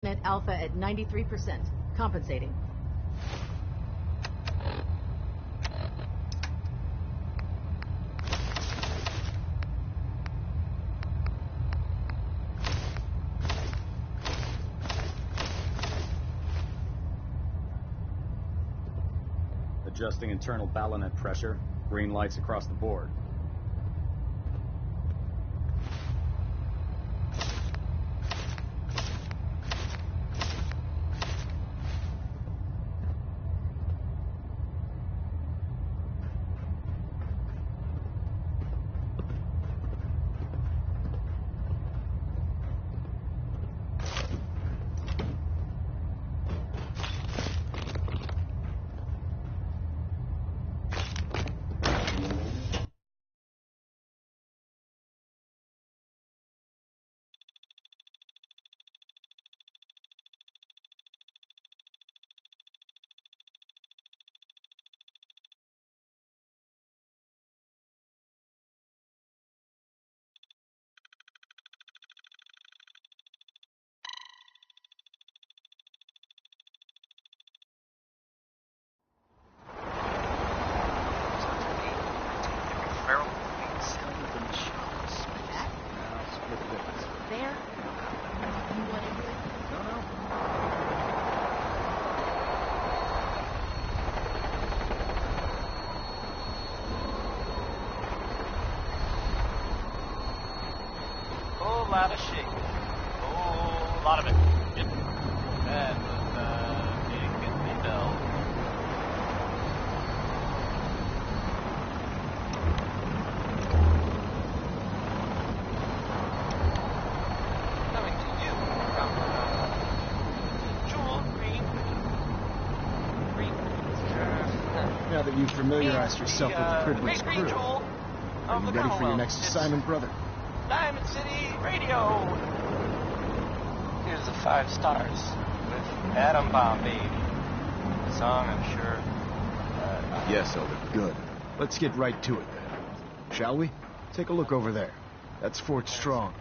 Net Alpha at 93%. Compensating. Adjusting internal ballonet pressure. Green lights across the board. Lot of shit. Oh, a lot of it. Yep. That was big in the bell. Coming to you from Jewel Green. Now that you've familiarized yourself with the privileged crew, are you ready for your next assignment, brother? Diamond City Radio. Here's the 5 stars with Atom Bomb Baby. The song, I'm sure. Yes, Elder. Good. Let's get right to it then. Shall we? Take a look over there. That's Fort Strong.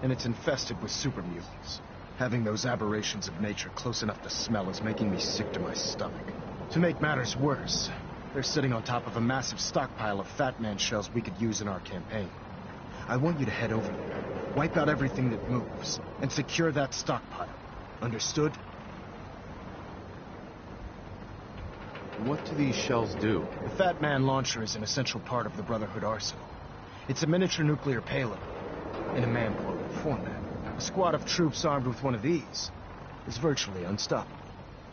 And it's infested with super mutants. Having those aberrations of nature close enough to smell is making me sick to my stomach. To make matters worse, they're sitting on top of a massive stockpile of Fat Man shells we could use in our campaign. I want you to head over there, wipe out everything that moves, and secure that stockpile. Understood? What do these shells do? The Fat Man launcher is an essential part of the Brotherhood arsenal. It's a miniature nuclear payload, in a man-portable format. A squad of troops armed with one of these is virtually unstoppable.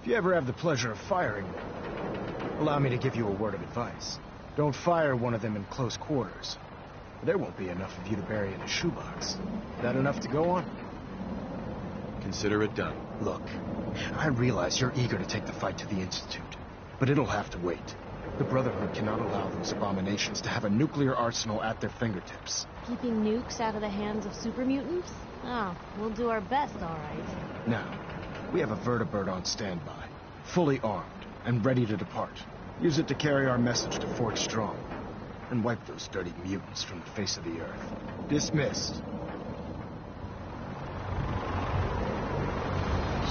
If you ever have the pleasure of firing them, allow me to give you a word of advice. Don't fire one of them in close quarters. There won't be enough of you to bury in a shoebox. That enough to go on? Consider it done. Look, I realize you're eager to take the fight to the Institute, but it'll have to wait. The Brotherhood cannot allow those abominations to have a nuclear arsenal at their fingertips. Keeping nukes out of the hands of super mutants? Oh, we'll do our best, all right. Now, we have a vertibird on standby, fully armed and ready to depart. Use it to carry our message to Fort Strong. And wipe those dirty mutants from the face of the earth. Dismissed.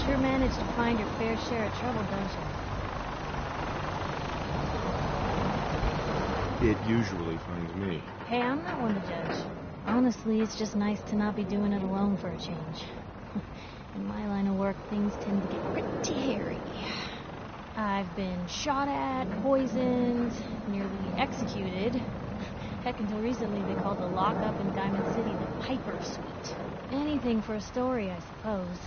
Sure managed to find your fair share of trouble, don't you? It usually finds me. Hey, I'm not one to judge. Honestly, it's just nice to not be doing it alone for a change. In my line of work, things tend to get pretty hairy. I've been shot at, poisoned, nearly executed. Heck, until recently they called the lockup in Diamond City the Piper Suite. Anything for a story, I suppose.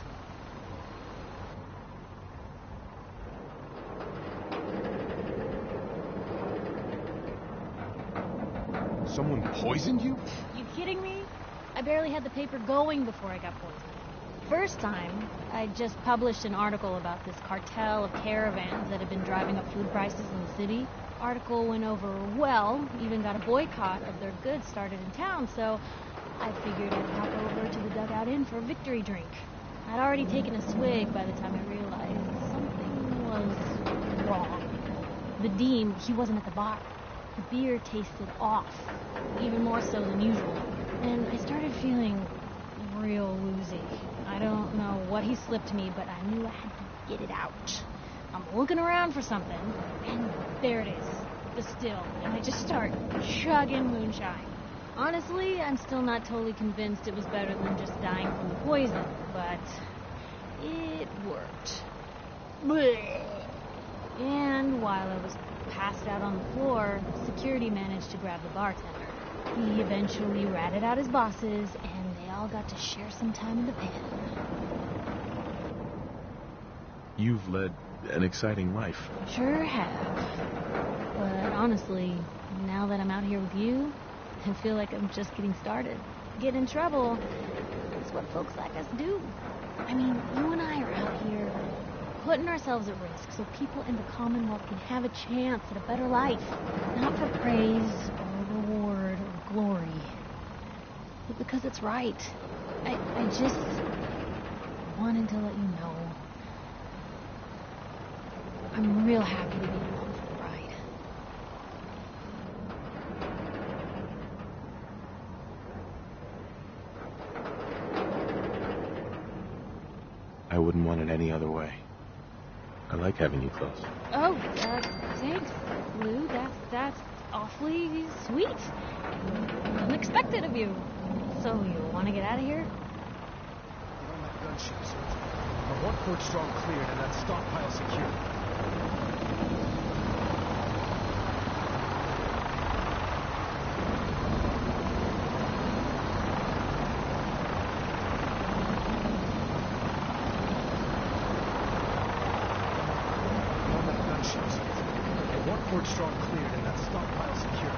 Someone poisoned you? You kidding me? I barely had the paper going before I got poisoned. First time, I just published an article about this cartel of caravans that had been driving up food prices in the city. Article went over well, even got a boycott of their goods started in town, so I figured I'd hop over to the Dugout Inn for a victory drink. I'd already taken a swig by the time I realized something was wrong. The dean, he wasn't at the bar. The beer tasted off, even more so than usual. And I started feeling real woozy. I don't know what he slipped me, but I knew I had to get it out. I'm looking around for something, and there it is, the still, and I just start chugging moonshine. Honestly, I'm still not totally convinced it was better than just dying from poison, but it worked. Blech. And while I was passed out on the floor, security managed to grab the bartender. He eventually ratted out his bosses, and they all got to share some time in the pen. You've led an exciting life. Sure have. But honestly, now that I'm out here with you, I feel like I'm just getting started. Get in trouble. That's what folks like us do. I mean, you and I are out here putting ourselves at risk so people in the Commonwealth can have a chance at a better life. Not for praise or reward or glory, but because it's right. I just wanted to let you know I'm real happy to be along for the ride. I wouldn't want it any other way. I like having you close. Oh, thanks, Lou. That's awfully sweet. Unexpected of you. So, you want to get out of here? Get on that gunship, Sergeant. I want Fort Strong cleared and that stockpile secured. Fort Strong cleared and that stockpile secured.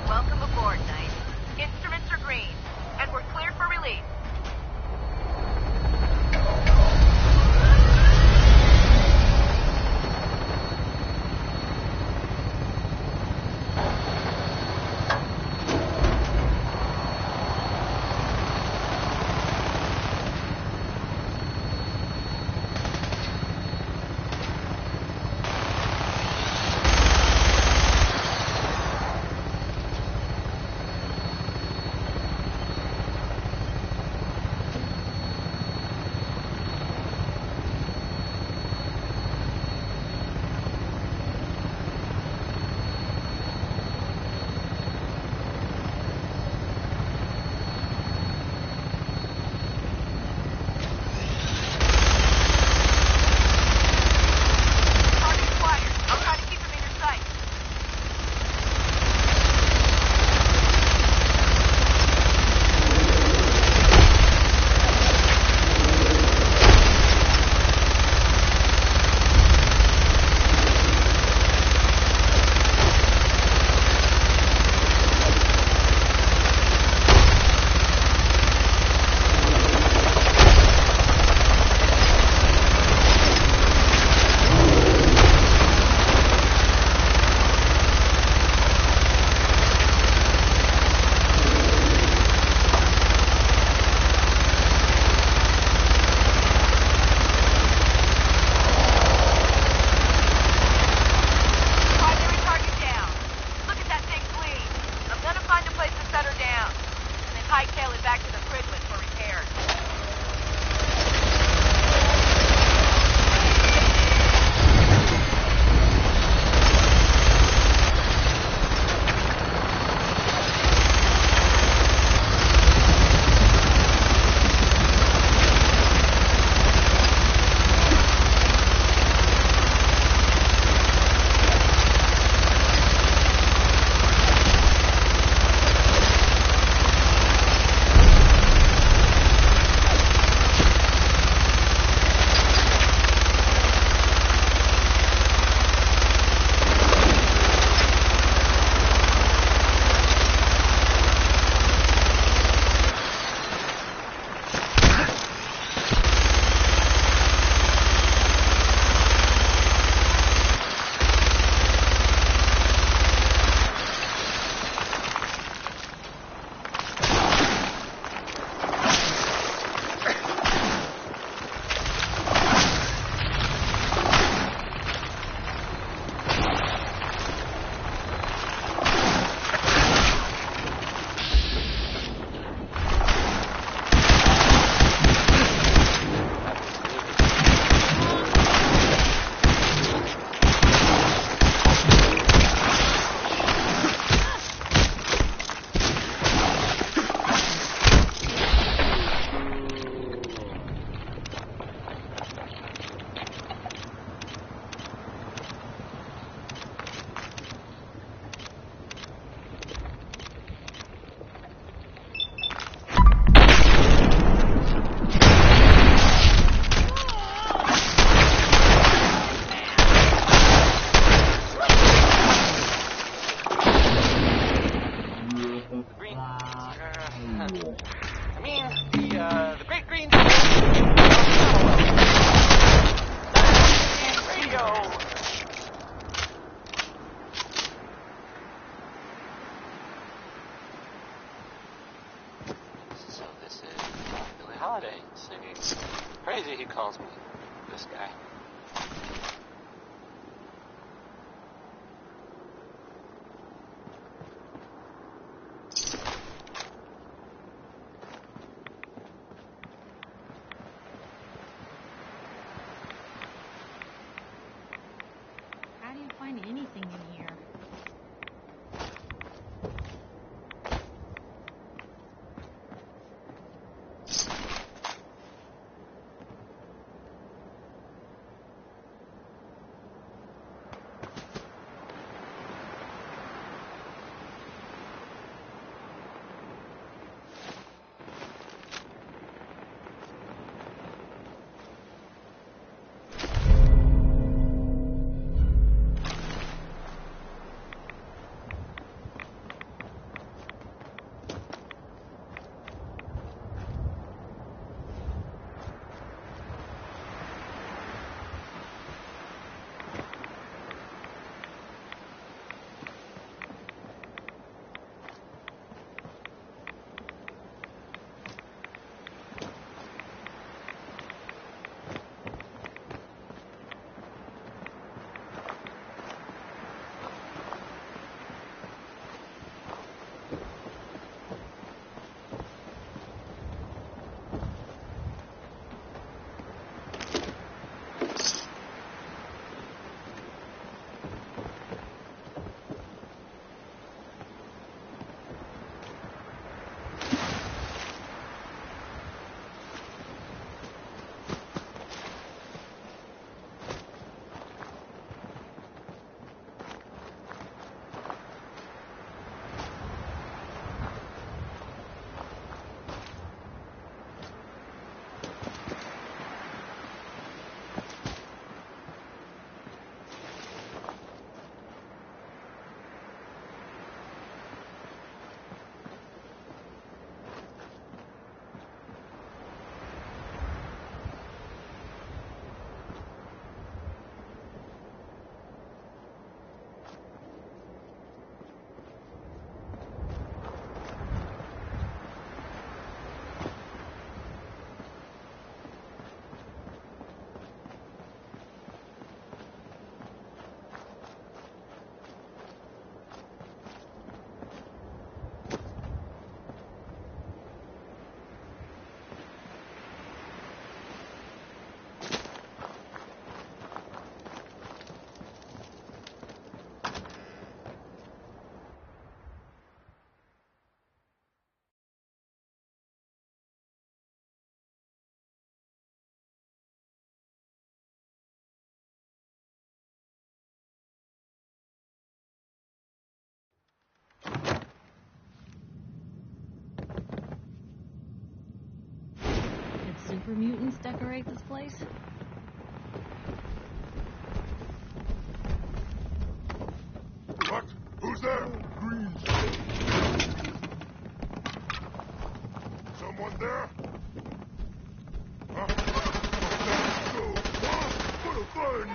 Welcome aboard, Knight. Instruments are green, and we're cleared for release. city. Crazy he calls me this guy. How do you find anything in here? Super mutants decorate this place? What? Who's there? Green. Someone there? Huh? Let's go. What a fun!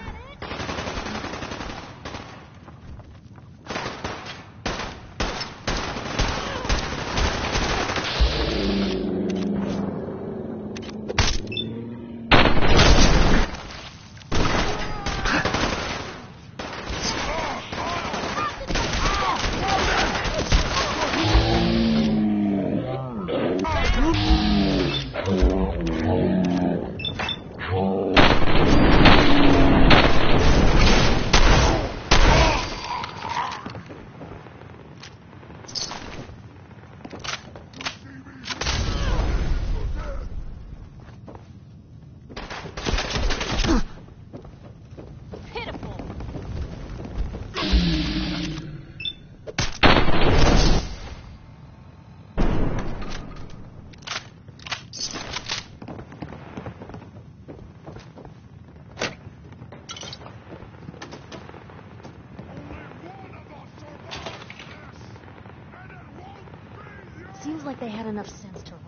Seems like they had enough sense to run.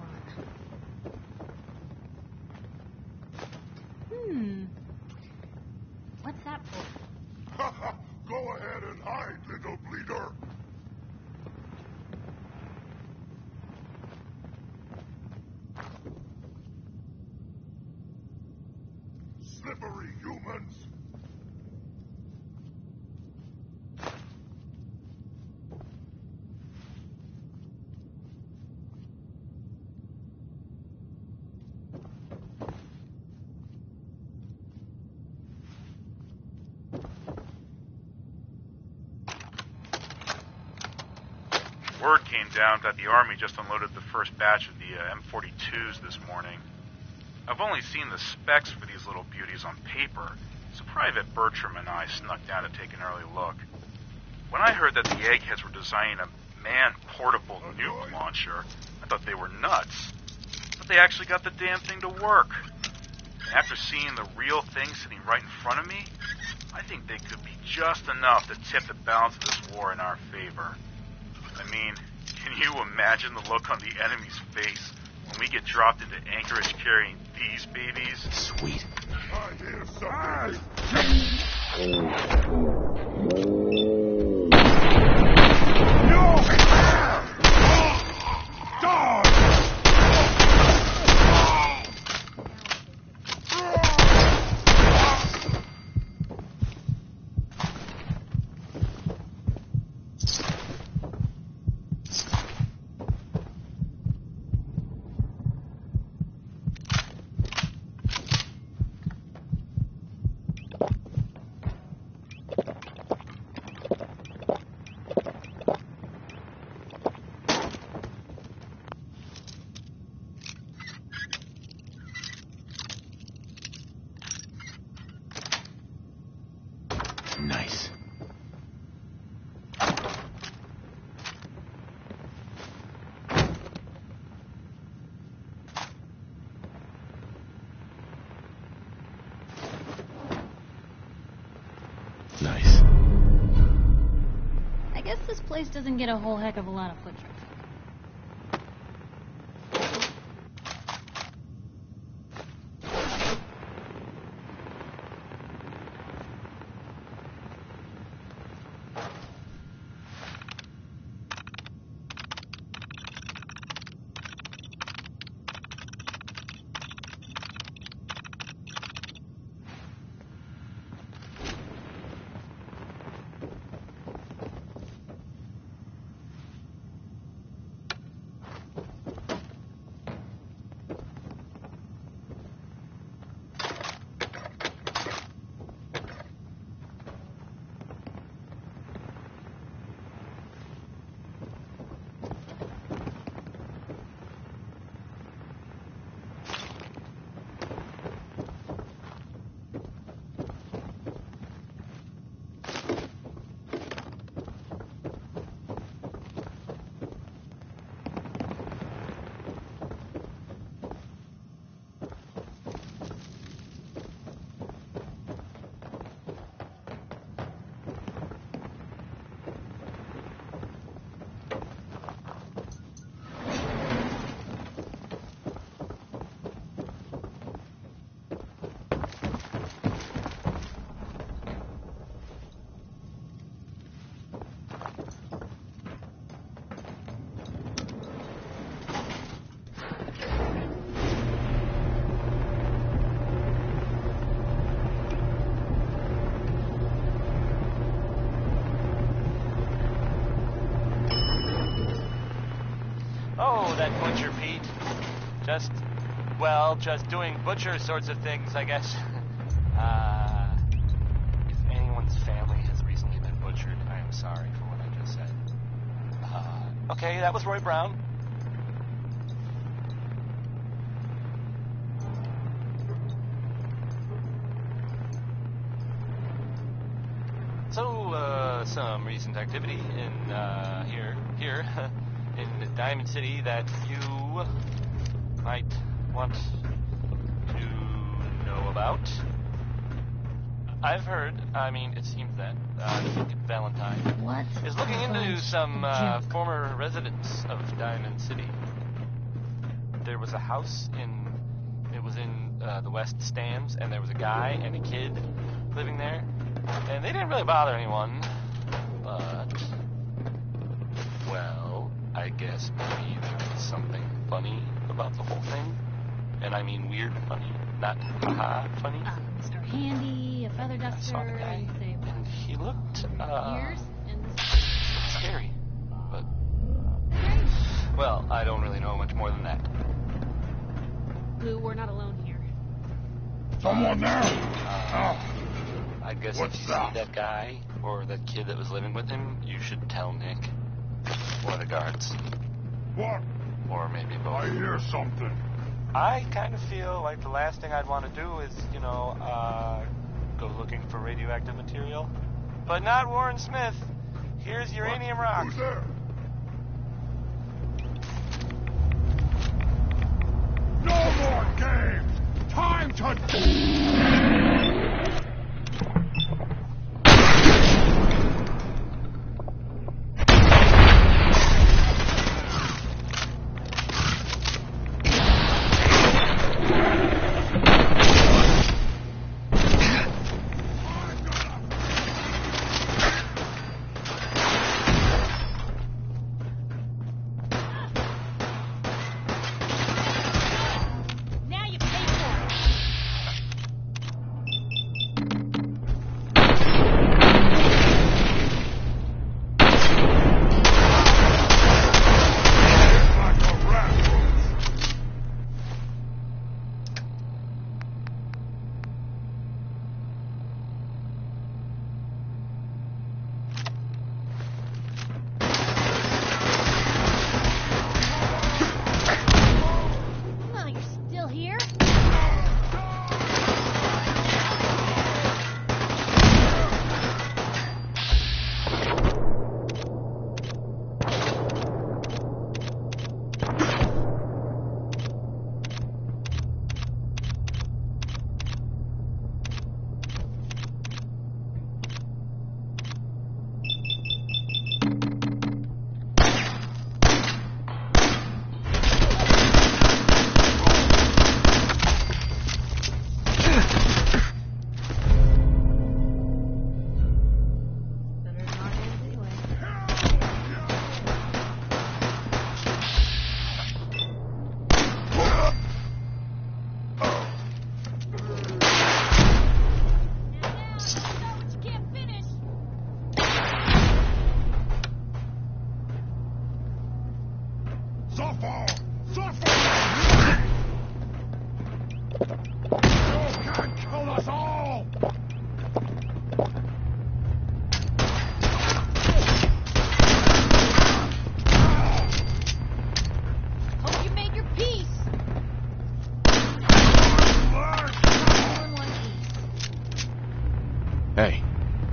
What's that for? Go ahead and hide, little bleeder. slippery humans! Word came down that the Army just unloaded the first batch of the M42s this morning. I've only seen the specs for these little beauties on paper, so Private Bertram and I snuck down to take an early look. When I heard that the eggheads were designing a man-portable nuke launcher, I thought they were nuts. But they actually got the damn thing to work. And after seeing the real thing sitting right in front of me, I think they could be just enough to tip the balance of this war in our favor. I mean, can you imagine the look on the enemy's face when we get dropped into Anchorage carrying these babies? Sweet. I hear something! No! Dog! Nice. Nice. I guess this place doesn't get a whole heck of a lot of foot traffic. That butcher, Pete. Just doing butcher sorts of things, I guess. If anyone's family has recently been butchered, I am sorry for what I just said. Okay, that was Roy Brown. So, some recent activity in, here, in Diamond City that you might want to know about. I've heard, it seems that Valentine What? is looking into some former residents of Diamond City. There was a house in the West Stands, and there was a guy and a kid living there, and they didn't really bother anyone, but, well, I guess maybe there was something funny about the whole thing. And I mean weird funny, not haha funny. Mr. Handy, a feather I duster, saw the guy, and he looked ears, and scary. But well, I don't really know much more than that. Blue, we're not alone here. Someone there? I guess What's if you that? see that guy or that kid that was living with him, you should tell Nick or the guards, What? or maybe both. I hear something. I kind of feel like the last thing I'd want to do is, go looking for radioactive material. But not Warren Smith. Here's uranium rock. Who's there? No more games! Time to... Now you pay for it. Like a rat roach. Oh, you're still here? Better than our hands anyway. Now, start what you can't finish. Suffer! Suffer! You can't kill us all! Hope you made your peace. Leg! All in one piece. Hey,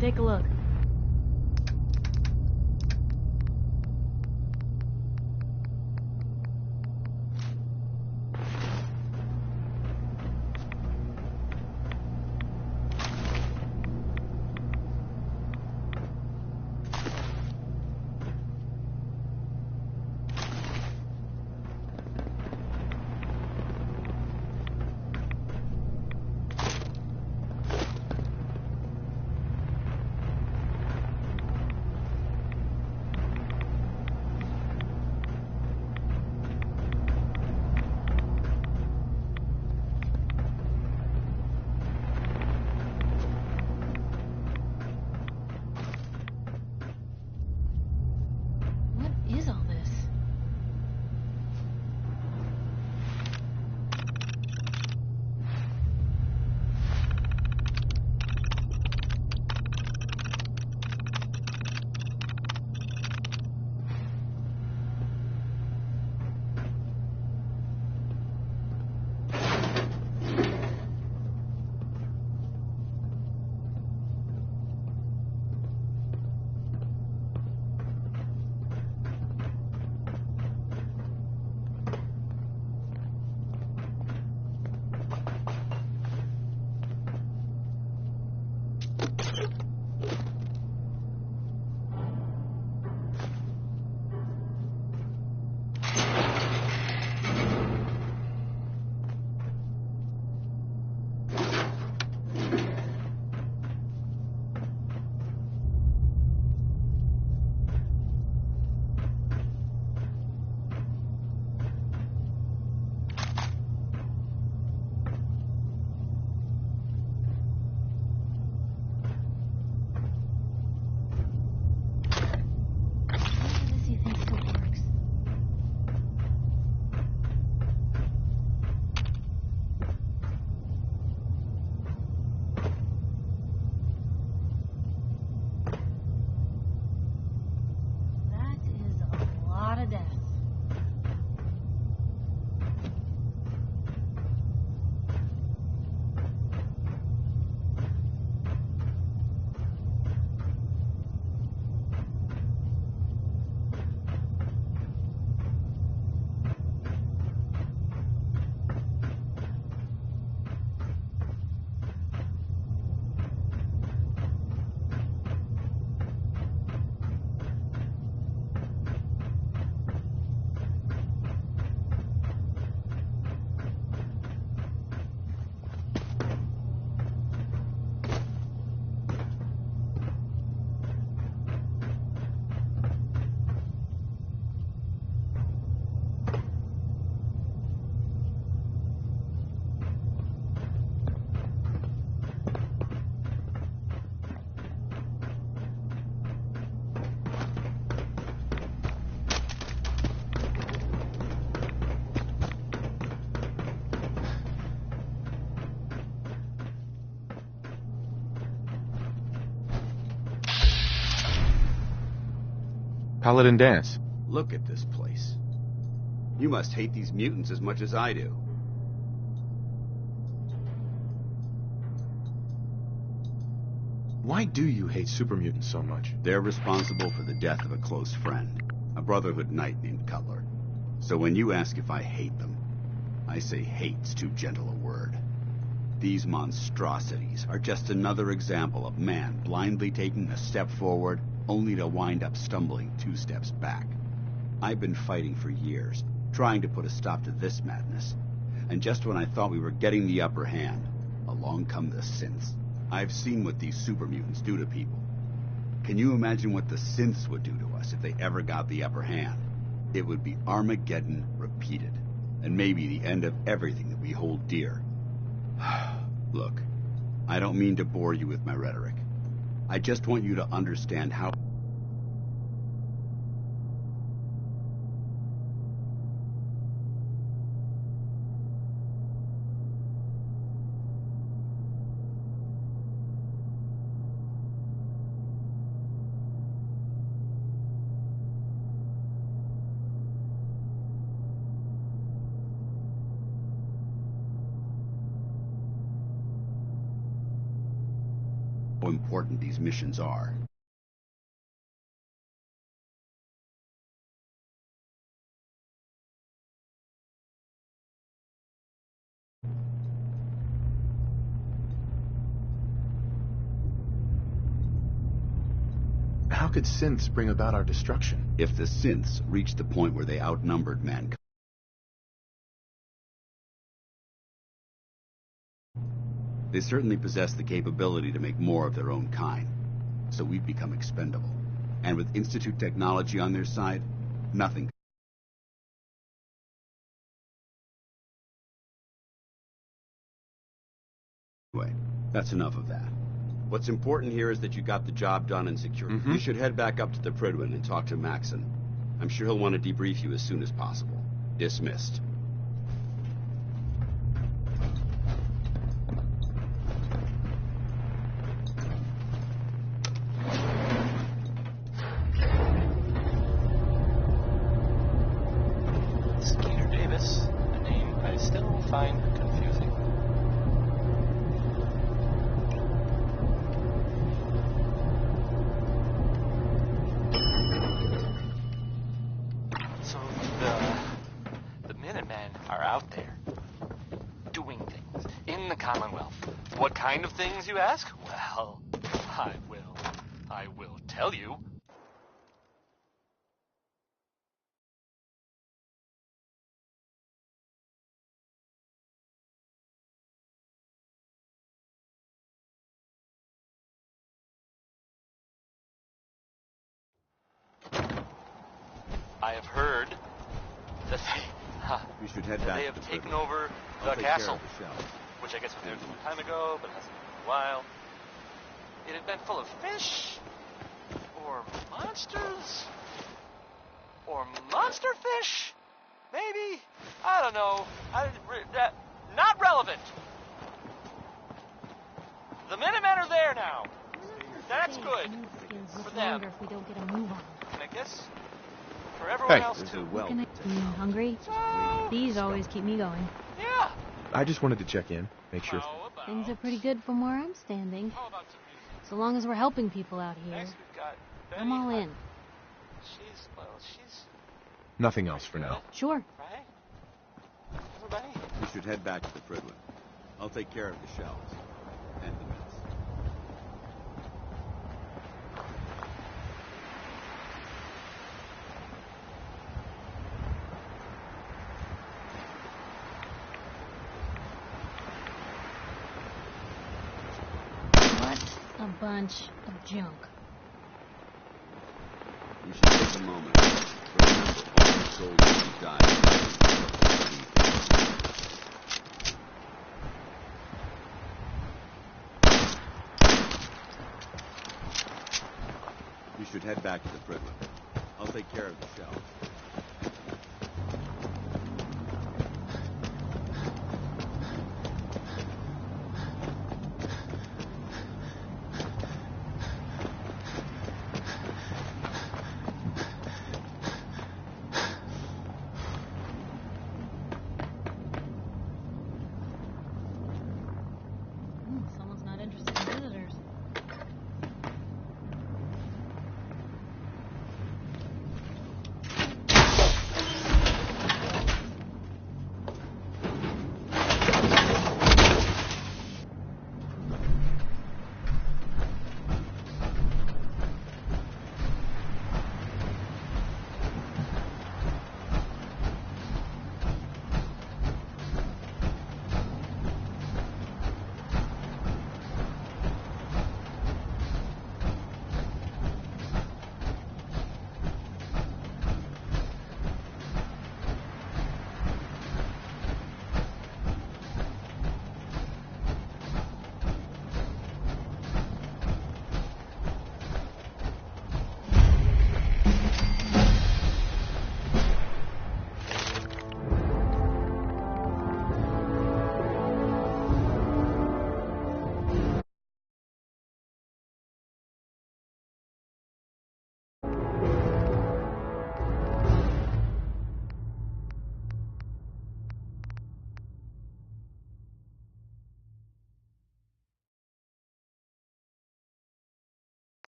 Take a look. Paladin dance. Look at this place. You must hate these mutants as much as I do. Why do you hate super mutants so much? They're responsible for the death of a close friend, a Brotherhood knight named Cutler. So when you ask if I hate them, I say hate's too gentle a word. These monstrosities are just another example of man blindly taking a step forward, only to wind up stumbling 2 steps back. I've been fighting for years, trying to put a stop to this madness. And just when I thought we were getting the upper hand, along come the synths. I've seen what these super mutants do to people. Can you imagine what the synths would do to us if they ever got the upper hand? It would be Armageddon repeated, and maybe the end of everything that we hold dear. Look, I don't mean to bore you with my rhetoric. I just want you to understand how important these missions are. How could synths bring about our destruction? If the synths reached the point where they outnumbered mankind, they certainly possess the capability to make more of their own kind. So we've become expendable. And with Institute technology on their side, nothing. Anyway, that's enough of that. What's important here is that you got the job done and secured. You should head back up to the Prydwen and talk to Maxon. I'm sure he'll want to debrief you as soon as possible. Dismissed. Find confusing. So the Minutemen are out there doing things in the Commonwealth. What kind of things, you ask? Well, I will tell you. I have heard that we should head back. They have taken over the castle, which I guess was there some time ago, but hasn't been in a while. It had been full of fish, or monsters, or monster fish, maybe. I don't know. Not relevant. The Minutemen are there now. That's good for them. If we don't get a move on. And I guess for everyone else too. Hungry? These always keep me going. Yeah. I just wanted to check in, make sure. Things are pretty good from where I'm standing. So long as we're helping people out here. I'm all in. She's... Nothing else for now. Sure. Right? Everybody? We should head back to the Prydwen. I'll take care of the shells. And the mess. A bunch of junk. We should take a moment to remember all the soldiers who died. We should head back to the Prydwen. I'll take care of the shells.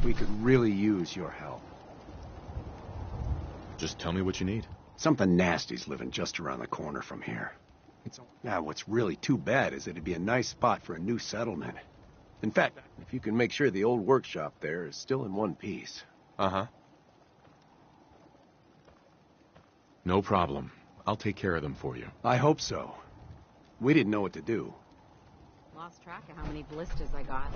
We could really use your help. Just tell me what you need. Something nasty's living just around the corner from here. What's really too bad is it'd be a nice spot for a new settlement. In fact, if you can make sure the old workshop there is still in one piece. Uh-huh. No problem. I'll take care of them for you. I hope so. We didn't know what to do. Lost track of how many blisters I got.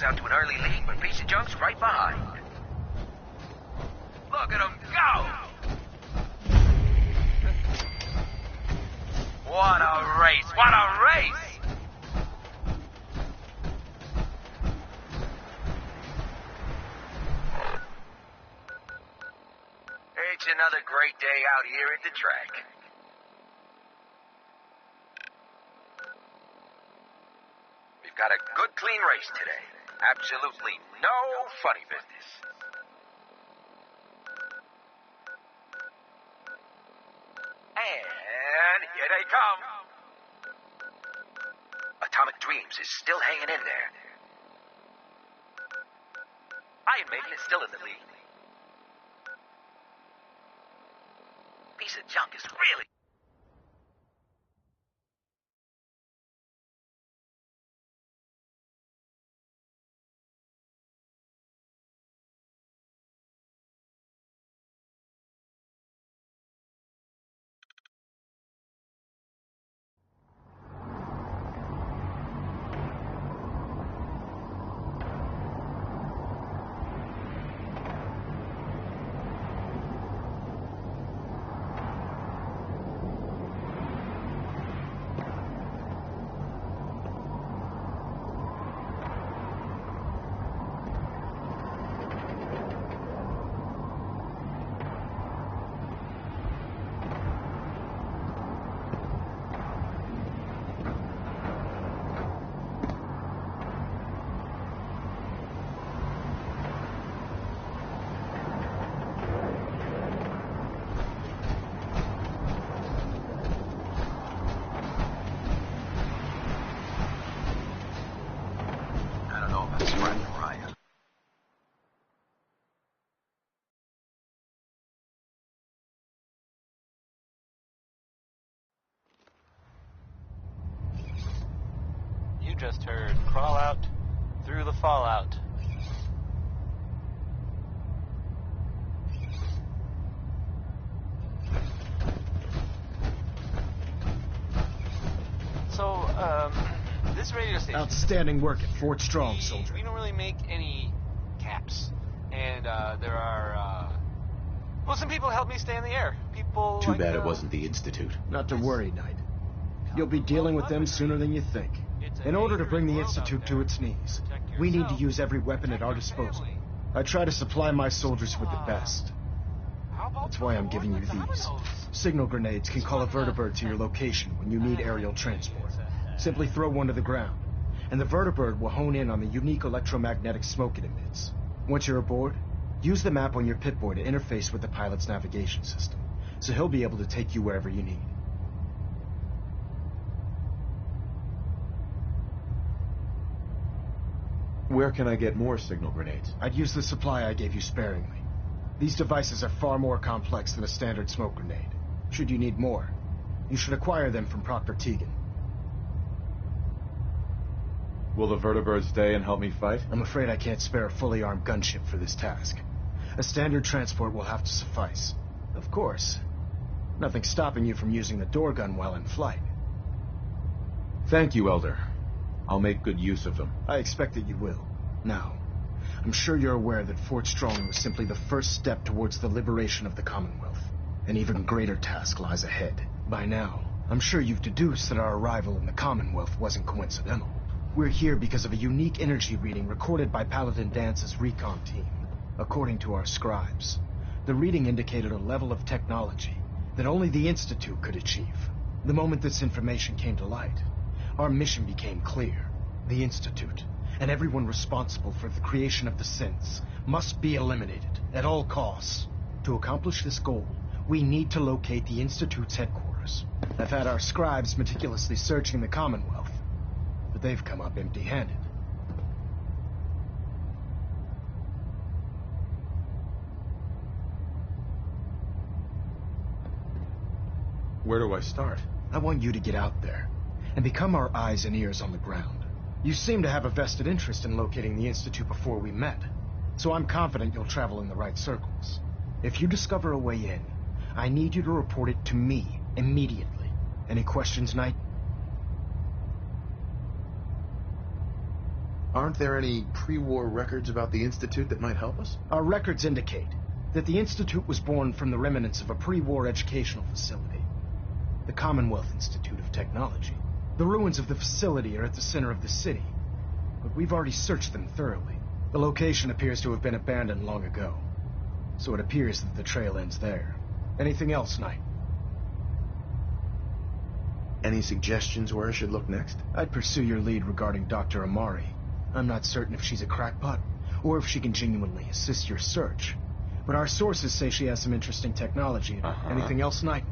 Out to an early lead, but piece of junk's right behind. Look at him go! What a race! What a race! It's another great day out here at the track. We've got a good, clean race today. Absolutely no funny business. And here they come. Atomic Dreams is still hanging in there. Iron Maiden is still in the lead. Piece of junk is really... Just heard crawl out through the fallout. So, this radio station... Outstanding work at Fort Strong, soldier. We don't really make any caps. And, there are, well, some people help me stay in the air. People Too like, bad it wasn't the Institute. Not to worry, Knight. You'll be dealing with them sooner than you think. In order to bring the Institute to its knees, we need to use every weapon at our disposal. I try to supply my soldiers with the best. That's why I'm giving you these. Signal grenades can call a vertibird to your location when you need aerial transport. Simply throw one to the ground, and the vertibird will hone in on the unique electromagnetic smoke it emits. Once you're aboard, use the map on your Pip-Boy to interface with the pilot's navigation system, so he'll be able to take you wherever you need. Where can I get more signal grenades? I'd use the supply I gave you sparingly. These devices are far more complex than a standard smoke grenade. Should you need more, you should acquire them from Proctor Teagan. Will the vertibird stay and help me fight? I'm afraid I can't spare a fully armed gunship for this task. A standard transport will have to suffice. Of course, nothing's stopping you from using the door gun while in flight. Thank you, Elder. I'll make good use of them. I expect that you will. Now, I'm sure you're aware that Fort Strong was simply the first step towards the liberation of the Commonwealth. An even greater task lies ahead. By now, I'm sure you've deduced that our arrival in the Commonwealth wasn't coincidental. We're here because of a unique energy reading recorded by Paladin Dance's recon team. According to our scribes, the reading indicated a level of technology that only the Institute could achieve. The moment this information came to light, our mission became clear. The Institute, and everyone responsible for the creation of the synths, must be eliminated at all costs. To accomplish this goal, we need to locate the Institute's headquarters. I've had our scribes meticulously searching the Commonwealth, but they've come up empty-handed. Where do I start? I want you to get out there and become our eyes and ears on the ground. You seem to have a vested interest in locating the Institute before we met, so I'm confident you'll travel in the right circles. If you discover a way in, I need you to report it to me immediately. Any questions, Knight? Aren't there any pre-war records about the Institute that might help us? Our records indicate that the Institute was born from the remnants of a pre-war educational facility, the Commonwealth Institute of Technology. The ruins of the facility are at the center of the city, but we've already searched them thoroughly. The location appears to have been abandoned long ago, so it appears that the trail ends there. Anything else, Knight? Any suggestions where I should look next? I'd pursue your lead regarding Dr. Amari. I'm not certain if she's a crackpot, or if she can genuinely assist your search, but our sources say she has some interesting technology. Anything else, Knight?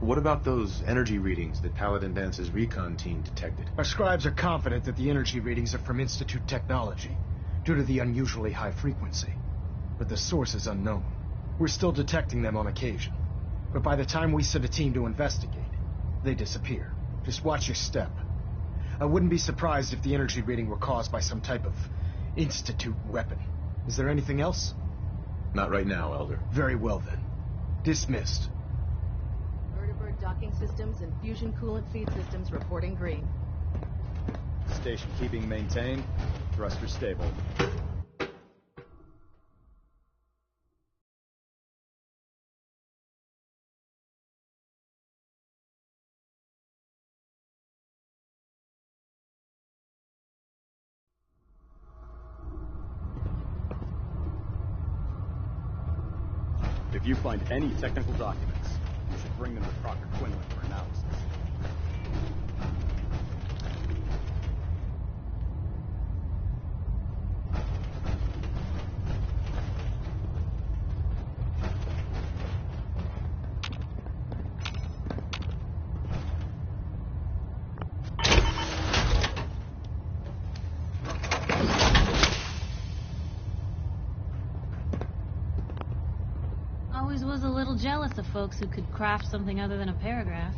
What about those energy readings that Paladin Dance's recon team detected? Our scribes are confident that the energy readings are from Institute technology, due to the unusually high frequency. But the source is unknown. We're still detecting them on occasion, but by the time we send a team to investigate, they disappear. Just watch your step. I wouldn't be surprised if the energy reading were caused by some type of Institute weapon. Is there anything else? Not right now, Elder. Very well then. Dismissed. Vertibird docking systems and fusion coolant feed systems reporting green. Station keeping maintained. Thruster stable. If you find any technical documents, you should bring them to Proctor Quinlan for analysis. Always was a little jealous of folks who could craft something other than a paragraph.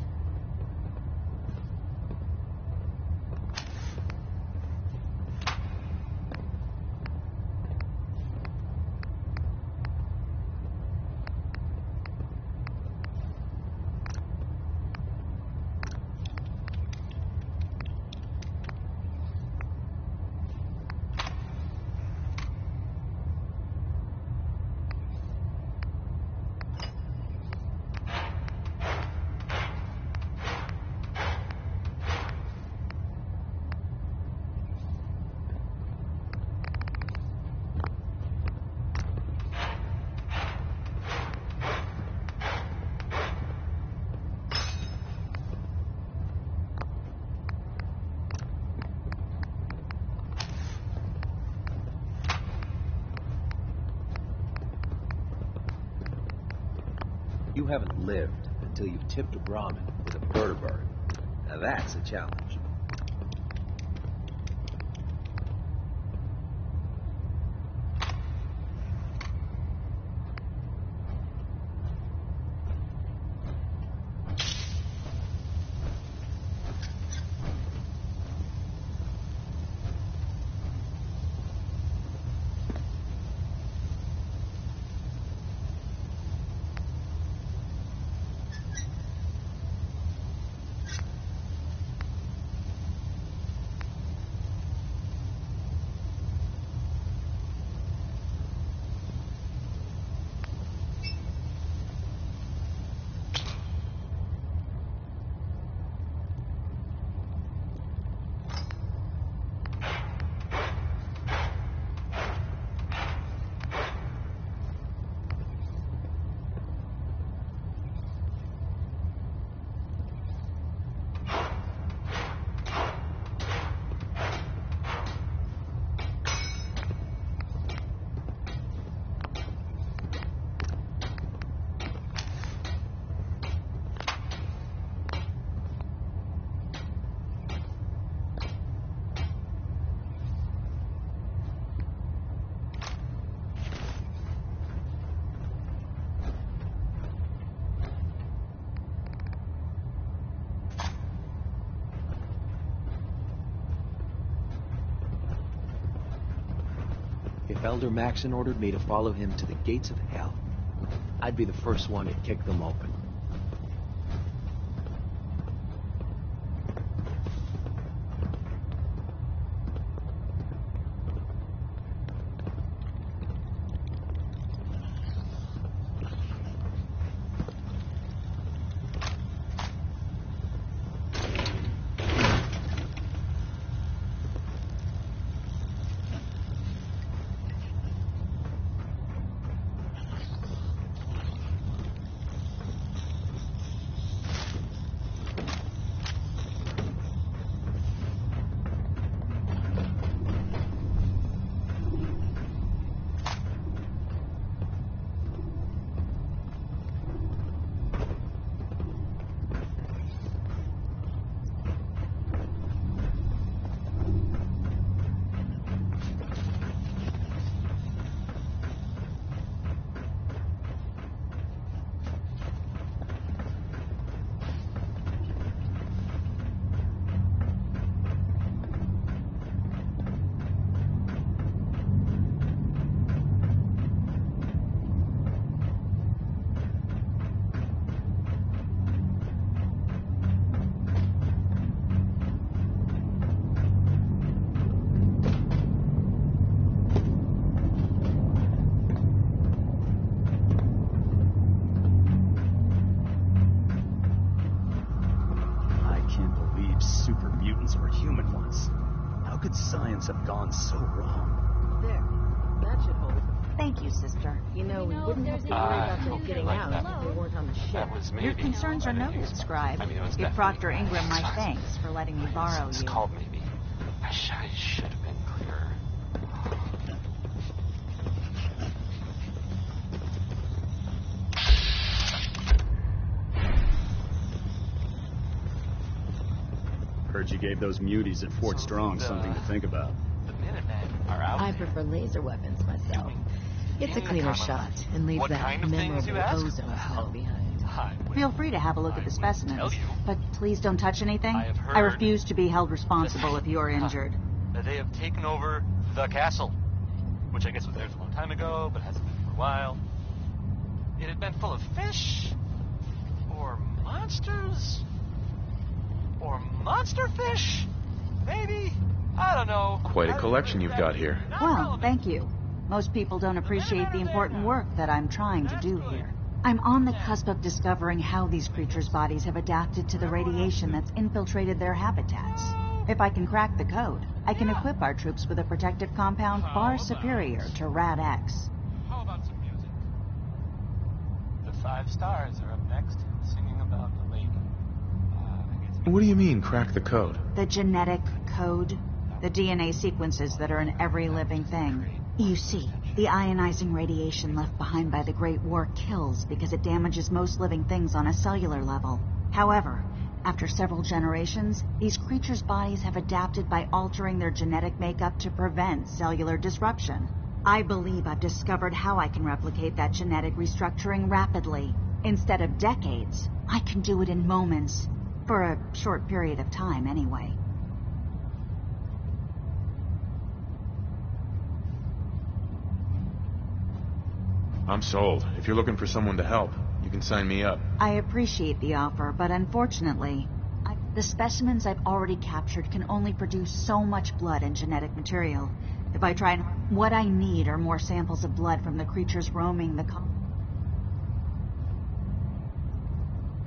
You haven't lived until you've tipped a Brahmin with a vertibird. Now that's a challenge. If Elder Maxon ordered me to follow him to the gates of hell, I'd be the first one to kick them open. Have gone so wrong. There. That should hold. Thank you, sister. You know, we wouldn't have to worry about them getting out if they weren't on the ship. Your concerns are noted, Scribe. Give Proctor Ingram my thanks for letting me borrow It's you. called maybe. I should have been clearer. Heard you gave those muties at Fort Strong something to think about. The Minutemen are out I there. prefer laser weapons myself. It's a cleaner shot and leaves What that kind of things, you memorable ask? ozone smell behind. Feel free to have a look at the specimens, but please don't touch anything. I have I heard refuse to be held responsible if you're injured. That they have taken over the castle, which I guess was theirs a long time ago, but hasn't been for a while. It had been full of fish, or monsters, or monster fish, maybe? I don't know. Quite a collection you've got here. Well, thank you. Most people don't appreciate the important work that I'm trying to do here. I'm on the cusp of discovering how these creatures' bodies have adapted to the radiation that's infiltrated their habitats. If I can crack the code, I can equip our troops with a protective compound far superior to Rad-X. How about some music? The 5 Stars are up next, singing about a lady. What do you mean, crack the code? The genetic code, the DNA sequences that are in every living thing. You see, the ionizing radiation left behind by the Great War kills because it damages most living things on a cellular level. However, after several generations, these creatures' bodies have adapted by altering their genetic makeup to prevent cellular disruption. I believe I've discovered how I can replicate that genetic restructuring rapidly. Instead of decades, I can do it in moments. For a short period of time, anyway. I'm sold. If you're looking for someone to help, you can sign me up. I appreciate the offer, but unfortunately, the specimens I've already captured can only produce so much blood and genetic material. If I try and... What I need are more samples of blood from the creatures roaming the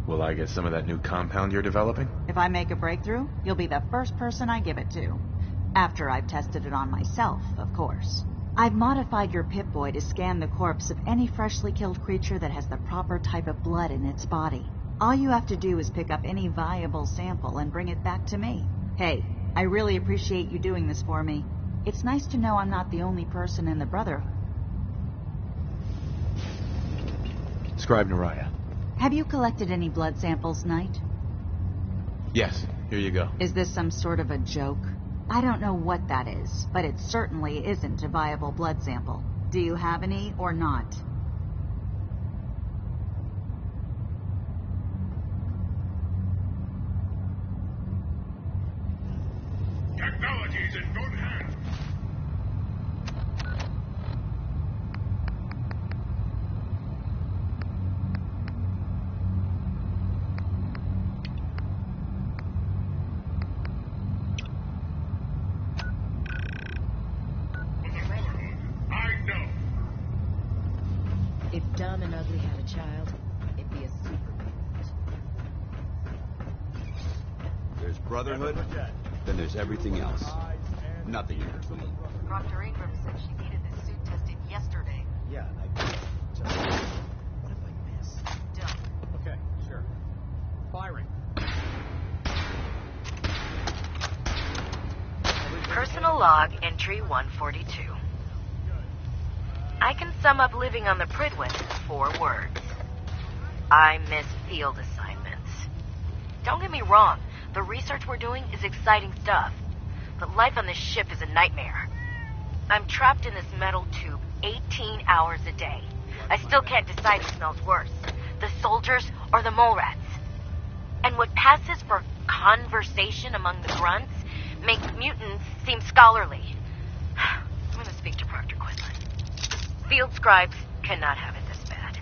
Will I get some of that new compound you're developing? If I make a breakthrough, you'll be the first person I give it to. After I've tested it on myself, of course. I've modified your Pip-Boy to scan the corpse of any freshly killed creature that has the proper type of blood in its body. All you have to do is pick up any viable sample and bring it back to me. Hey, I really appreciate you doing this for me. It's nice to know I'm not the only person in the Brotherhood. Scribe Naraya. Have you collected any blood samples, Knight? Yes, here you go. Is this some sort of a joke? I don't know what that is, but it certainly isn't a viable blood sample. Do you have any or not? Technology's in good hands. child, it'd be a super mutant. There's Brotherhood, then there's everything else. Nothing in between. Proctor Ingram said she needed this suit tested yesterday. Yeah, I did. Just... What if I miss? Don't. Okay, sure. Firing. Personal log entry 142. I can sum up living on the Prydwen in 4 words. I miss field assignments. Don't get me wrong, the research we're doing is exciting stuff, but life on this ship is a nightmare. I'm trapped in this metal tube 18 hours a day. I still can't decide who smells worse, the soldiers or the mole rats. And what passes for conversation among the grunts makes mutants seem scholarly. I'm gonna speak to Proctor Quinlan. Field scribes cannot have it this bad.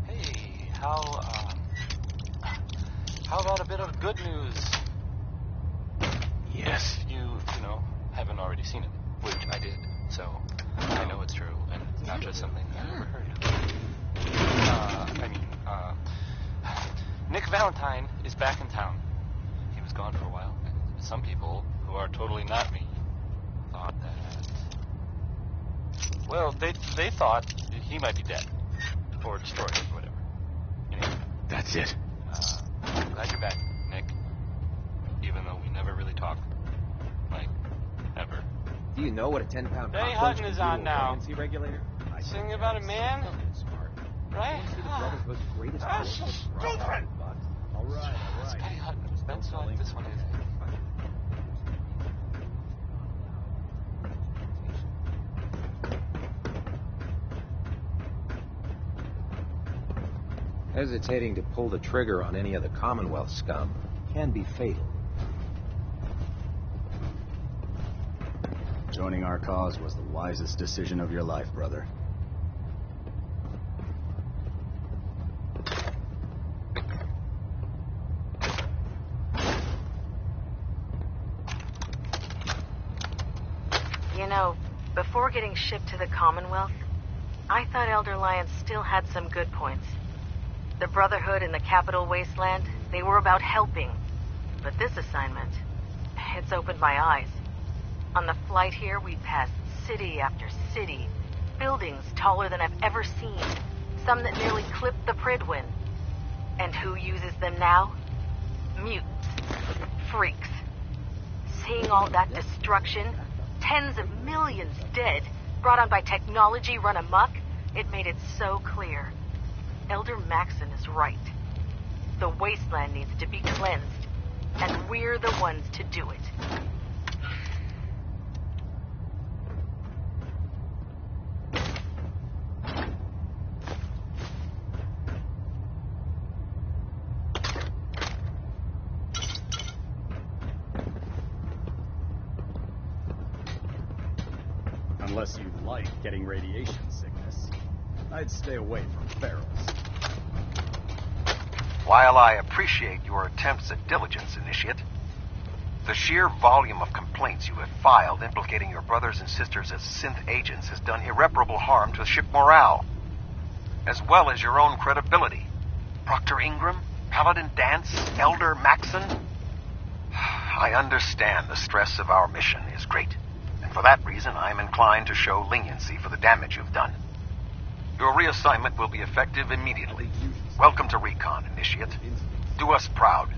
Hey, how about a bit of good news? Yes. If you haven't already seen it, which I did, so I know it's true, and it's not just something I've ever heard. Nick Valentine is back in town. He was gone for a while. Some people, who are totally not me, thought that... Well, they thought he might be dead. Or destroyed, or whatever. Anyway. That's it. I'm glad you're back, Nick. Even though we never really talk. Like, ever. Do you know what a 10-pound Hey, cockroach Hutton can is do to on a now. buoyancy regulator? Singing about a man? Smart. Right? You see the Brotherhood's greatest That's boast? just stupid! All right. Scotty Hutton. That's what this one is. Hesitating to pull the trigger on any of the Commonwealth scum can be fatal. Joining our cause was the wisest decision of your life, brother. You know, before getting shipped to the Commonwealth, I thought Elder Lyons still had some good points. The Brotherhood in the Capital Wasteland, they were about helping. But this assignment, it's opened my eyes. On the flight here, we passed city after city, buildings taller than I've ever seen, some that nearly clipped the Prydwen. And who uses them now? Mutants. Freaks. Seeing all that destruction, tens of millions dead, brought on by technology run amok, it made it so clear. Elder Maxon is right. The wasteland needs to be cleansed, and we're the ones to do it. Unless you like getting radiation sickness, I'd stay away from ferals. While I appreciate your attempts at diligence, Initiate, the sheer volume of complaints you have filed implicating your brothers and sisters as synth agents has done irreparable harm to ship morale, as well as your own credibility. Proctor Ingram, Paladin Dance, Elder Maxon. I understand the stress of our mission is great, and for that reason I am inclined to show leniency for the damage you've done. Your reassignment will be effective immediately. Welcome to Recon, Initiate. Do us proud.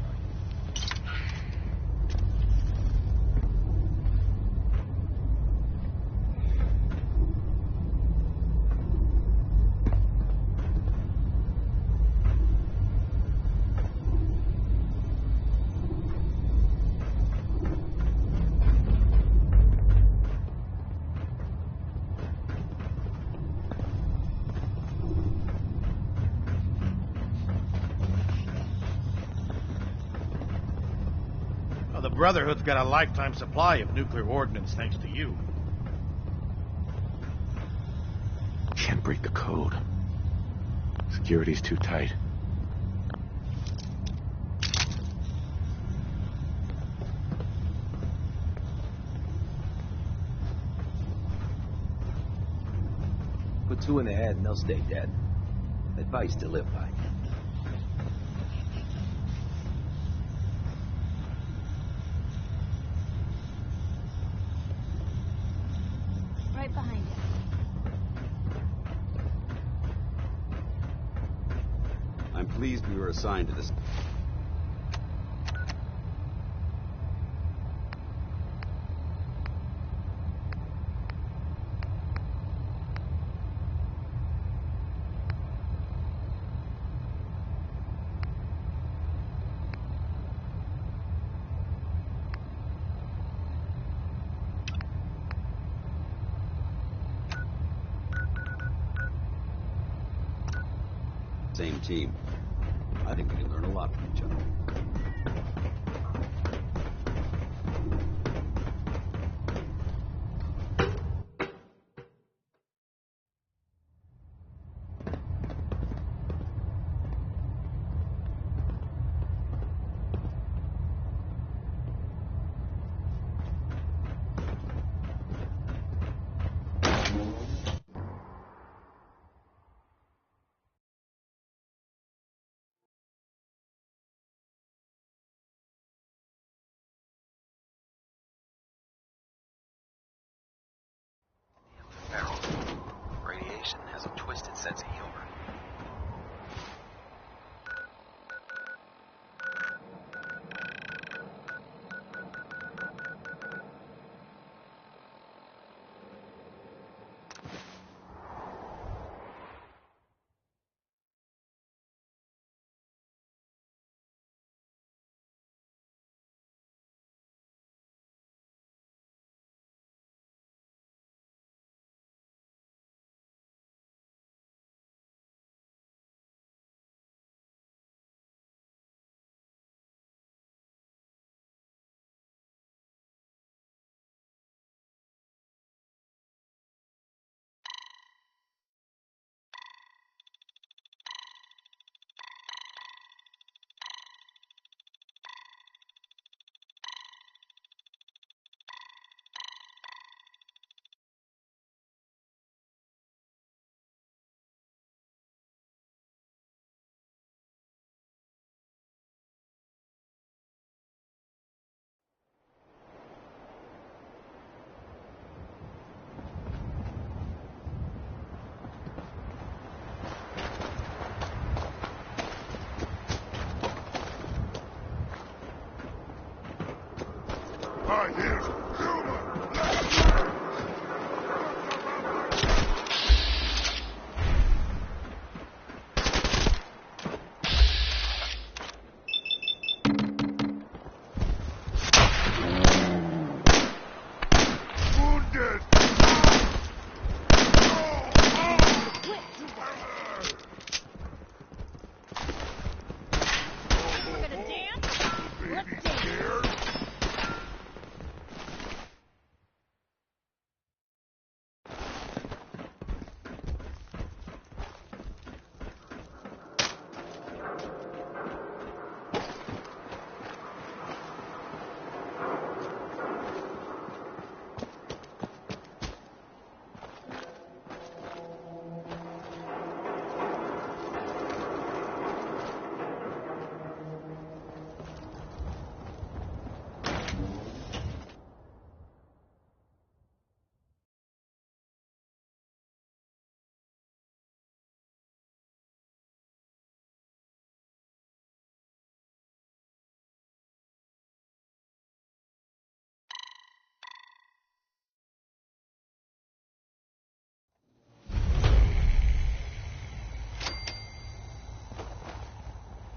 The Brotherhood's got a lifetime supply of nuclear ordnance thanks to you. Can't break the code. Security's too tight. a 2 in the head and they'll stay dead. Advice to live by. Right behind you. I'm pleased we were assigned to this. Same team. I think we can learn a lot from each other. Radiation has a twisted sense of humor.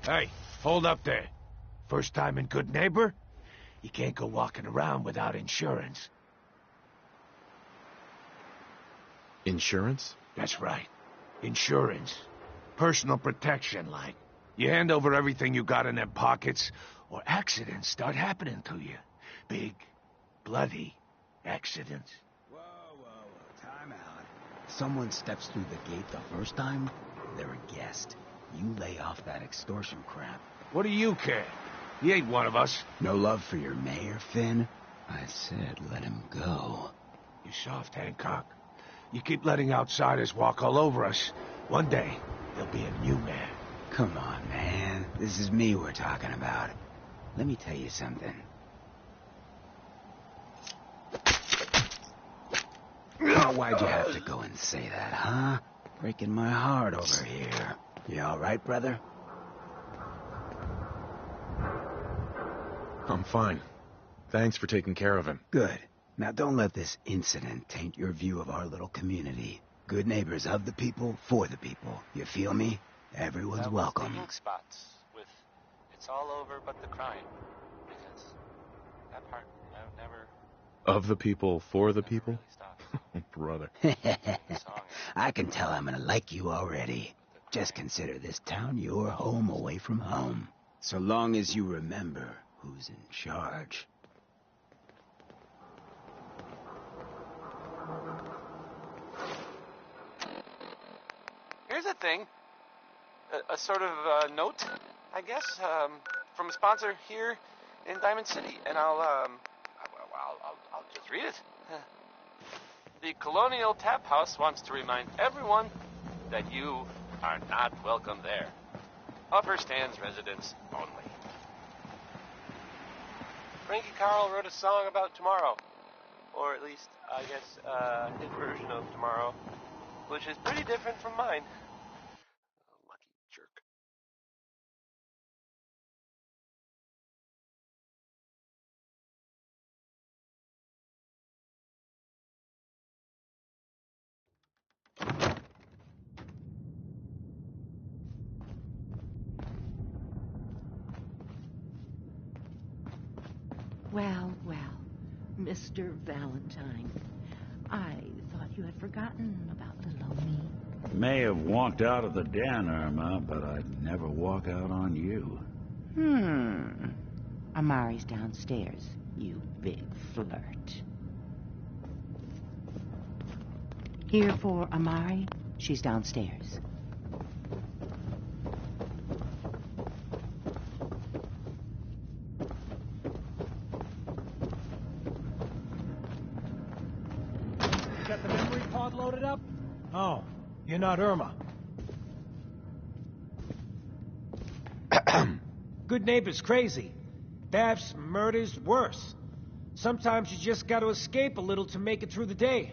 Hey, hold up there. First time in Good Neighbor? You can't go walking around without insurance. Insurance? That's right. Insurance. Personal protection, like. You hand over everything you got in them pockets, or accidents start happening to you. Big, bloody accidents. Whoa, time out. Someone steps through the gate the first time, they're a guest. You lay off that extortion crap. What do you care? He ain't one of us. No love for your mayor, Finn? I said let him go. You soft, Hancock. You keep letting outsiders walk all over us. One day, there'll be a new man. Come on, man. This is me we're talking about. Let me tell you something. Now, why'd you have to go and say that, huh? Breaking my heart over here. You all right, brother? I'm fine. Thanks for taking care of him. Good. Now, don't let this incident taint your view of our little community. Good neighbors of the people, for the people. You feel me? Everyone's That welcome. Was spots with it's all over but the crime. Because that part I never. Of the people, for the people? Really Brother. I can tell I'm gonna like you already. Just consider this town your home away from home. So long as you remember who's in charge. Here's a thing. A sort of note, I guess, from a sponsor here in Diamond City, and I'll just read it. The Colonial Tap House wants to remind everyone that you are not welcome there. Upper Stands residents only. Frankie Carl wrote a song about tomorrow. Or at least, I guess, his version of tomorrow. Which is pretty different from mine. Lucky jerk. Well, Mr. Valentine, I thought you had forgotten about little old me. May have walked out of the den, Irma, but I'd never walk out on you. Amari's downstairs, you big flirt. Here for Amari, she's downstairs. Got the memory pod loaded up? Oh, you're not Irma. Good neighbor's crazy. Thefts, murders, worse. Sometimes you just gotta escape a little to make it through the day.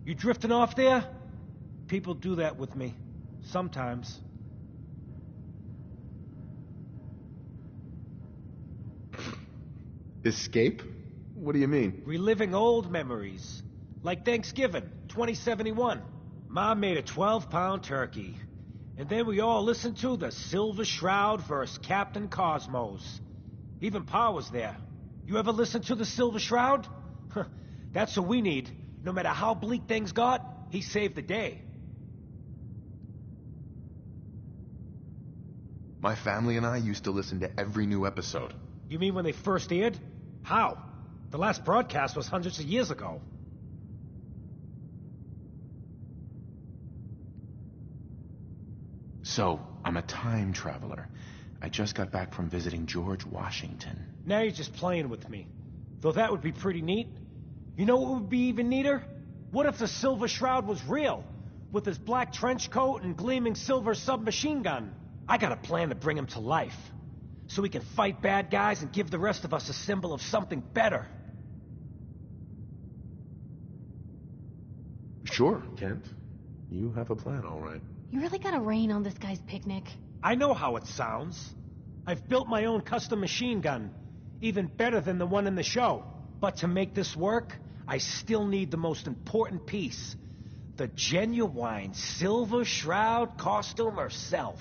You drifting off there? People do that with me. Sometimes. Escape? What do you mean? Reliving old memories. Like Thanksgiving, 2071. Mom made a 12-pound turkey. And then we all listened to the Silver Shroud versus Captain Cosmos. Even Pa was there. You ever listen to the Silver Shroud? That's what we need. No matter how bleak things got, he saved the day. My family and I used to listen to every new episode. You mean when they first aired? How? The last broadcast was hundreds of years ago. So, I'm a time traveler. I just got back from visiting George Washington. Now you're just playing with me. Though that would be pretty neat. You know what would be even neater? What if the Silver Shroud was real? With his black trench coat and gleaming silver submachine gun. I got a plan to bring him to life. So we can fight bad guys and give the rest of us a symbol of something better. Sure, Kent. You have a plan, all right. You really gotta rain on this guy's picnic. I know how it sounds. I've built my own custom machine gun. Even better than the one in the show. But to make this work, I still need the most important piece. The genuine Silver Shroud costume herself.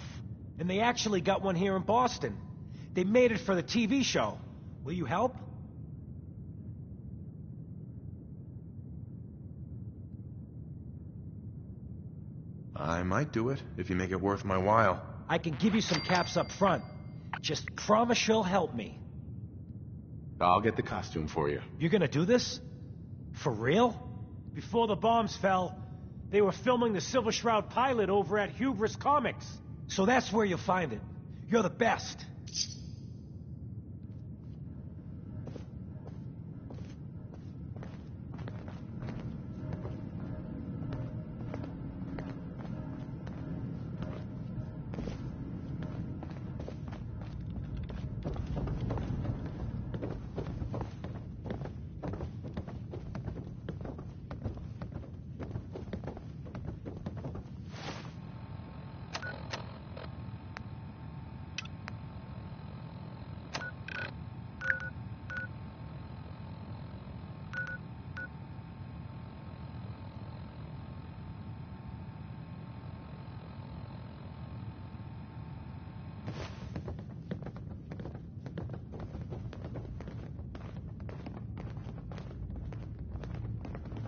And they actually got one here in Boston. They made it for the TV show. Will you help? I might do it, if you make it worth my while. I can give you some caps up front. Just promise you'll help me. I'll get the costume for you. You're gonna do this? For real? Before the bombs fell, they were filming the Silver Shroud pilot over at Hubris Comics. So that's where you'll find it. You're the best.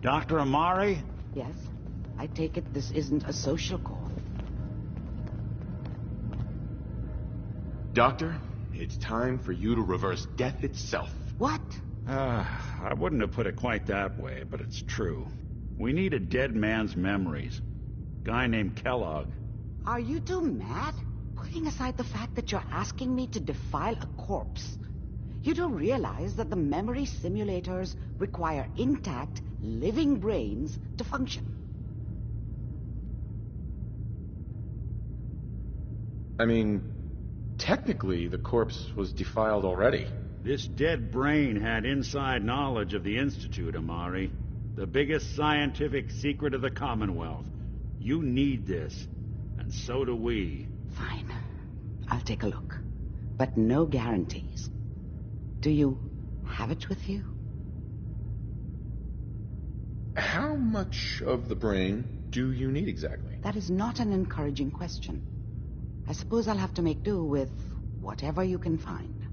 Dr. Amari? Yes? I take it this isn't a social call. Doctor, it's time for you to reverse death itself. What? I wouldn't have put it quite that way, but it's true. We need a dead man's memories. Guy named Kellogg. Are you two mad? Putting aside the fact that you're asking me to defile a corpse, you don't realize that the memory simulators require intact, living brains to function. I mean, technically, the corpse was defiled already. This dead brain had inside knowledge of the Institute, Amari. The biggest scientific secret of the Commonwealth. You need this, and so do we. Fine. I'll take a look. But no guarantees. Do you have it with you? How much of the brain do you need exactly? That is not an encouraging question. I suppose I'll have to make do with whatever you can find.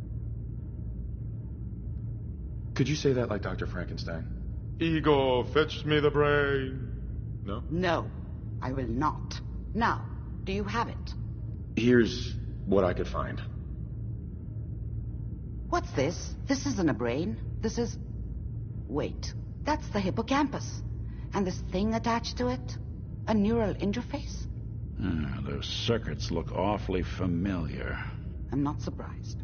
Could you say that like Dr. Frankenstein? Ego, fetch me the brain. No? No, I will not. Now, do you have it? Here's what I could find. What's this? This isn't a brain. This is... Wait, that's the hippocampus. And this thing attached to it? A neural interface? Those circuits look awfully familiar. I'm not surprised.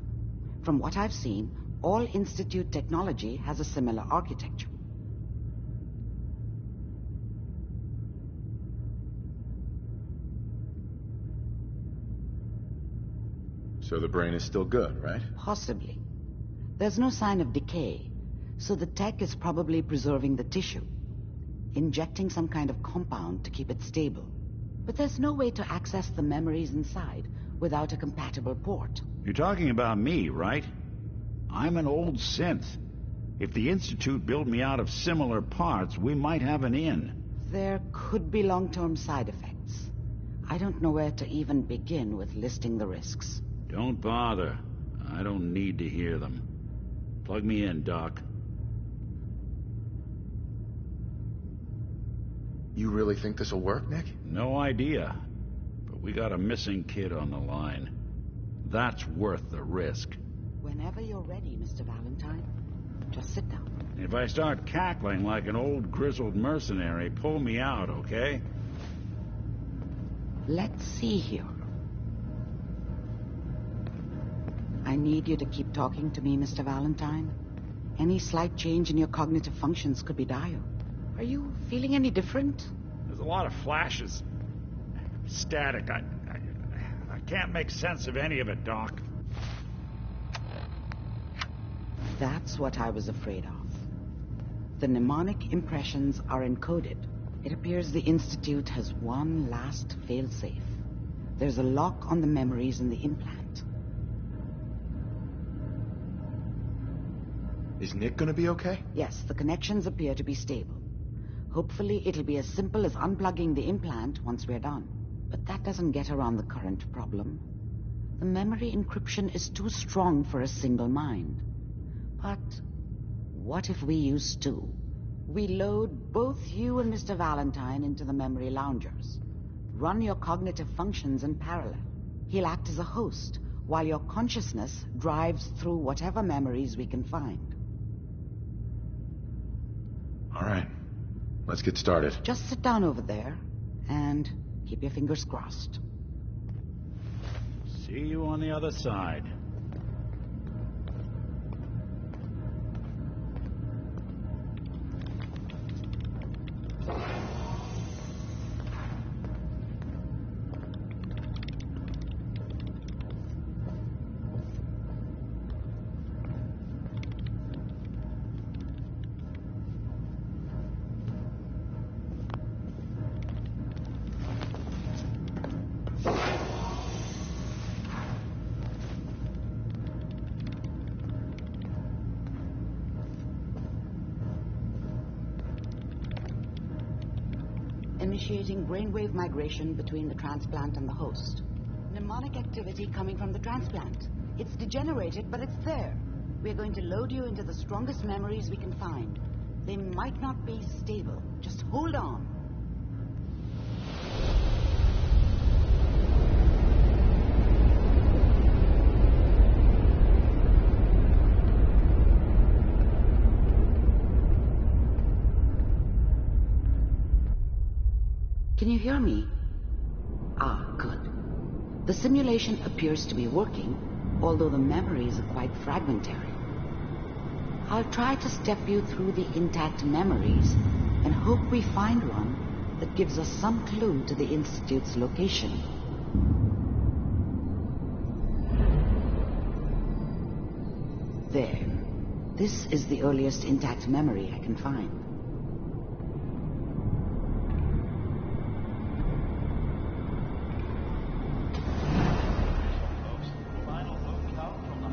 From what I've seen, all Institute technology has a similar architecture. So the brain is still good, right? Possibly. There's no sign of decay, so the tech is probably preserving the tissue, injecting some kind of compound to keep it stable. But there's no way to access the memories inside without a compatible port. You're talking about me, right? I'm an old synth. If the Institute built me out of similar parts, we might have an in. There could be long-term side effects. I don't know where to even begin with listing the risks. Don't bother. I don't need to hear them. Plug me in, Doc. You really think this'll work, Nick? No idea. But we got a missing kid on the line. That's worth the risk. Whenever you're ready, Mr. Valentine, just sit down. If I start cackling like an old grizzled mercenary, pull me out, okay? Let's see here. I need you to keep talking to me, Mr. Valentine. Any slight change in your cognitive functions could be dire. Are you feeling any different? There's a lot of flashes. Static. I can't make sense of any of it, Doc. That's what I was afraid of. The mnemonic impressions are encoded. It appears the Institute has one last failsafe. There's a lock on the memories in the implant. Is Nick gonna be okay? Yes, the connections appear to be stable. Hopefully it'll be as simple as unplugging the implant once we're done. But that doesn't get around the current problem. The memory encryption is too strong for a single mind. But what if we use two? We load both you and Mr. Valentine into the memory loungers. Run your cognitive functions in parallel. He'll act as a host, while your consciousness drives through whatever memories we can find. All right. Let's get started. Just sit down over there and keep your fingers crossed. See you on the other side. Initiating brainwave migration between the transplant and the host. Mnemonic activity coming from the transplant. It's degenerated, but it's there. We're going to load you into the strongest memories we can find. They might not be stable. Just hold on. Can you hear me? Ah, good. The simulation appears to be working, although the memories are quite fragmentary. I'll try to step you through the intact memories and hope we find one that gives us some clue to the Institute's location. There. This is the earliest intact memory I can find.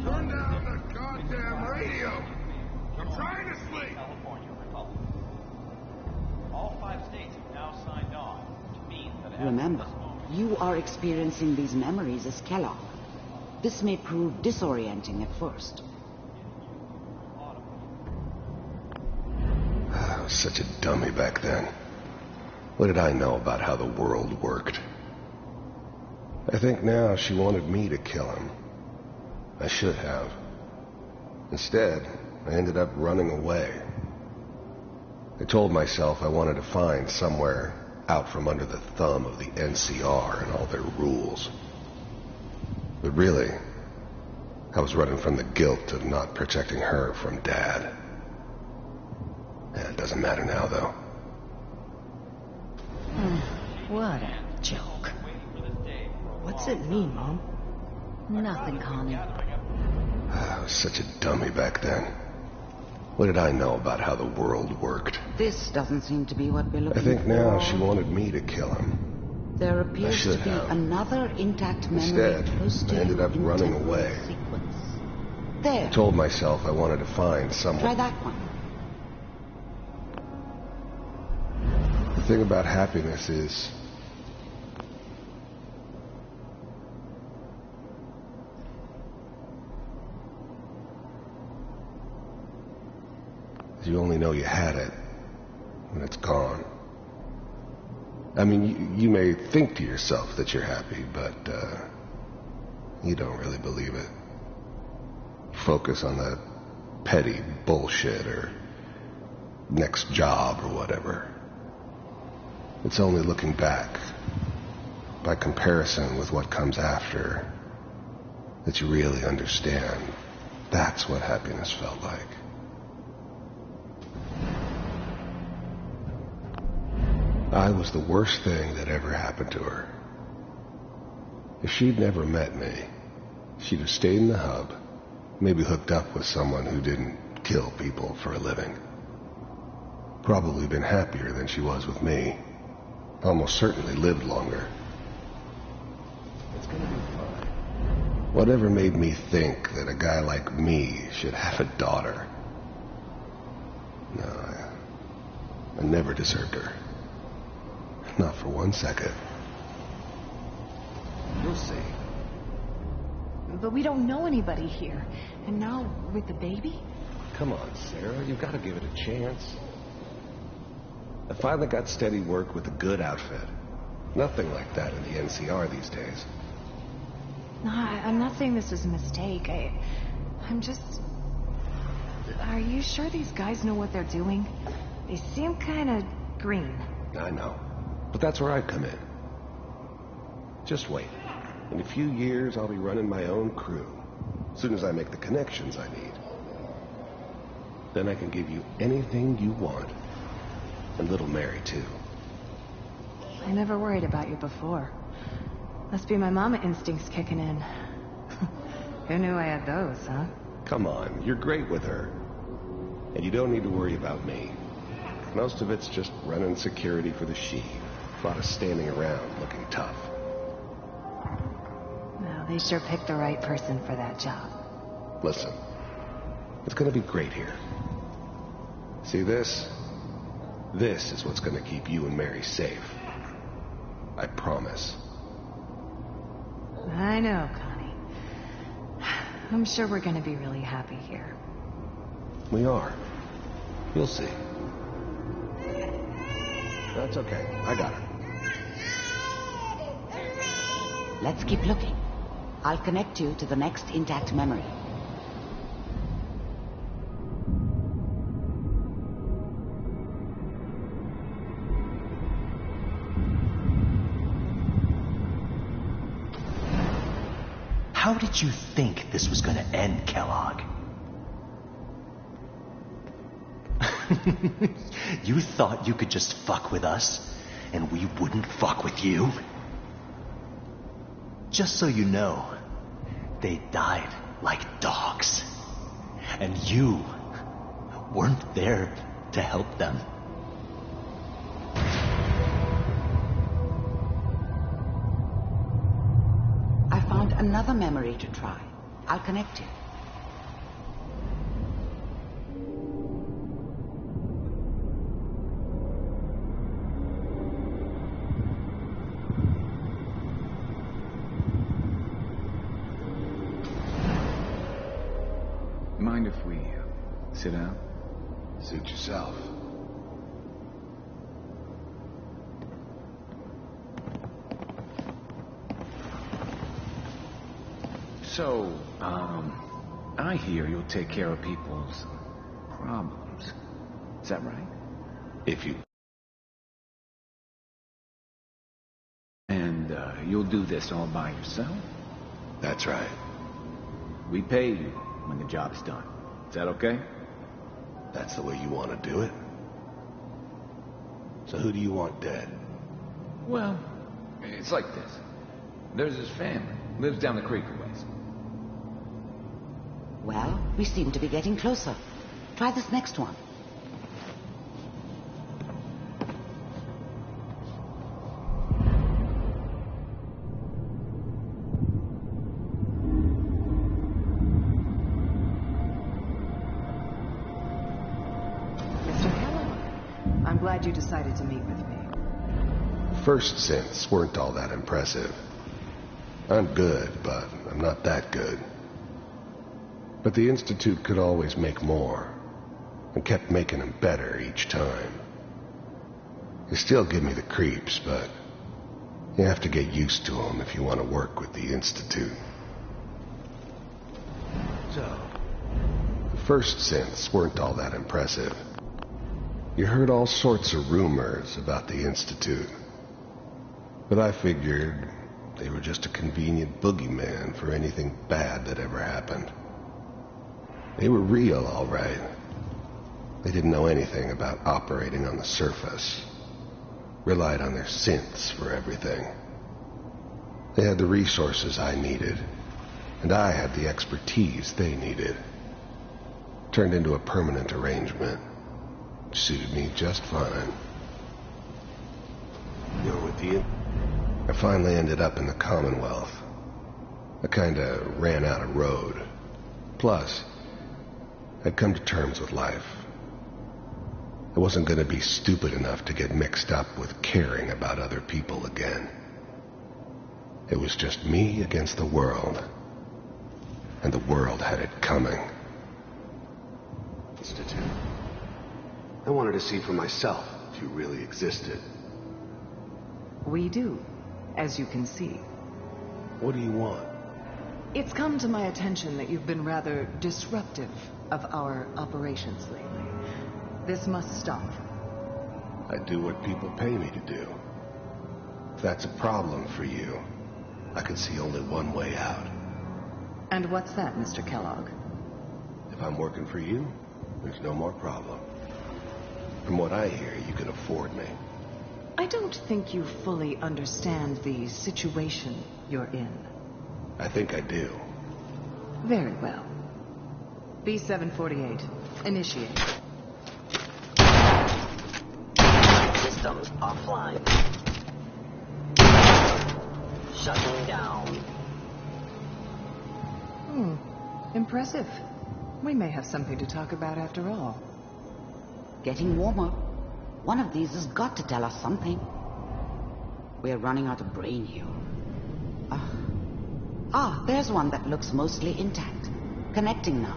Turn down the goddamn radio! I'm trying to sleep! All 5 states have now signed on, which means that Remember, you are experiencing these memories as Kellogg. This may prove disorienting at first. I was such a dummy back then. What did I know about how the world worked? I think now she wanted me to kill him. I should have. Instead, I ended up running away. I told myself I wanted to find somewhere out from under the thumb of the NCR and all their rules. But really, I was running from the guilt of not protecting her from Dad. It doesn't matter now, though. What a joke. What's it mean, Mom? Nothing, Connie. I was such a dummy back then. What did I know about how the world worked? This doesn't seem to be what we're looking I think for. now she wanted me to kill him. There appears to should be have. another intact memory Instead, close to I ended you up in running temporal away. sequence. I There. told myself I wanted to find someone. Try that one. The thing about happiness is you only know you had it when it's gone. I mean, you may think to yourself that you're happy, but you don't really believe it. Focus on the petty bullshit or next job or whatever. It's only looking back, by comparison with what comes after, that you really understand. That's what happiness felt like. I was the worst thing that ever happened to her. If she'd never met me, she'd have stayed in the hub, maybe hooked up with someone who didn't kill people for a living. Probably been happier than she was with me. Almost certainly lived longer. It's gonna be fine. Whatever made me think that a guy like me should have a daughter? No, I never deserved her. Not for 1 second. You'll see. But we don't know anybody here. And now, with the baby? Come on, Sarah, you've got to give it a chance. I finally got steady work with a good outfit. Nothing like that in the NCR these days. No, I'm not saying this was a mistake. I'm just... Are you sure these guys know what they're doing? They seem kind of green. I know. But that's where I come in. Just wait. In a few years, I'll be running my own crew. As soon as I make the connections I need. Then I can give you anything you want. And little Mary, too. I never worried about you before. Must be my mama instincts kicking in. Who knew I had those, huh? Come on, you're great with her. And you don't need to worry about me. Most of it's just running security for the She. A lot of standing around looking tough. Well, they sure picked the right person for that job. Listen, it's gonna be great here. See this? This is what's gonna keep you and Mary safe. I promise. I know, Connie. I'm sure we're gonna be really happy here. We are. You'll see. That's okay. I got her. Let's keep looking. I'll connect you to the next intact memory. How did you think this was going to end, Kellogg? You thought you could just fuck with us, and we wouldn't fuck with you? Just so you know, they died like dogs. And you weren't there to help them. I found another memory to try. I'll connect you. Mind if we sit down? Suit yourself. So, I hear you'll take care of people's problems. Is that right? If you... And, you'll do this all by yourself? That's right. We pay you when the job's done. Is that okay? That's the way you want to do it. So who do you want dead? Well, it's like this. There's his family. Lives down the creek a ways. Well, we seem to be getting closer. Try this next one. I'm glad you decided to meet with me. First synths weren't all that impressive. I'm good, but I'm not that good. But the Institute could always make more, and kept making them better each time. They still give me the creeps, but you have to get used to them if you want to work with the Institute. So, the first synths weren't all that impressive. You heard all sorts of rumors about the Institute. But I figured they were just a convenient boogeyman for anything bad that ever happened. They were real, all right. They didn't know anything about operating on the surface. Relied on their synths for everything. They had the resources I needed, and I had the expertise they needed. Turned into a permanent arrangement. Suited me just fine. You're with you? I finally ended up in the Commonwealth. I kinda ran out of road. Plus, I'd come to terms with life. I wasn't gonna be stupid enough to get mixed up with caring about other people again. It was just me against the world. And the world had it coming. Institute. I wanted to see for myself if you really existed. We do, as you can see. What do you want? It's come to my attention that you've been rather disruptive of our operations lately. This must stop. I do what people pay me to do. If that's a problem for you, I can see only one way out. And what's that, Mr. Kellogg? If I'm working for you, there's no more problem. From what I hear, you can afford me. I don't think you fully understand the situation you're in. I think I do. Very well. B-748, initiate. Systems offline. Shutting down. Impressive. We may have something to talk about after all. Getting warmer. One of these has got to tell us something. We're running out of brain here. There's one that looks mostly intact. Connecting now.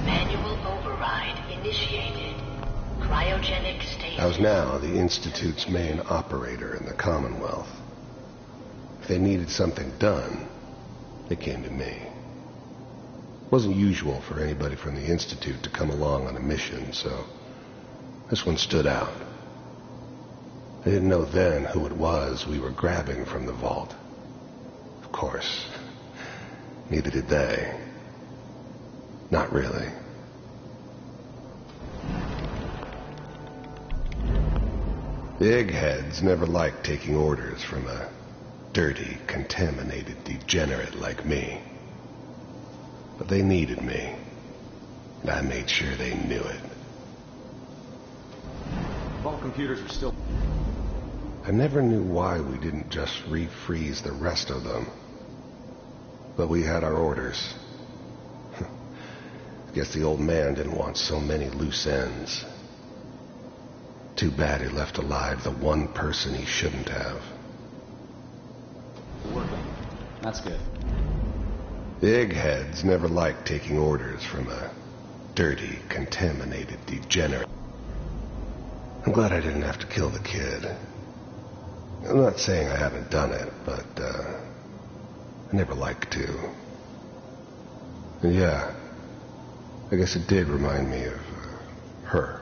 Manual override initiated. Cryogenic state. I was now the Institute's main operator in the Commonwealth. If they needed something done, they came to me. It wasn't usual for anybody from the Institute to come along on a mission, so this one stood out. I didn't know then who it was we were grabbing from the vault. Of course, neither did they. Not really. The eggheads never liked taking orders from a dirty, contaminated degenerate like me. But they needed me, and I made sure they knew it. Vault computers are still... I never knew why we didn't just refreeze the rest of them. But we had our orders. I guess the old man didn't want so many loose ends. Too bad he left alive the one person he shouldn't have. Working. That's good. The eggheads never liked taking orders from a dirty, contaminated degenerate. I'm glad I didn't have to kill the kid. I'm not saying I haven't done it, but I never liked to. And yeah, I guess it did remind me of her.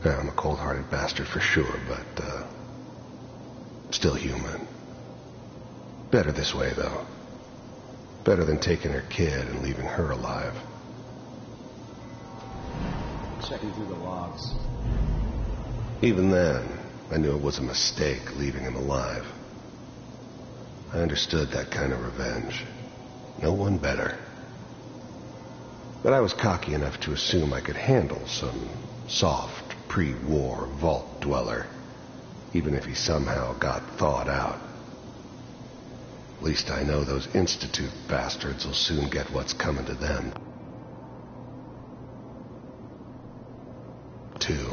Yeah, I'm a cold-hearted bastard for sure, but still human. Better this way, though. Better than taking her kid and leaving her alive. Checking through the logs. Even then, I knew it was a mistake leaving him alive. I understood that kind of revenge. No one better. But I was cocky enough to assume I could handle some soft, pre-war vault dweller, even if he somehow got thawed out. At least I know those Institute bastards will soon get what's coming to them, too.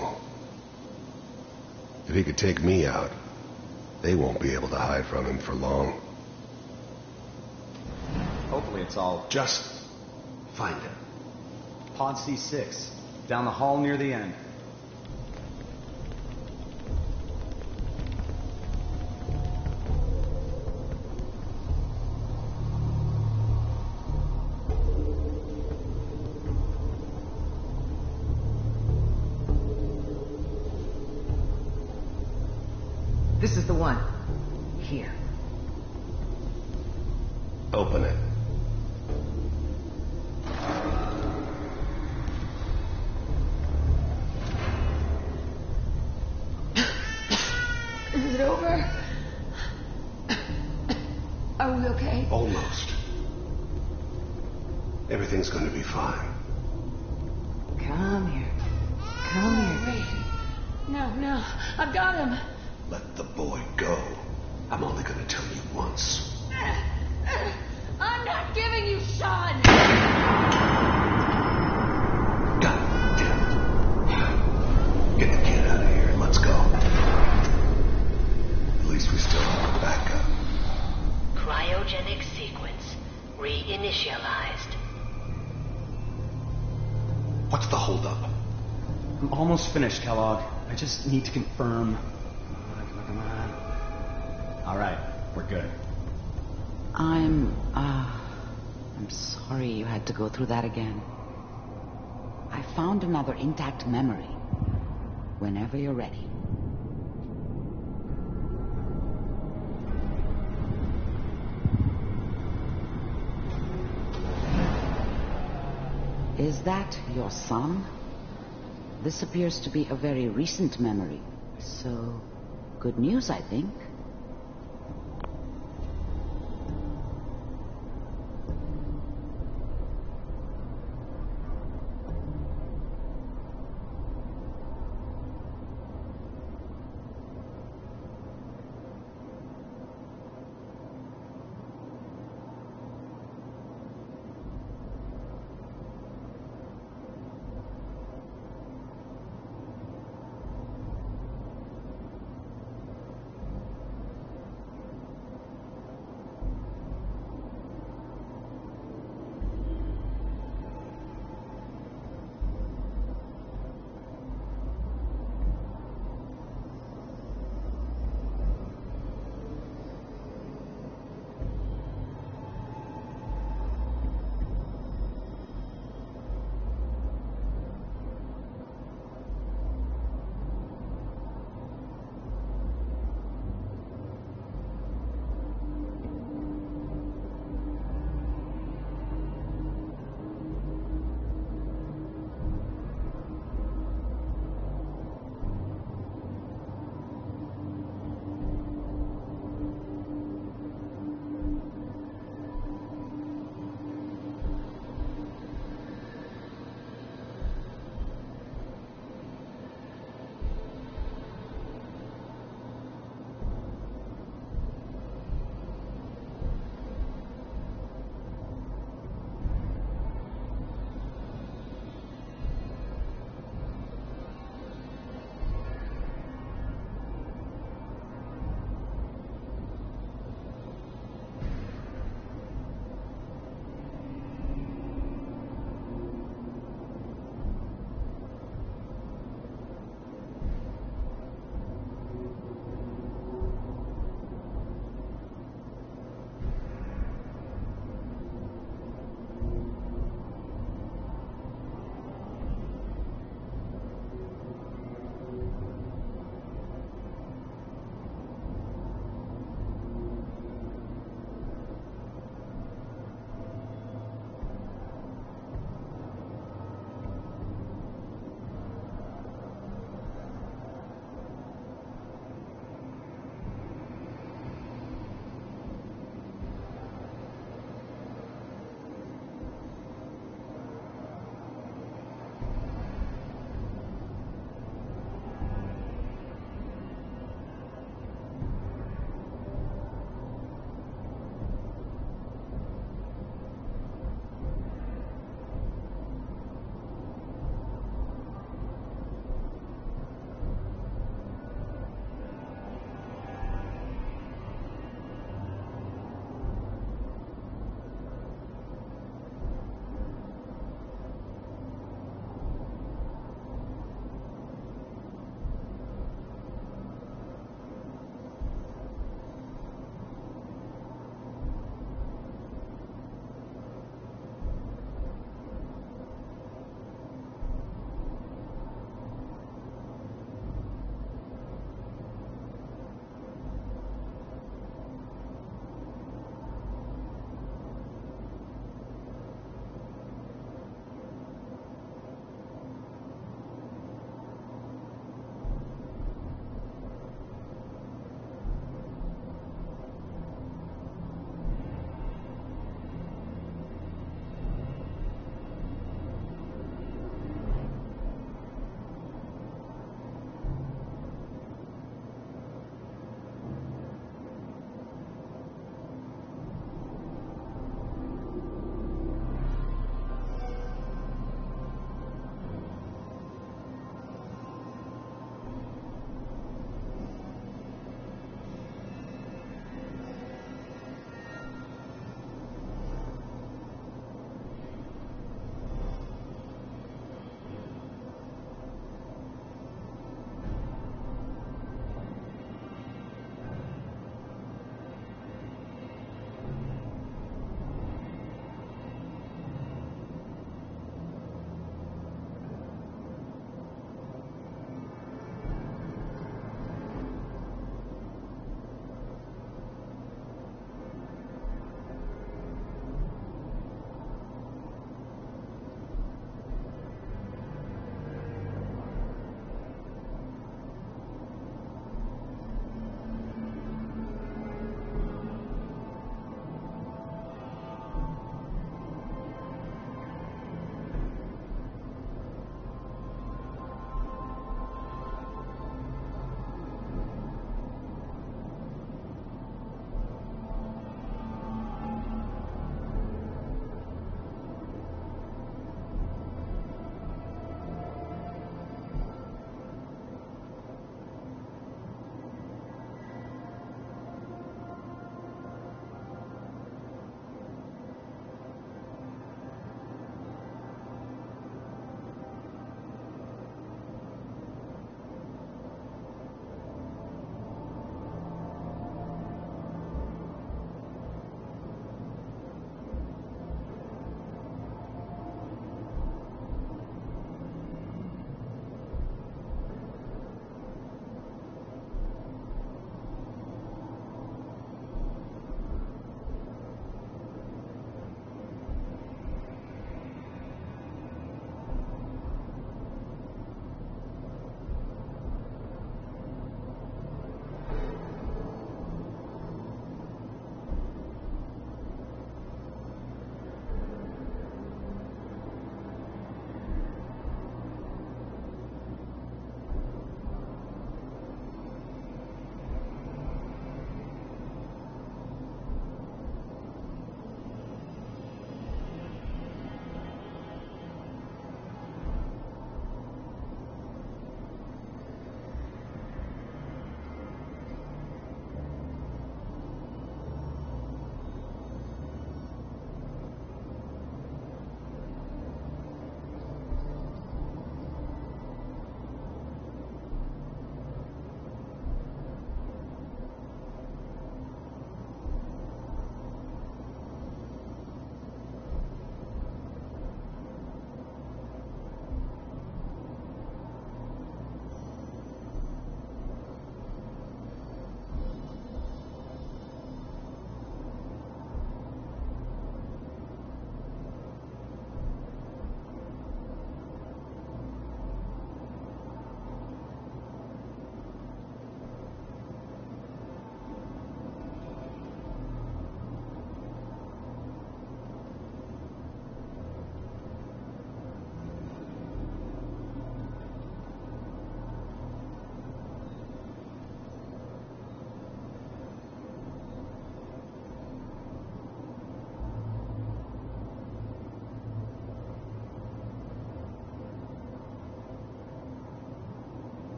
If he could take me out, they won't be able to hide from him for long. Hopefully it's all... Just find it. Pod C6, down the hall near the end. This is the one. Here. Open it. Is it over? Are we okay? Almost. Everything's going to be fine. Come here. Come here. Wait. No. I've got him. Let the boy go. I'm only going to tell you once. I'm not giving you Sean! God damn it. Get the kid out of here and let's go. At least we still have a backup. Cryogenic sequence reinitialized. What's the holdup? I'm almost finished, Kellogg. I just need to confirm. Come on. All right, we're good. I'm sorry you had to go through that again. I found another intact memory. Whenever you're ready. Is that your son? This appears to be a very recent memory. So, good news, I think.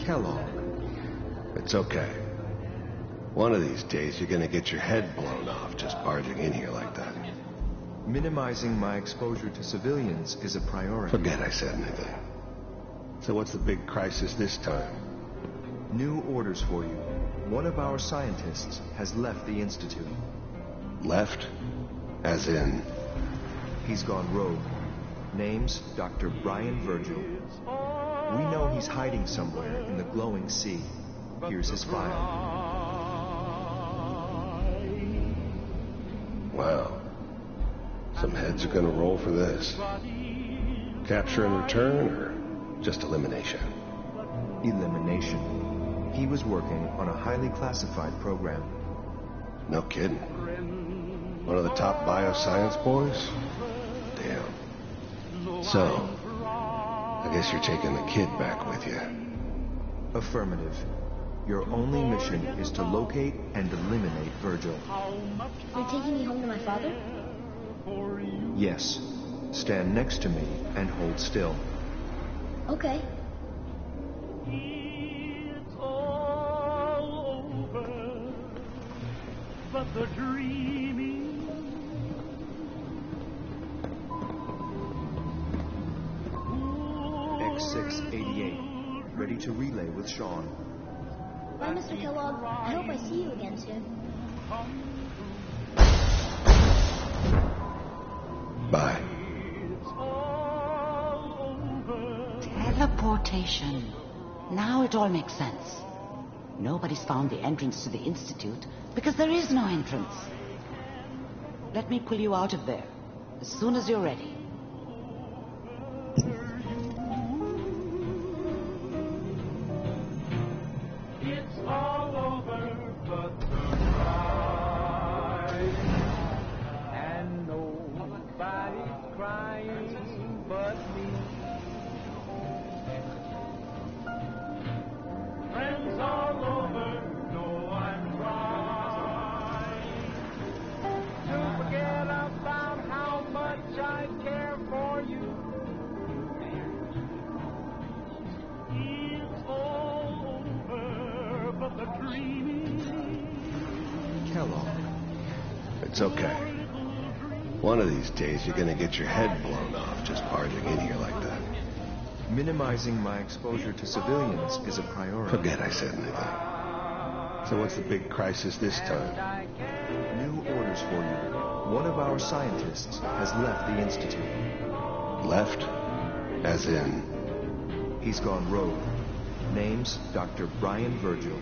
Kellogg. It's okay. One of these days you're gonna get your head blown off just barging in here like that. Minimizing my exposure to civilians is a priority. Forget I said anything. So what's the big crisis this time? New orders for you. One of our scientists has left the Institute. Left? As in? He's gone rogue. Name's Dr. Brian Virgil. We know he's hiding somewhere in the glowing sea. Here's his file. Wow. Some heads are gonna roll for this. Capture and return, or just elimination? Elimination. He was working on a highly classified program. No kidding. One of the top bioscience boys? Damn. So, I guess you're taking the kid back with you. Affirmative. Your only mission is to locate and eliminate Virgil. You're taking me home to my father? Yes. Stand next to me and hold still. Okay. It's all over, but the dreaming. X688. Ready to relay with Sean. Bye, Mr. Kellogg. I hope I see you again soon. Bye. Teleportation. Now it all makes sense. Nobody's found the entrance to the Institute because there is no entrance. Let me pull you out of there as soon as you're ready. It's all over, but the ride. And nobody's crying but me. Friends all over know I'm trying to forget about how much I care for you. It's all over, but the dreaming. Kellogg. It's okay. One of these days you're gonna get your head blown off just barging in here like that. Minimizing my exposure to civilians is a priority. Forget I said anything. So what's the big crisis this time? New orders for you. One of our scientists has left the Institute. Left? As in? He's gone rogue. Name's Dr. Brian Virgil.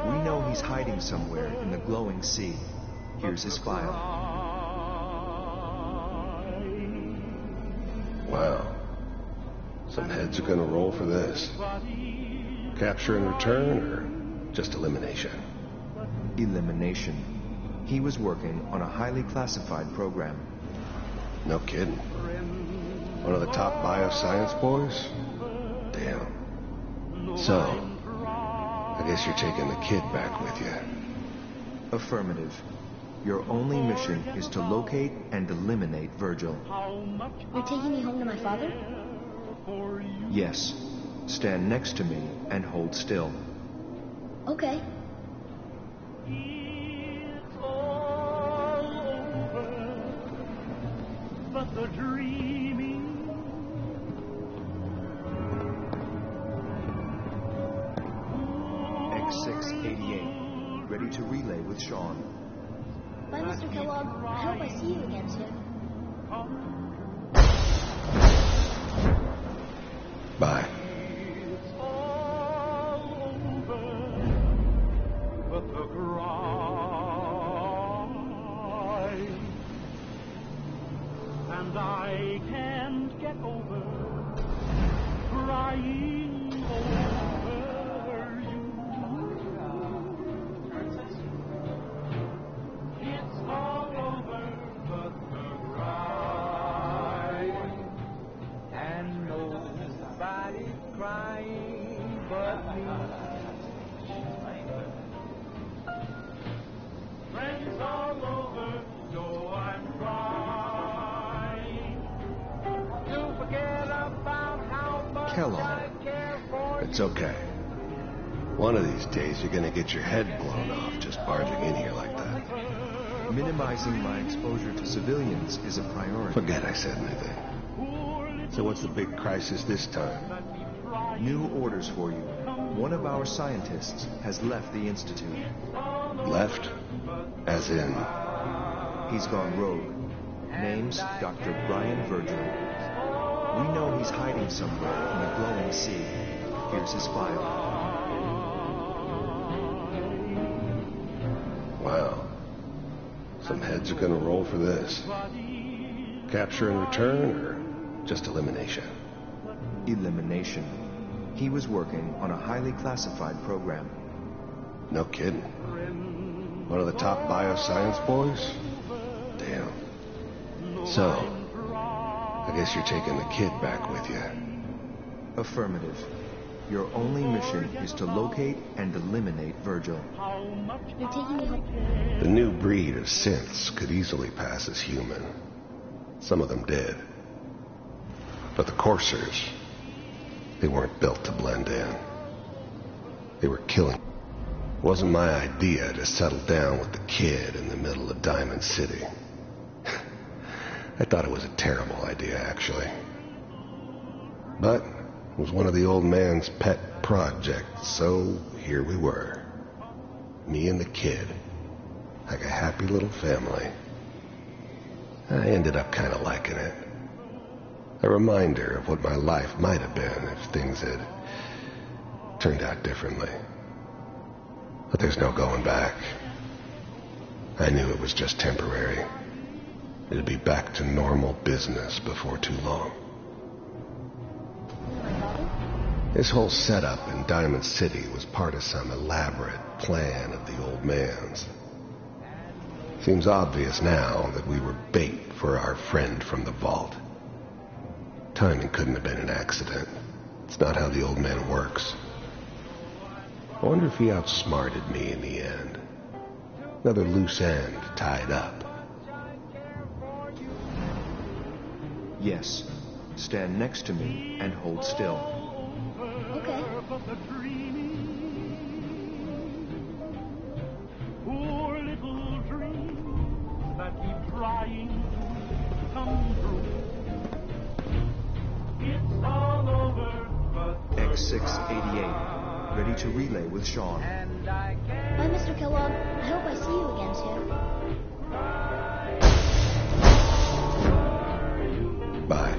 We know he's hiding somewhere in the glowing sea. Here's his file. Wow. Some heads are gonna roll for this. Capture and return, or just elimination? Elimination. He was working on a highly classified program. No kidding. One of the top bioscience boys? Damn. So, I guess you're taking the kid back with you. Affirmative. Your only mission is to locate and eliminate Virgil. You're taking me home to my father? Yes. Stand next to me and hold still. Okay. It's all over, but the dreaming. X688. Ready to relay with Sean. Bye, Mr. Kellogg. I hope I see you again soon. Bye. But the cry, and I can't get over crying over you. It's all over, but the cry, and nobody's crying but me. Friends all over know I'm trying to forget about how much Kellogg. I care for It's okay. One of these days, you're gonna get your head blown off just barging in here like that. Minimizing my exposure to civilians is a priority. Forget I said anything. So what's the big crisis this time? New orders for you. One of our scientists has left the Institute. Left? As in? He's gone rogue. Name's Dr. Brian Virgil. We know he's hiding somewhere in the glowing sea. Here's his file. Wow. Some heads are gonna roll for this. Capture and return, or just elimination? Elimination. He was working on a highly classified program. No kidding. One of the top bioscience boys? Damn. So, I guess you're taking the kid back with you. Affirmative. Your only mission is to locate and eliminate Virgil. You're taking me home. The new breed of synths could easily pass as human. Some of them did. But the coursers, they weren't built to blend in. They were killing. It wasn't my idea to settle down with the kid in the middle of Diamond City. I thought it was a terrible idea, actually. But it was one of the old man's pet projects, so here we were. Me and the kid, like a happy little family. I ended up kind of liking it. A reminder of what my life might have been if things had turned out differently. But there's no going back. I knew it was just temporary. It'd be back to normal business before too long. This whole setup in Diamond City was part of some elaborate plan of the old man's. Seems obvious now that we were bait for our friend from the vault. Timing couldn't have been an accident. It's not how the old man works. I wonder if he outsmarted me in the end. Another loose end tied up. Yes. Stand next to me and hold still. Okay. Poor little dream that keeps trying to come true. It's all over, but X688. Ready to relay with Sean. Bye, Mr. Kellogg. I hope I see you again soon. Bye.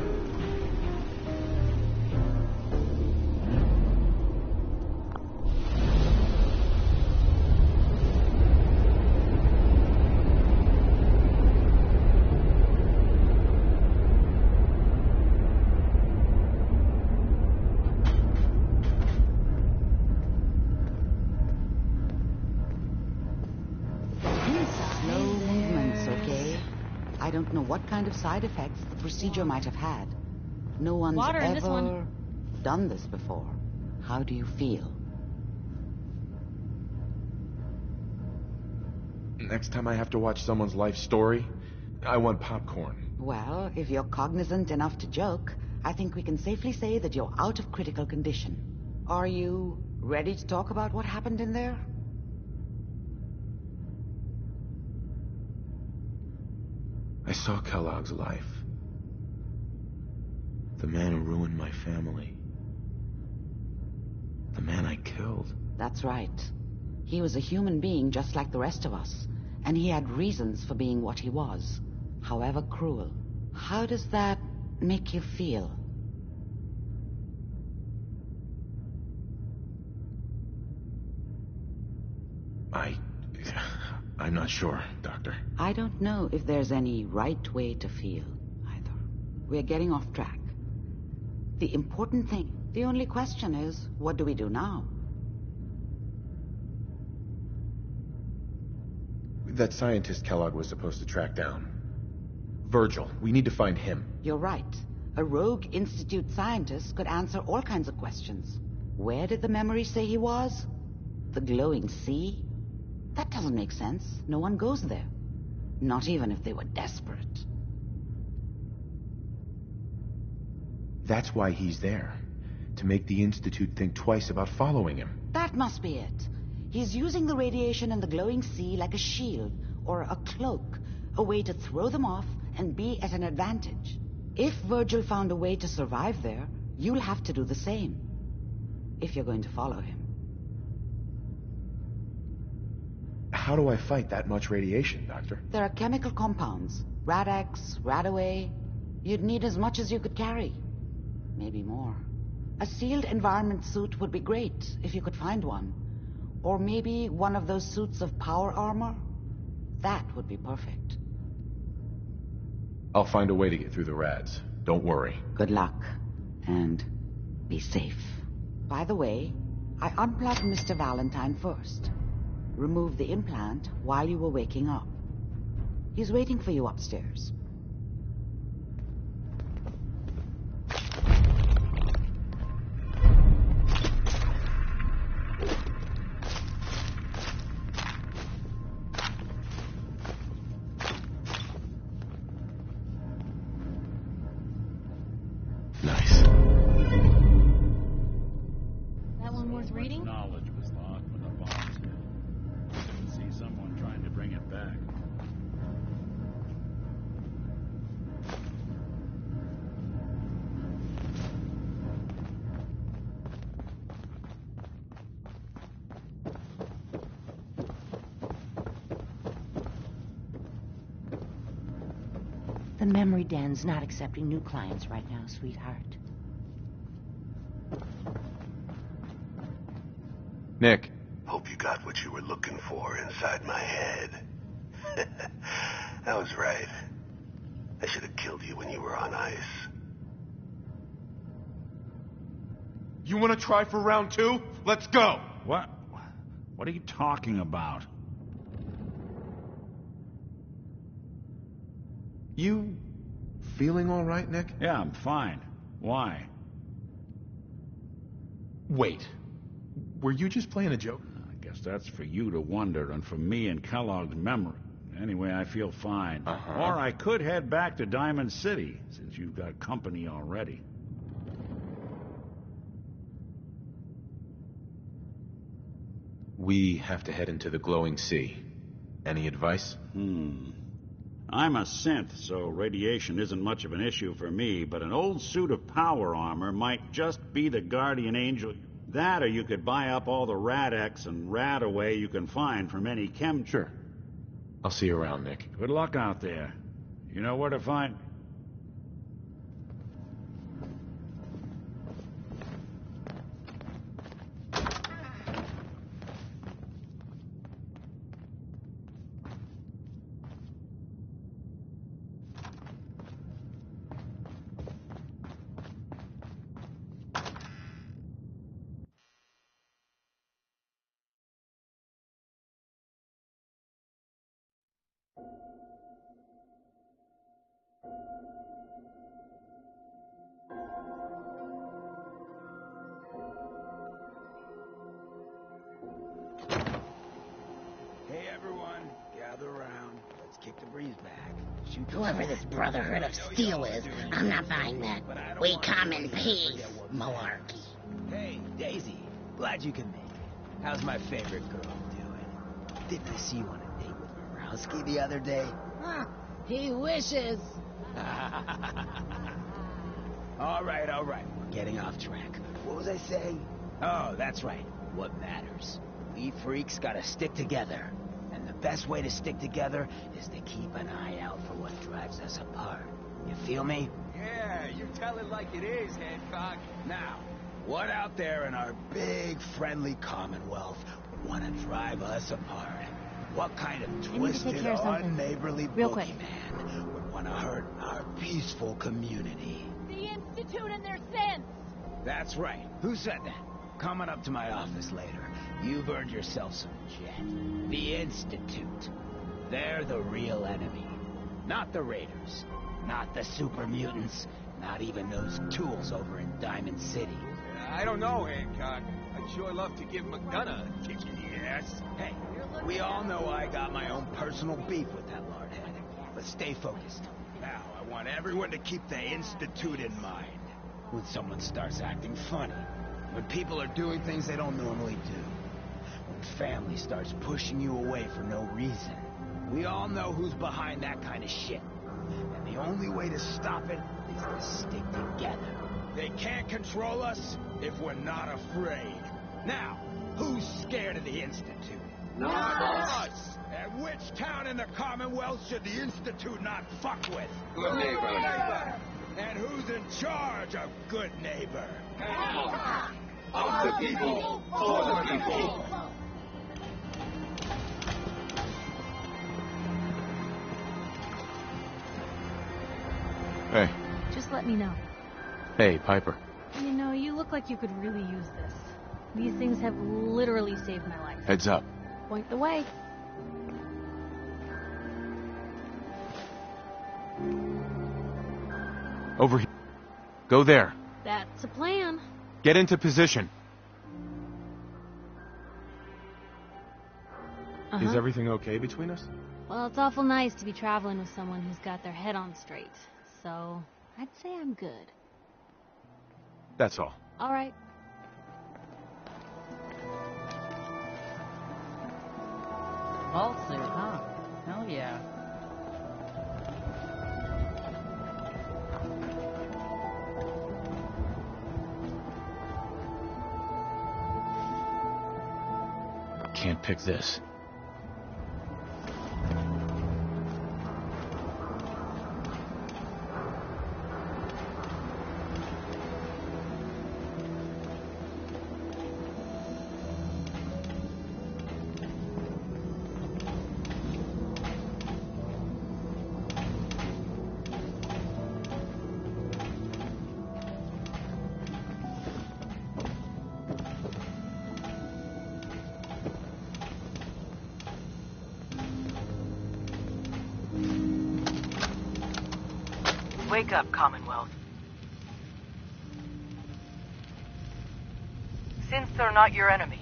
Slow movements, okay? I don't know what kind of side effects the procedure might have had. No one's Water in this ever one. done this before. How do you feel? Next time I have to watch someone's life story, I want popcorn. Well, if you're cognizant enough to joke, I think we can safely say that you're out of critical condition. Are you ready to talk about what happened in there? I saw Kellogg's life. The man who ruined my family. The man I killed. That's right. He was a human being just like the rest of us, and he had reasons for being what he was, however cruel. How does that make you feel? I'm not sure, Doctor. I don't know if there's any right way to feel, either. We're getting off track. The important thing, the only question is, what do we do now? That scientist Kellogg was supposed to track down. Virgil. We need to find him. You're right. A rogue Institute scientist could answer all kinds of questions. Where did the memory say he was? The glowing sea? That doesn't make sense. No one goes there. Not even if they were desperate. That's why he's there. To make the Institute think twice about following him. That must be it. He's using the radiation in the glowing sea like a shield or a cloak, a way to throw them off and be at an advantage. If Virgil found a way to survive there, you'll have to do the same. If you're going to follow him. How do I fight that much radiation, Doctor? There are chemical compounds. Rad-X, Radaway. You'd need as much as you could carry. Maybe more. A sealed environment suit would be great, if you could find one. Or maybe one of those suits of power armor? That would be perfect. I'll find a way to get through the rads. Don't worry. Good luck. And be safe. By the way, I unplugged Mr. Valentine first. Removed the implant while you were waking up. He's waiting for you upstairs. Nice. That one worth reading? Knowledge was lost when the bombs hit. I can see someone trying to bring it back. The memory den's not accepting new clients right now, sweetheart. Nick. Hope you got what you were looking for inside my head. I was right. I should have killed you when you were on ice. You want to try for round 2? Let's go! What? What are you talking about? You feeling all right, Nick? Yeah, I'm fine. Why? Wait. Were you just playing a joke? I guess that's for you to wonder, and for me and Kellogg's memory. Anyway, I feel fine. Or I could head back to Diamond City, since you've got company already. We have to head into the glowing sea. Any advice? I'm a synth, so radiation isn't much of an issue for me, but an old suit of power armor might just be the guardian angel. That, or you could buy up all the Rad-X and Radaway you can find from any chem... Sure. I'll see you around, Nick. Good luck out there. You know where to find... Hey everyone, gather around. Let's kick the breeze back. Shoot Whoever this Brotherhood of Steel is, I'm not buying that. We come in peace, malarkey. Hey, Daisy. Glad you can make it. How's my favorite girl doing? Didn't I see you on a date with Morowski the other day? Huh, he wishes. All right. We're getting off track. What was I saying? Oh, that's right. What matters? We freaks gotta stick together. And the best way to stick together is to keep an eye out for what drives us apart. You feel me? Yeah, you tell it like it is, Hancock. Now, what out there in our big, friendly Commonwealth would want to drive us apart? What kind of twisted, unneighborly boogeyman would want to hurt our peaceful community? The Institute and their sins. That's right. Who said that? Coming up to my office later. You've earned yourself some jet. The Institute. They're the real enemy. Not the Raiders. Not the super mutants. Not even those tools over in Diamond City. I don't know, Hancock. I'd sure love to give McDonough a kick in the ass. Hey, we all know I got my own personal beef with that lordhead. But stay focused. Now, I want everyone to keep the Institute in mind. When someone starts acting funny, When people are doing things they don't normally do. When family starts pushing you away for no reason. We all know who's behind that kind of shit. And the only way to stop it is to stick together. They can't control us if we're not afraid. Now, who's scared of the Institute? Not us! And which town in the Commonwealth should the Institute not fuck with? Good neighbor. And who's in charge of good neighbor? Of the people, for the people. Hey. Just let me know. Hey, Piper. You know, you look like you could really use this. These things have literally saved my life. Heads up. Point the way. Over here. Go there. That's a plan. Get into position. Is everything okay between us? Well, it's awful nice to be traveling with someone who's got their head on straight. So, I'd say I'm good. That's all. All right. Vault suit, huh? Hell yeah. Can't pick this. Wake up, Commonwealth. Since they're not your enemy,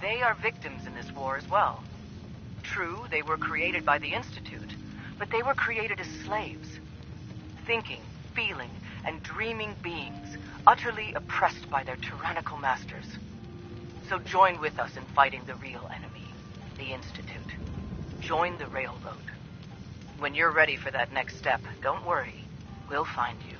they are victims in this war as well. True, they were created by the Institute, but they were created as slaves. Thinking, feeling, and dreaming beings, utterly oppressed by their tyrannical masters. So join with us in fighting the real enemy, the Institute. Join the Railroad. When you're ready for that next step, don't worry. We'll find you.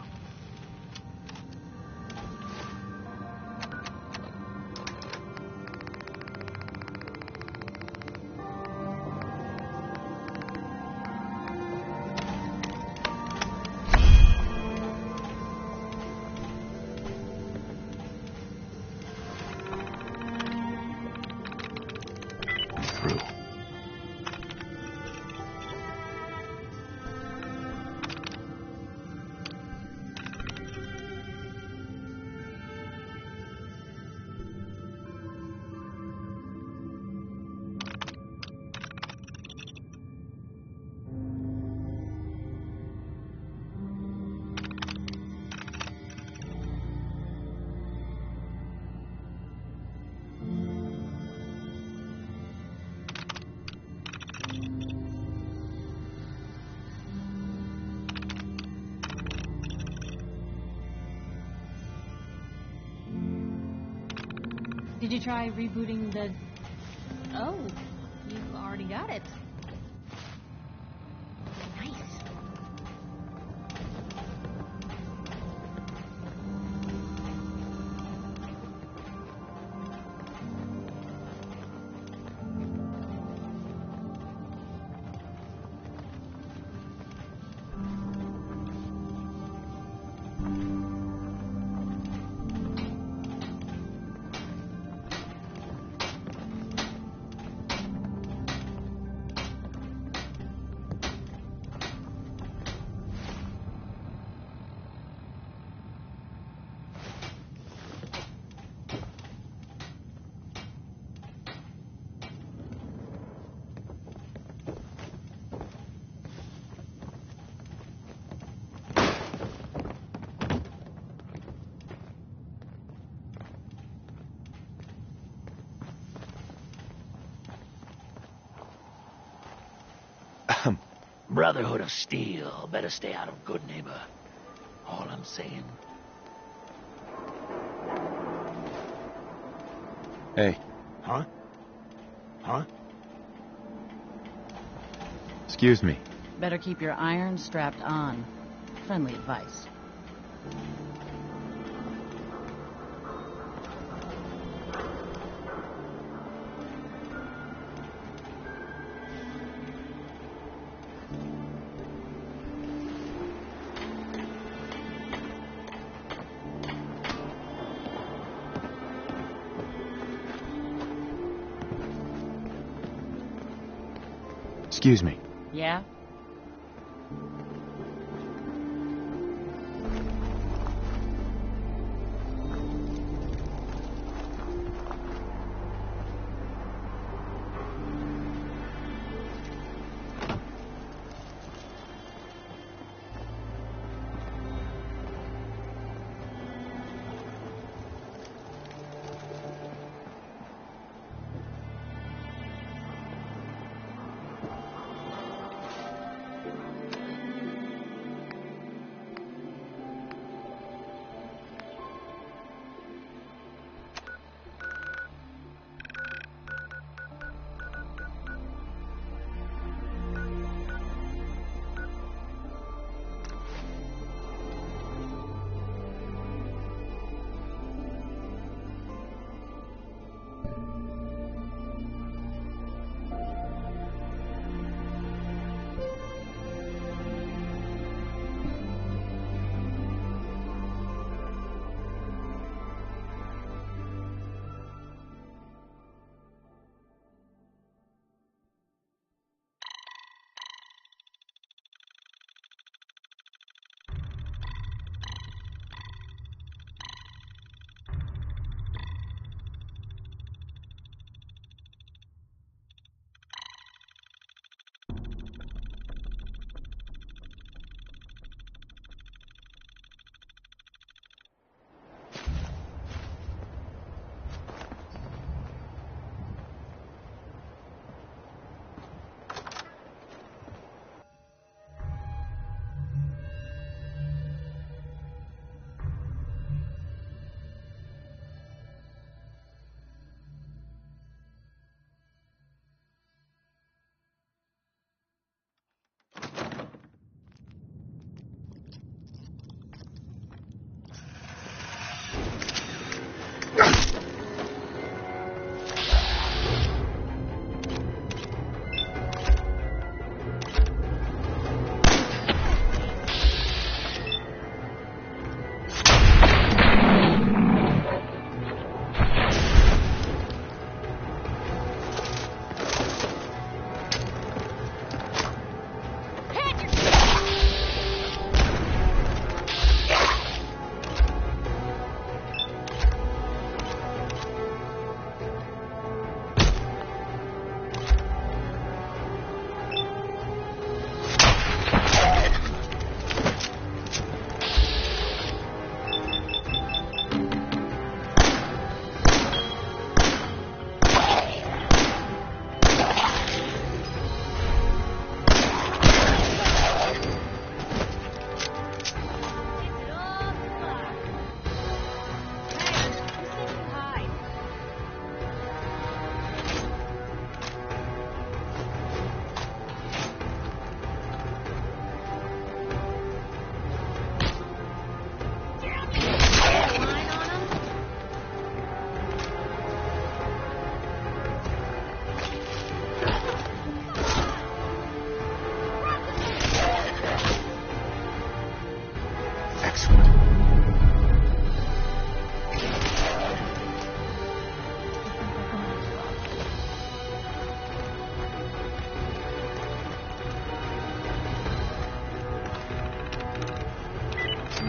Did you try rebooting the... Oh, you already got it. Nice. Brotherhood of Steel. Better stay out of Good Neighbor. All I'm saying. Hey. Huh? Huh? Excuse me. Better keep your iron strapped on. Friendly advice. Excuse me. Yeah?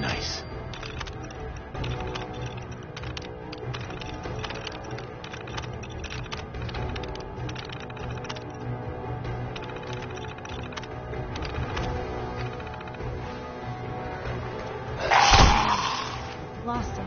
Nice. Lost him.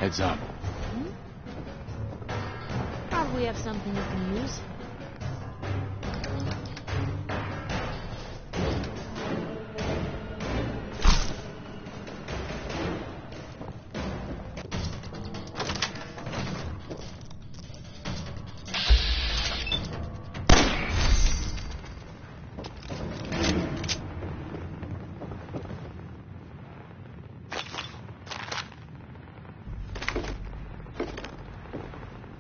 Heads up. Probably have something you can use.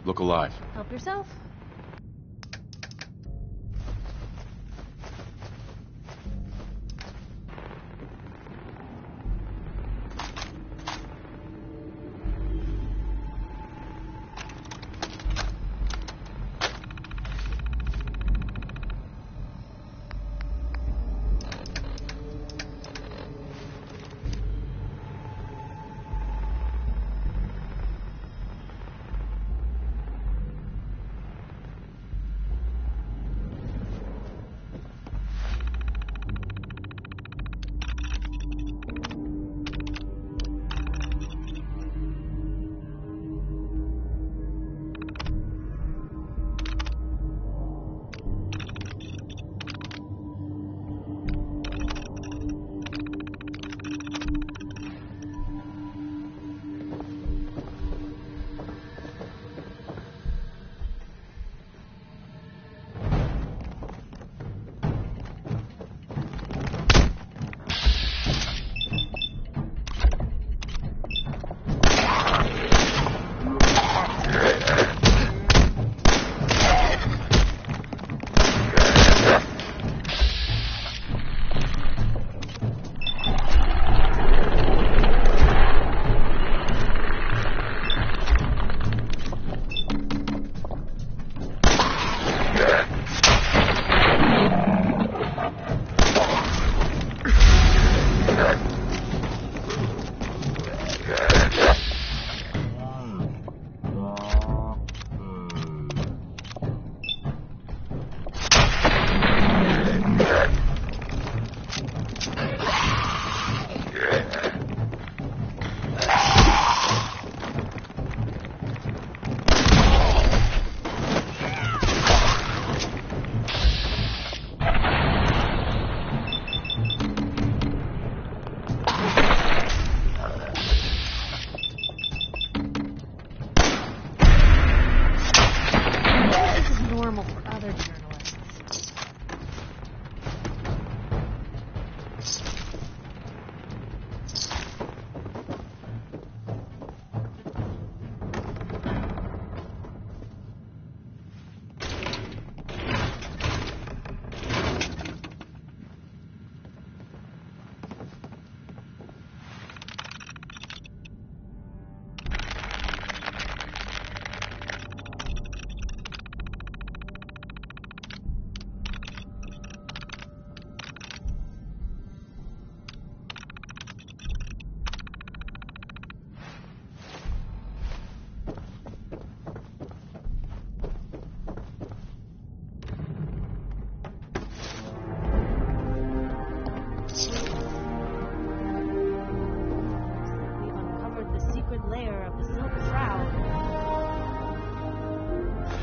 Look alive. Help yourself.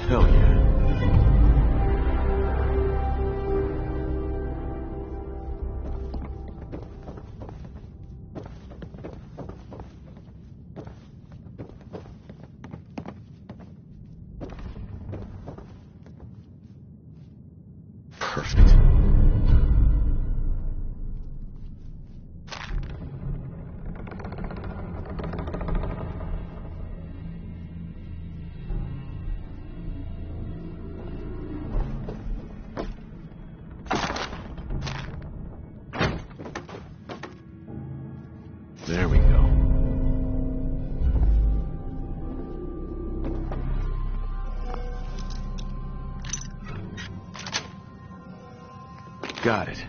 Hell yeah. Perfect. There we go. Got it.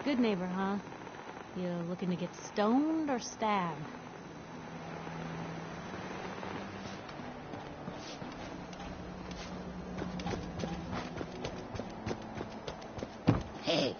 Good neighbor, huh? You looking to get stoned or stabbed? Hey.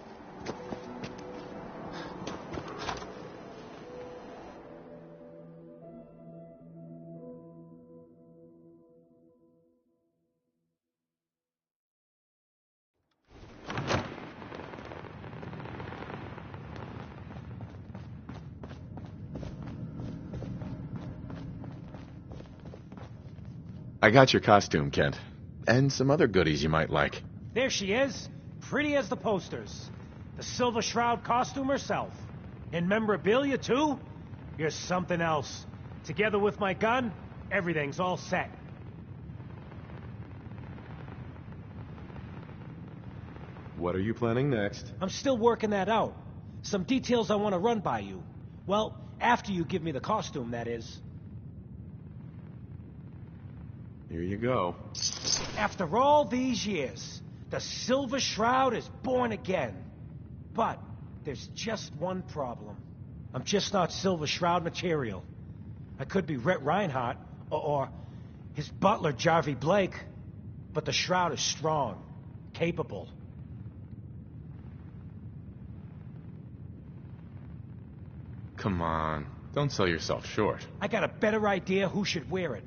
I got your costume, Kent. And some other goodies you might like. There she is, pretty as the posters. The Silver Shroud costume herself. And memorabilia, too? You're something else. Together with my gun, everything's all set. What are you planning next? I'm still working that out. Some details I want to run by you. Well, after you give me the costume, that is. Here you go. After all these years, the Silver Shroud is born again. But there's just one problem. I'm just not Silver Shroud material. I could be Rhett Reinhardt or his butler, Jarvie Blake. But the Shroud is strong, capable. Come on, don't sell yourself short. I got a better idea who should wear it.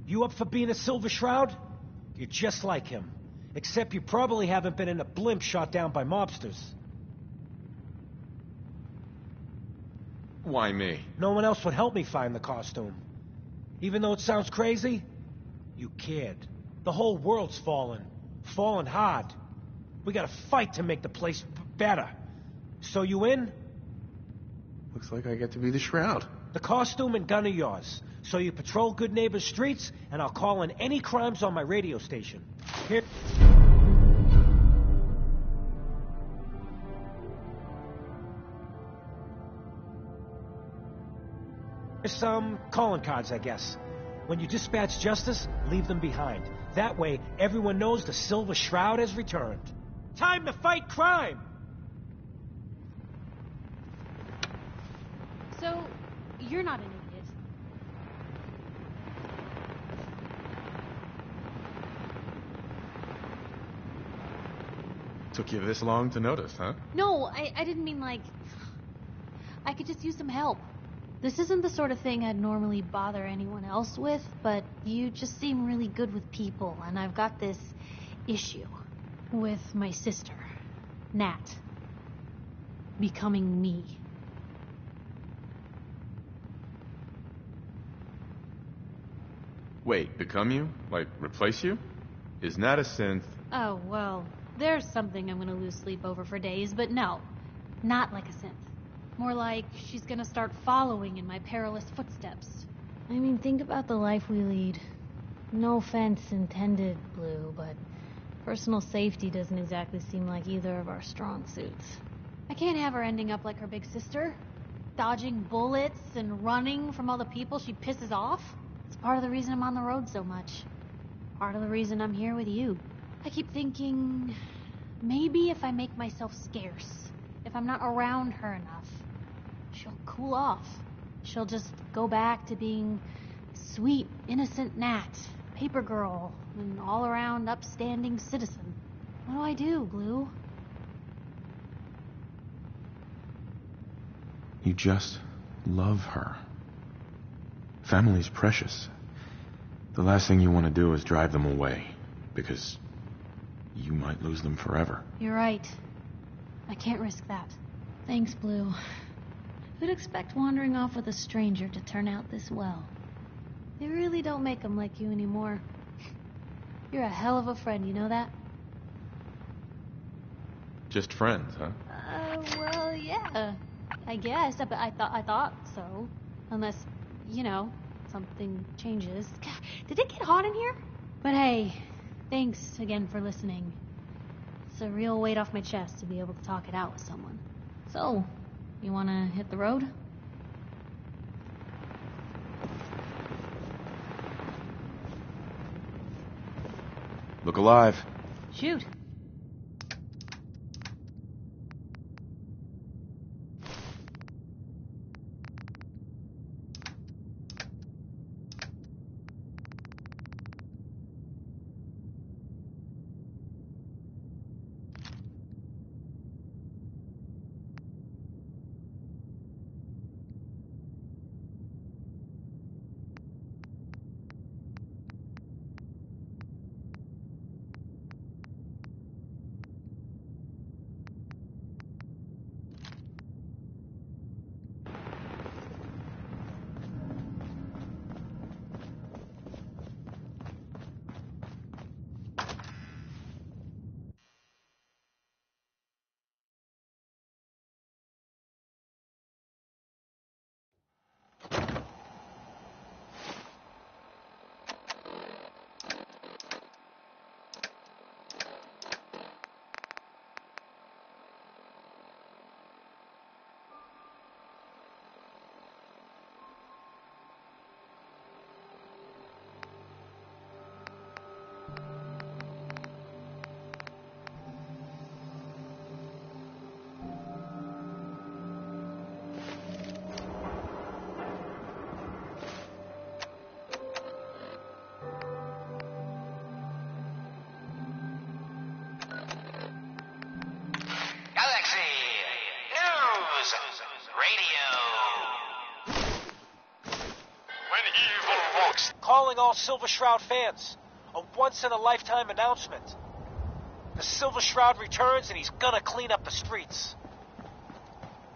You up for being a Silver Shroud? You're just like him. Except you probably haven't been in a blimp shot down by mobsters. Why me? No one else would help me find the costume. Even though it sounds crazy, you cared. The whole world's fallen. Fallen hard. We gotta fight to make the place better. So you in? Looks like I get to be the Shroud. The costume and gun are yours. So you patrol Good Neighbor's streets, and I'll call in any crimes on my radio station. Here... Here's some calling cards, I guess. When you dispatch justice, leave them behind. That way, everyone knows the Silver Shroud has returned. Time to fight crime! So, you're not an idiot. Took you this long to notice, huh? No, I didn't mean like... I could just use some help. This isn't the sort of thing I'd normally bother anyone else with, but you just seem really good with people, and I've got this issue with my sister, Nat, becoming me. Wait, become you? Like, replace you? Is Nat a synth? Oh, well, there's something I'm gonna lose sleep over for days, but no, not like a synth. More like she's gonna start following in my perilous footsteps. I mean, think about the life we lead. No offense intended, Blue, but personal safety doesn't exactly seem like either of our strong suits. I can't have her ending up like her big sister, dodging bullets and running from all the people she pisses off. It's part of the reason I'm on the road so much. Part of the reason I'm here with you. I keep thinking, maybe if I make myself scarce, if I'm not around her enough, she'll cool off. She'll just go back to being sweet, innocent Nat, paper girl, an all-around upstanding citizen. What do I do, Blue? You just love her. Family's precious. The last thing you want to do is drive them away, because you might lose them forever. You're right. I can't risk that. Thanks, Blue. Who'd expect wandering off with a stranger to turn out this well? They really don't make them like you anymore. You're a hell of a friend, you know that? Just friends, huh? Well, yeah. I guess, but I thought so. Unless, you know, something changes. God, did it get hot in here? But hey, thanks again for listening. It's a real weight off my chest to be able to talk it out with someone. So, you wanna hit the road? Look alive. Shoot. Calling all Silver Shroud fans. A once-in-a-lifetime announcement. The Silver Shroud returns and he's gonna clean up the streets.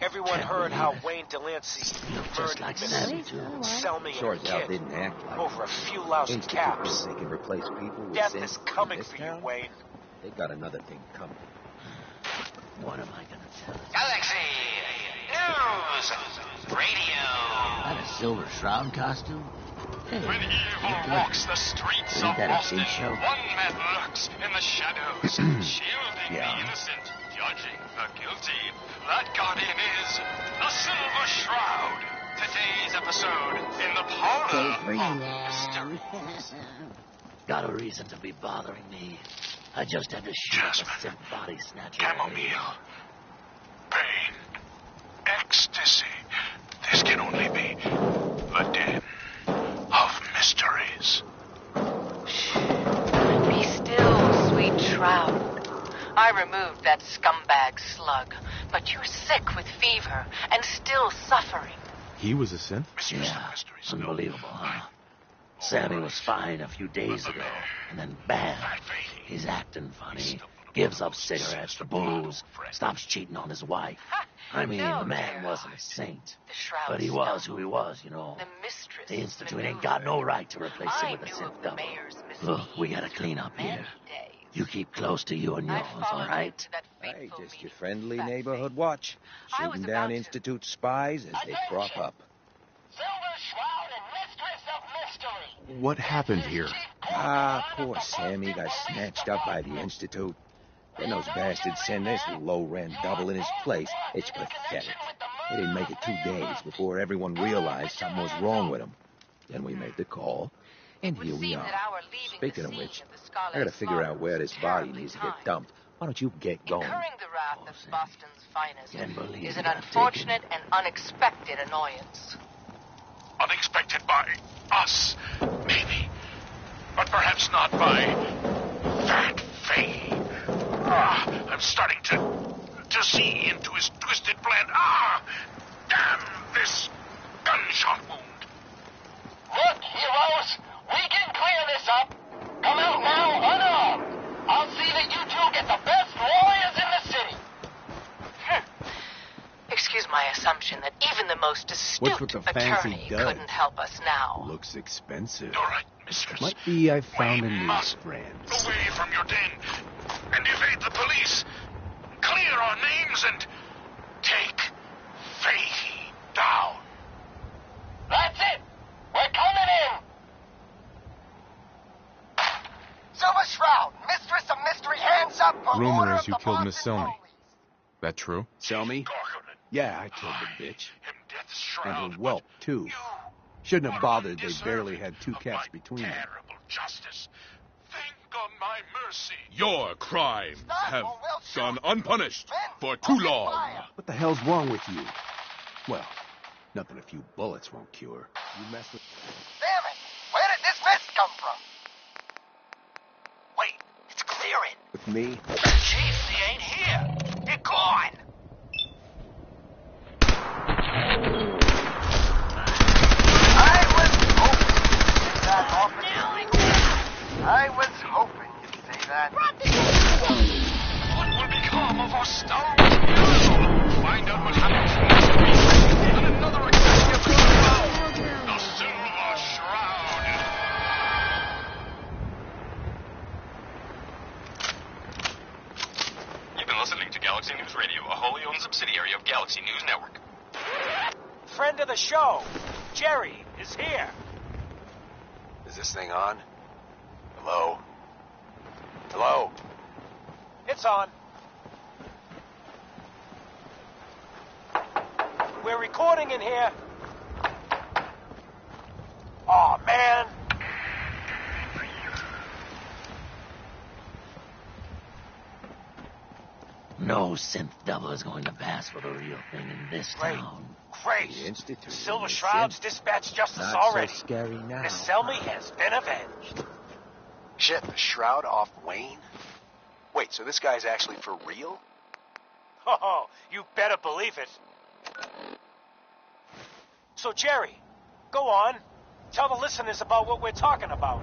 Everyone heard how Wayne Delancey murdered Miss Selmy and Sure the as hell kid didn't act like over a few lousy Institute caps. thinks they can replace people with Death sense is in coming this for you, town? Wayne. They got another thing coming. What am I gonna tell you? Galaxy News Radio. That a Silver Shroud costume? Hey, When evil walks the streets of Boston, one man lurks in the shadows, shielding the innocent, judging the guilty. That guardian is the Silver Shroud. Today's episode in the parlor of mysteries. Got a reason to be bothering me. I just had to shoot up a synth body snatcher. Chamomile. Pain. Ecstasy. This can only be the den of mysteries. Be still, sweet Shroud. I removed that scumbag slug, but you're sick with fever and still suffering. He was a synth? Yeah, unbelievable, huh? Sammy was fine a few days ago, and then bam, he's acting funny, gives up cigarettes to booze, stops cheating on his wife. I mean, the man wasn't a saint, but he was who he was, you know. The Institute ain't got no right to replace him with a synth double. Look, we gotta clean up here. You keep close to you and yours, all right? Hey, just your friendly neighborhood watch. Shooting down Institute spies as they crop up. What happened here? Poor Sammy got snatched up by the Institute. Then those bastards send this low-rent double in his place. It's pathetic. They didn't make it 2 days before everyone realized something was wrong with him. Then we made the call, and here we are. Speaking of which, I gotta figure out where this body needs to get dumped. Why don't you get going? Incurring the wrath of Boston's finest is an unfortunate and unexpected annoyance. Unexpected by us, maybe. But perhaps not by Fat Faye. I'm starting to see into his twisted plan. Damn this gunshot wound. Look, heroes, we can clear this up. Come out now unarmed. I'll see that you two get the best lawyers in the city. Excuse my assumption that even the most astute attorney couldn't help us now. Looks expensive. All right, mistress. Might be I found a new must friend. Away from your den and evade the police. Clear our names and take Fahey down. That's it. We're coming in. Silver Shroud, mistress of mystery, hands up for Rumor order is of you the killed Boston Miss Selmy. That true? Selmy? Yeah, I killed the bitch. And her whelp, too. Shouldn't have bothered. They barely had 2 cats between them. Terrible justice. Think on my mercy. Your crimes have gone unpunished for too long. What the hell's wrong with you? Well, nothing a few bullets won't cure. You mess with... Damn it! Where did this mess come from? Wait, it's clearing. With me? Chief, he ain't here. They're gone. I was hoping you'd say that. What will become of our stalwart hero? Find out what happens next week. And another executive about the Silver Shroud. You've been listening to Galaxy News Radio, a wholly owned subsidiary of Galaxy News Network. Friend of the show, Jerry, is here. Is this thing on? Hello? Hello? It's on. We're recording in here. Aw, man. No synth double is going to pass for the real thing in this town. Great. The Institute. Silver Shroud's dispatched justice Not already. so scary now. Miss Selmy has been avenged. Shit, the Shroud off Wayne? Wait, so this guy's actually for real? Oh, you better believe it. So, Jerry, go on. Tell the listeners about what we're talking about.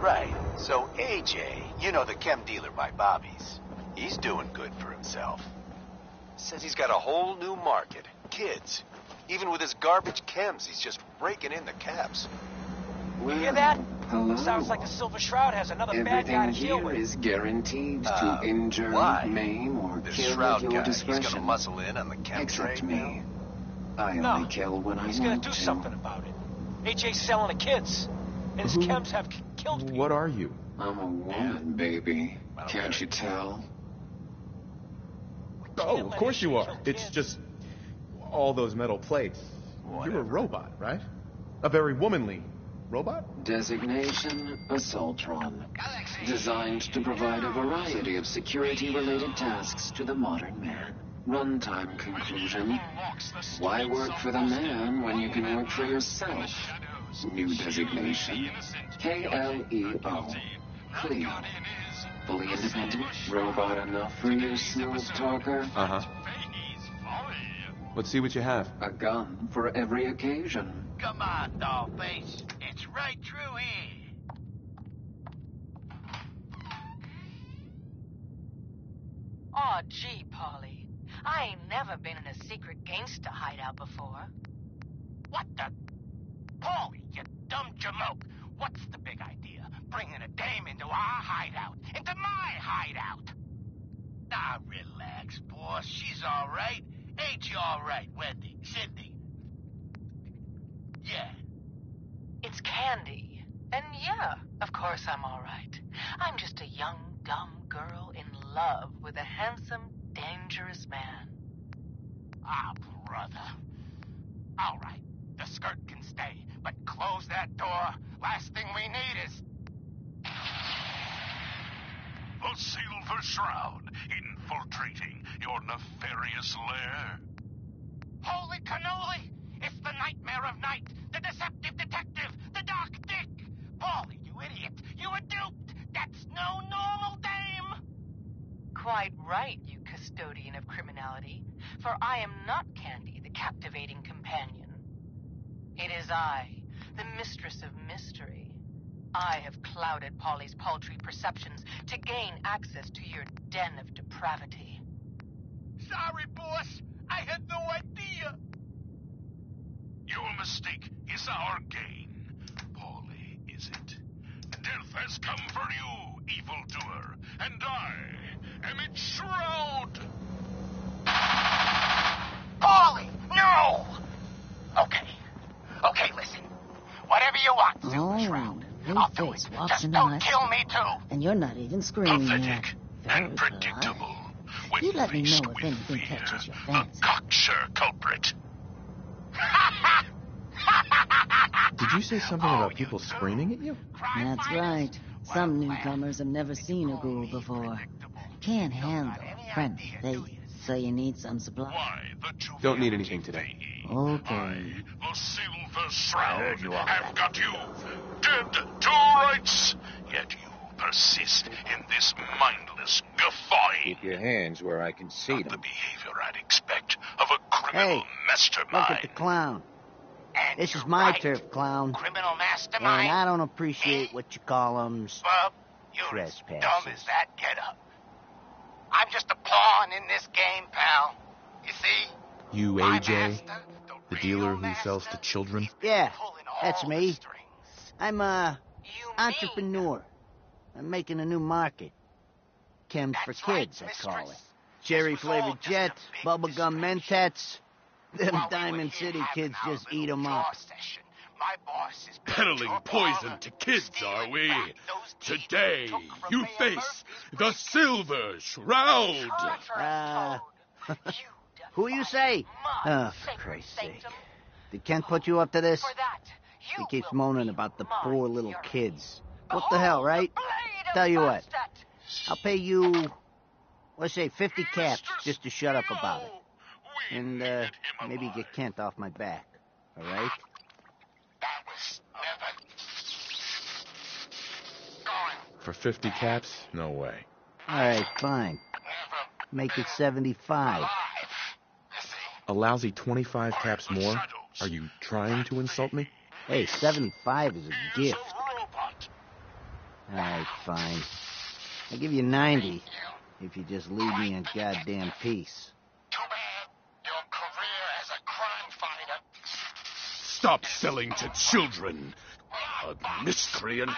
Right. So AJ, you know the chem dealer by Bobby's. He's doing good for himself. Says he's got a whole new market. Kids. Even with his garbage chems, he's just raking in the caps. You hear that? Hello. Sounds like the Silver Shroud has another bad guy to deal with. Everything here is guaranteed to injure, maim, or This kill Shroud at your guy, he's discretion. gonna muscle in on the chem Except trade me. now. I only kill when I He's want gonna do to. something about it. AJ's selling the kids. And his chems have killed people. What are you? I'm a woman, baby. Can't you tell? Oh, of course you are. It's just all those metal plates. You're a robot, right? A very womanly robot? Designation, Assaultron. Designed to provide a variety of security-related tasks to the modern man. Runtime conclusion. Why work for the man when you can work for yourself? New designation. KLEO. Cleo. Fully independent? Robot enough for you, smooth talker? Uh-huh. Let's see what you have. A gun for every occasion. Come on, dollface. It's right through here. Aw, gee, Polly. I ain't never been in a secret gangster hideout before. What the? Paulie, you dumb jamoke. What's the big idea? Bringing a dame into our hideout. Into my hideout. Nah, relax, boss. She's all right. Ain't you all right, Wendy? Cindy? Yeah. It's Candy. And yeah, of course I'm all right. I'm just a young, dumb girl in love with a handsome, dangerous man. Ah, brother. All right. The skirt can stay, but close that door. Last thing we need is... The Silver Shroud, infiltrating your nefarious lair. Holy cannoli! It's the nightmare of night, the deceptive detective, the dark dick! Paulie, you idiot! You were duped! That's no normal dame! Quite right, you custodian of criminality, for I am not Candy, the captivating companion. It is I, the mistress of mystery. I have clouded Polly's paltry perceptions to gain access to your den of depravity. Sorry, boss. I had no idea. Your mistake is our gain. Polly, is it? Death has come for you, evildoer, and I am its shroud. Paulie, no! Okay, listen. Whatever you want, Silver Shroud. I'll do it. Just don't kill me, too. And you're not even screaming yet. Very Predictable. You let me know if anything catches your fancy. Cocksure culprit. Did you say something about people screaming at you? That's right. Some newcomers have never seen a ghoul before. Can't handle friendly faces, so you need some supply. Don't need anything today. Okay. The Silver Shroud have got you dead to rights. Yet you persist in this mindless guffawing. Keep your hands where I can see them. The behavior I'd expect of a criminal mastermind. Look at the clown. This is my turf, clown. Criminal mastermind. And I don't appreciate what you call them You're as trespassers. dumb as that getup. I'm just a pawn in this game, pal. You see? You, AJ? The dealer who sells to children? Yeah, that's me. I'm a entrepreneur. I'm making a new market. Chems for kids, I call it. Cherry-flavored jets, bubblegum mentats. Them Diamond City kids just eat 'em up. Peddling poison to kids, are we? Today, you face the Silver Shroud. Who you say? Oh, for Christ's sake. Did Kent put you up to this? He keeps moaning about the poor little kids. What the hell, right? Tell you what. I'll pay you, let's say 50 caps just to shut up about it. And, maybe get Kent off my back. All right? For 50 caps? No way. All right, fine. Make it 75. A lousy 25 caps more? Are you trying to insult me? Hey, 75 is a gift. Alright, fine. I'll give you 90 if you just leave me in goddamn peace. Stop selling to children, a miscreant,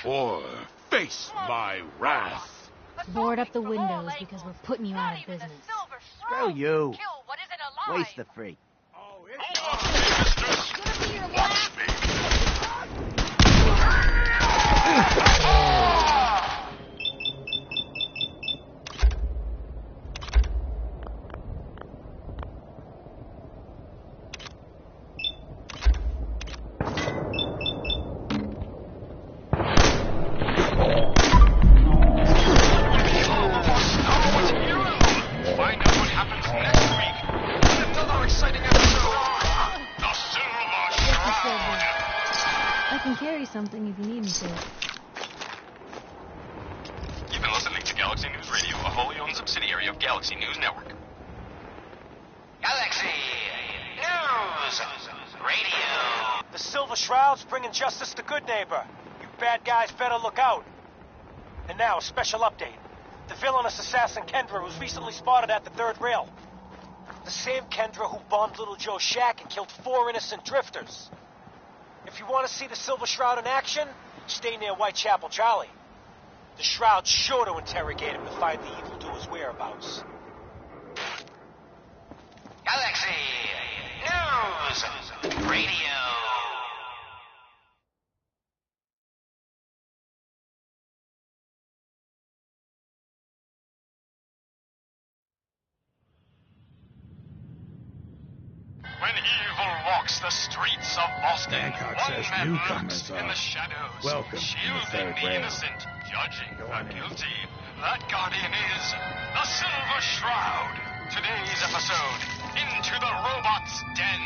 or face my wrath. Board up the windows because we're putting you out of business. Screw you. Waste the freak. I can carry something if you need me to. You've been listening to Galaxy News Radio, a wholly owned subsidiary of Galaxy News Network. Galaxy News Radio. The Silver Shroud's bringing justice to Good Neighbor. You bad guys better look out. And now, a special update. The villainous assassin Kendra was recently spotted at the third rail. The same Kendra who bombed Little Joe's shack and killed 4 innocent drifters. If you want to see the Silver Shroud in action, stay near Whitechapel Charlie. The Shroud's sure to interrogate him to find the evildoer's whereabouts. Galaxy News Radio. When evil walks the streets of Boston, Hancock one says man newcomers lurks in are the shadows, welcome in the shielding third the rail. innocent, judging the guilty. That guardian is the Silver Shroud. Today's episode, Into the Robot's Den.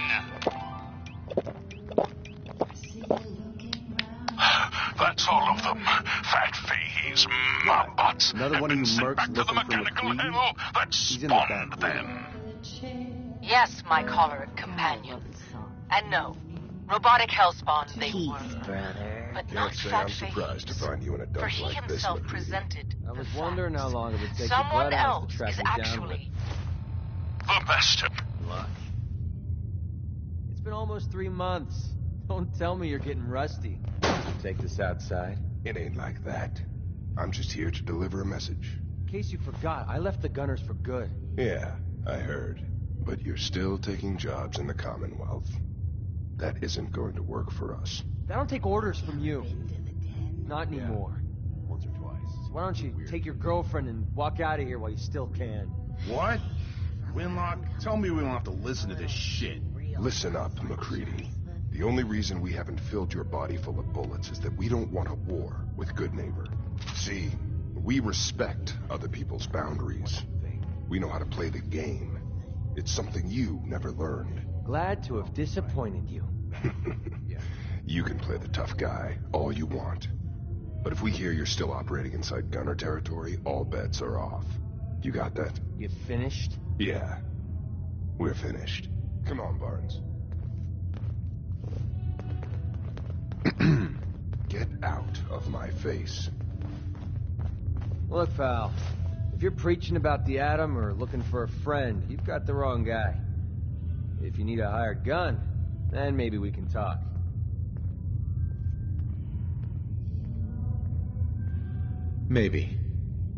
That's all of them. Fat fays, mobbots, Another one of you mercs back to the looking for mechanical McCready? hell that He's in the back spawned them. Yes, my choleric companions. And no, robotic hellspawn they were. Brother. But Can't not say fat I'm surprised to fays. find you in a For dump he like this, himself McCready. presented I was wondering how long it would take the someone bloodhounds else to track is me down with. actually The best. Luck. It's been almost 3 months. Don't tell me you're getting rusty. Take this outside. It ain't like that. I'm just here to deliver a message. In case you forgot, I left the Gunners for good. Yeah, I heard. But you're still taking jobs in the Commonwealth. That isn't going to work for us. I don't take orders from you. Not anymore. Once or twice. So why don't you take your girlfriend and walk out of here while you still can? What? Winlock, tell me we don't have to listen to this shit. Listen up, McCready. The only reason we haven't filled your body full of bullets is that we don't want a war with Good Neighbor. See, we respect other people's boundaries. We know how to play the game. It's something you never learned. Glad to have disappointed you. You can play the tough guy all you want. But if we hear you're still operating inside Gunner territory, all bets are off. You got that? You finished? Yeah. We're finished. Come on, Barnes. Get out of my face. Look, pal. If you're preaching about the atom or looking for a friend, you've got the wrong guy. If you need a hired gun, then maybe we can talk. Maybe.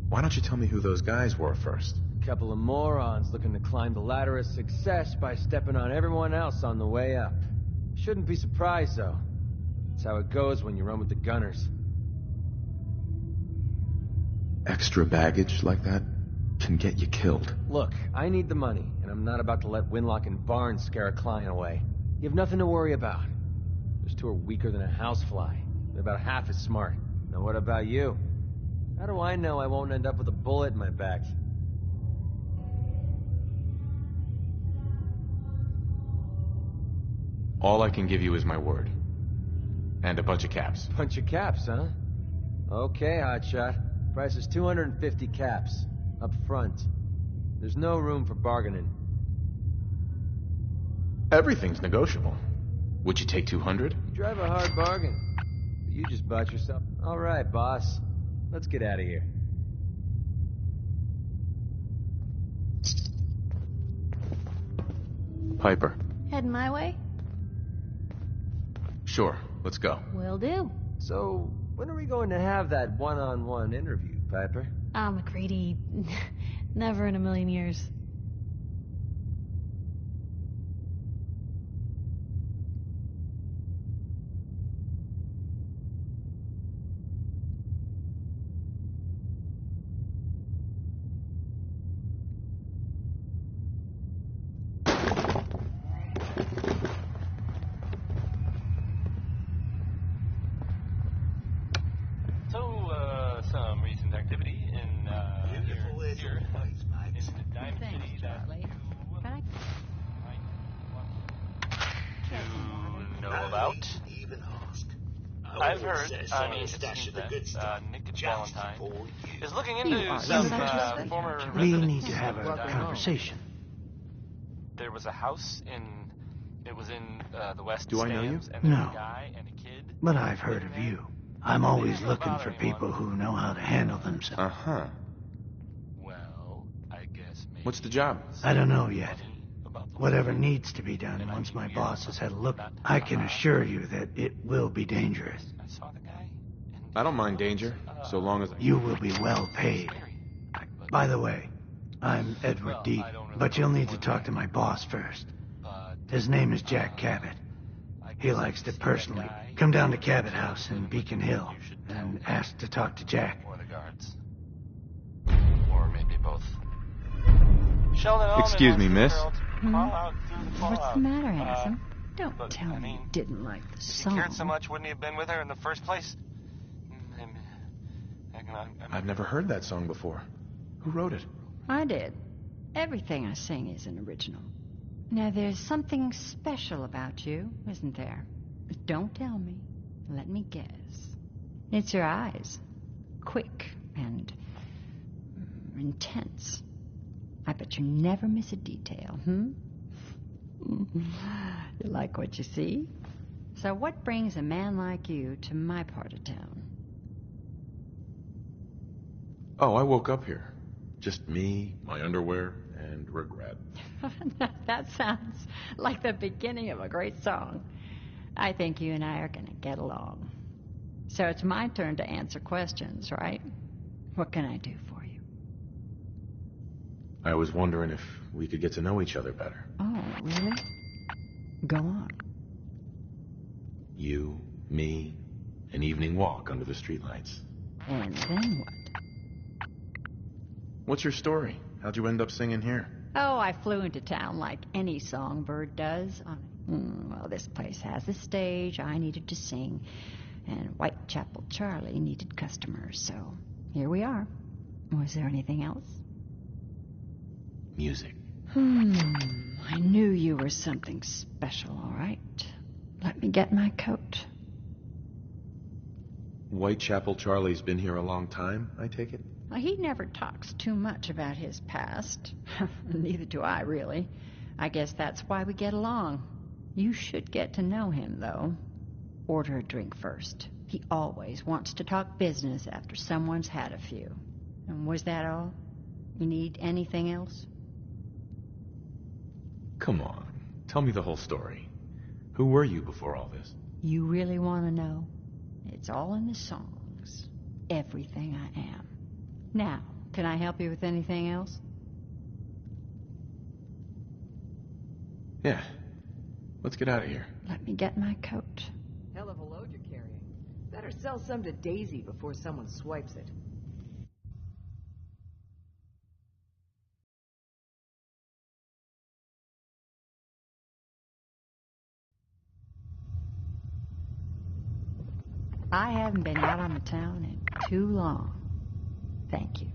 Why don't you tell me who those guys were first? A couple of morons looking to climb the ladder of success by stepping on everyone else on the way up. Shouldn't be surprised, though. That's how it goes when you run with the Gunners. Extra baggage like that can get you killed. Look, I need the money, and I'm not about to let Winlock and Barnes scare a client away. You have nothing to worry about. Those two are weaker than a housefly. They're about half as smart. Now what about you? How do I know I won't end up with a bullet in my back? All I can give you is my word. And a bunch of caps. Bunch of caps, huh? Okay, hotshot. Price is 250 caps. Up front. There's no room for bargaining. Everything's negotiable. Would you take 200? You drive a hard bargain. But you just bought yourself... All right, boss. Let's get out of here. Piper. Heading my way? Sure, let's go. Will do. So, when are we going to have that one-on-one interview, Piper? McCready. Never in a million years. Some recent activity in here in Diamond Thanks, City Charlie. Can I... to know about. I've heard, I mean, it seems that Nick Valentine is looking into some former We residents. need to have a conversation. There was a house it was in the West Do I know you? Stands, and there was No. a guy and a kid. But I've heard of you. I'm always looking for people who know how to handle themselves. Uh-huh. Well, I guess maybe. What's the job? I don't know yet. Whatever needs to be done once my boss has had a look, I can assure you that it will be dangerous. I saw the guy. I don't mind danger, so long as... You will be well paid. By the way, I'm Edward Deep, but you'll need to talk to my boss first. His name is Jack Cabot. He likes to personally come down to Cabot House in Beacon Hill and ask to talk to Jack. Or the guards. Or maybe both. Sheldon Allman Excuse me, miss. wants the girl to call out through the What's fallout. the matter, handsome? Don't look, tell I me mean, you didn't like the If he song. cared so much, wouldn't he have been with her in the first place? I've never heard that song before. Who wrote it? I did. Everything I sing is an original. Now, there's something special about you, isn't there? Don't tell me. Let me guess. It's your eyes. Quick and intense. I bet you never miss a detail, You like what you see? So what brings a man like you to my part of town? Oh, I woke up here. Just me, my underwear, and regret. That sounds like the beginning of a great song. I think you and I are going to get along. So it's my turn to answer questions, right? What can I do for you? I was wondering if we could get to know each other better. Oh, really? Go on. You, me, an evening walk under the streetlights. And then what? What's your story? How'd you end up singing here? Oh, I flew into town like any songbird does. Well, this place has a stage. I needed to sing. And Whitechapel Charlie needed customers, so here we are. Was there anything else? Music. I knew you were something special, all right. Let me get my coat. Whitechapel Charlie's been here a long time, I take it? Well, he never talks too much about his past. Neither do I, really. I guess that's why we get along. You should get to know him, though. Order a drink first. He always wants to talk business after someone's had a few. And was that all? You need anything else? Come on, tell me the whole story. Who were you before all this? You really want to know? It's all in the songs. Everything I am. Now, can I help you with anything else? Yeah. Let's get out of here. Let me get my coat. Hell of a load you're carrying. Better sell some to Daisy before someone swipes it. I haven't been out on the town in too long. Thank you.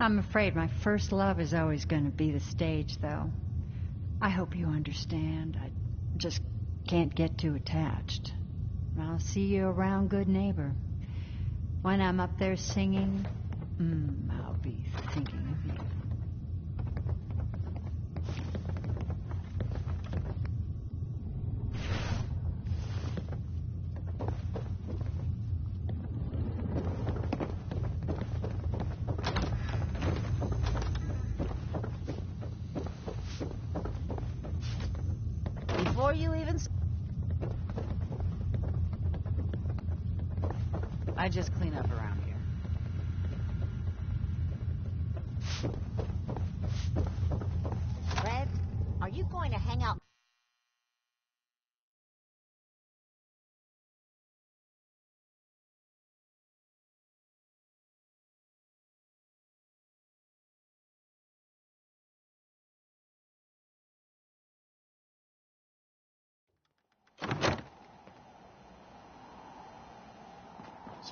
I'm afraid my first love is always going to be the stage, though. I hope you understand. I just can't get too attached. I'll see you around, good neighbor. When I'm up there singing, I'll be thinking of you. I just clean up around here. Red, are you going to hang out?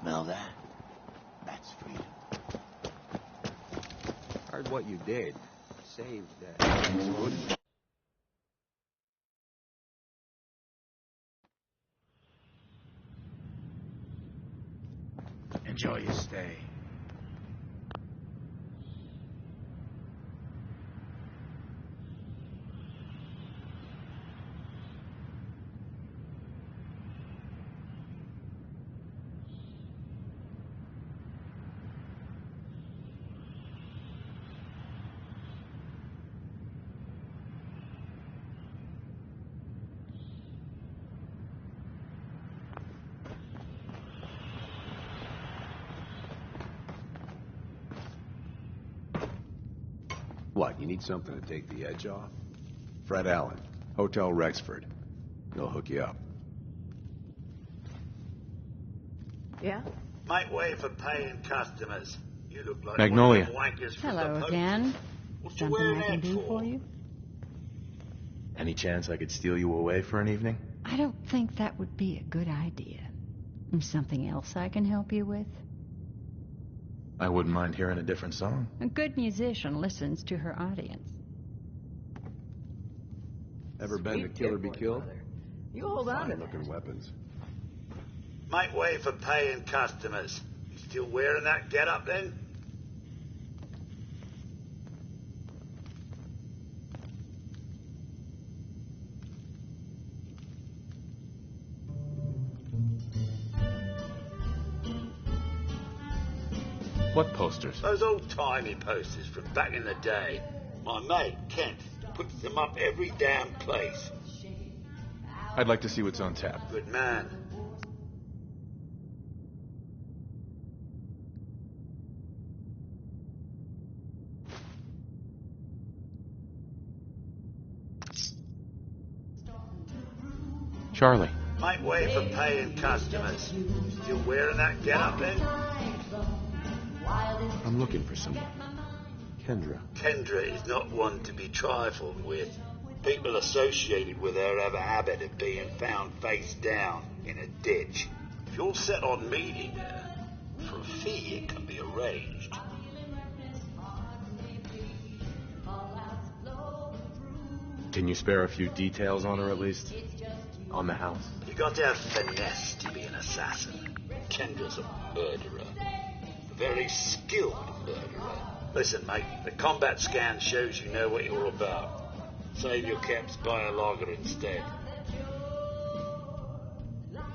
Smell that? That's freedom. Heard what you did. Saved that. Enjoy your stay. What, you need something to take the edge off? Fred Allen, Hotel Rexford. He'll hook you up. Yeah? Make way for paying customers. You look like Magnolia. one of them wankers from Hello the again. What you Something wearing I can that do for you? Any chance I could steal you away for an evening? I don't think that would be a good idea. Something else I can help you with? I wouldn't mind hearing a different song. A good musician listens to her audience. Ever been to Kill or Be Killed? You hold on to Fine-looking weapons. Make way for paying customers. You still wearing that get-up then? What posters? Those old-timey posters from back in the day. My mate, Kent, puts them up every damn place. I'd like to see what's on tap. Good man. Charlie. Make way for paying customers. Still wearing that get-up then? I'm looking for someone. Kendra. Kendra is not one to be trifled with. People associated with her have a habit of being found face down in a ditch. If you're set on meeting her, for a fee it can be arranged. Can you spare a few details on her at least? On the house? You got to have finesse to be an assassin. Kendra's a murderer. A very skilled murderer. Listen, mate, the combat scan shows you know what you're about. Save your caps, buy a lager instead.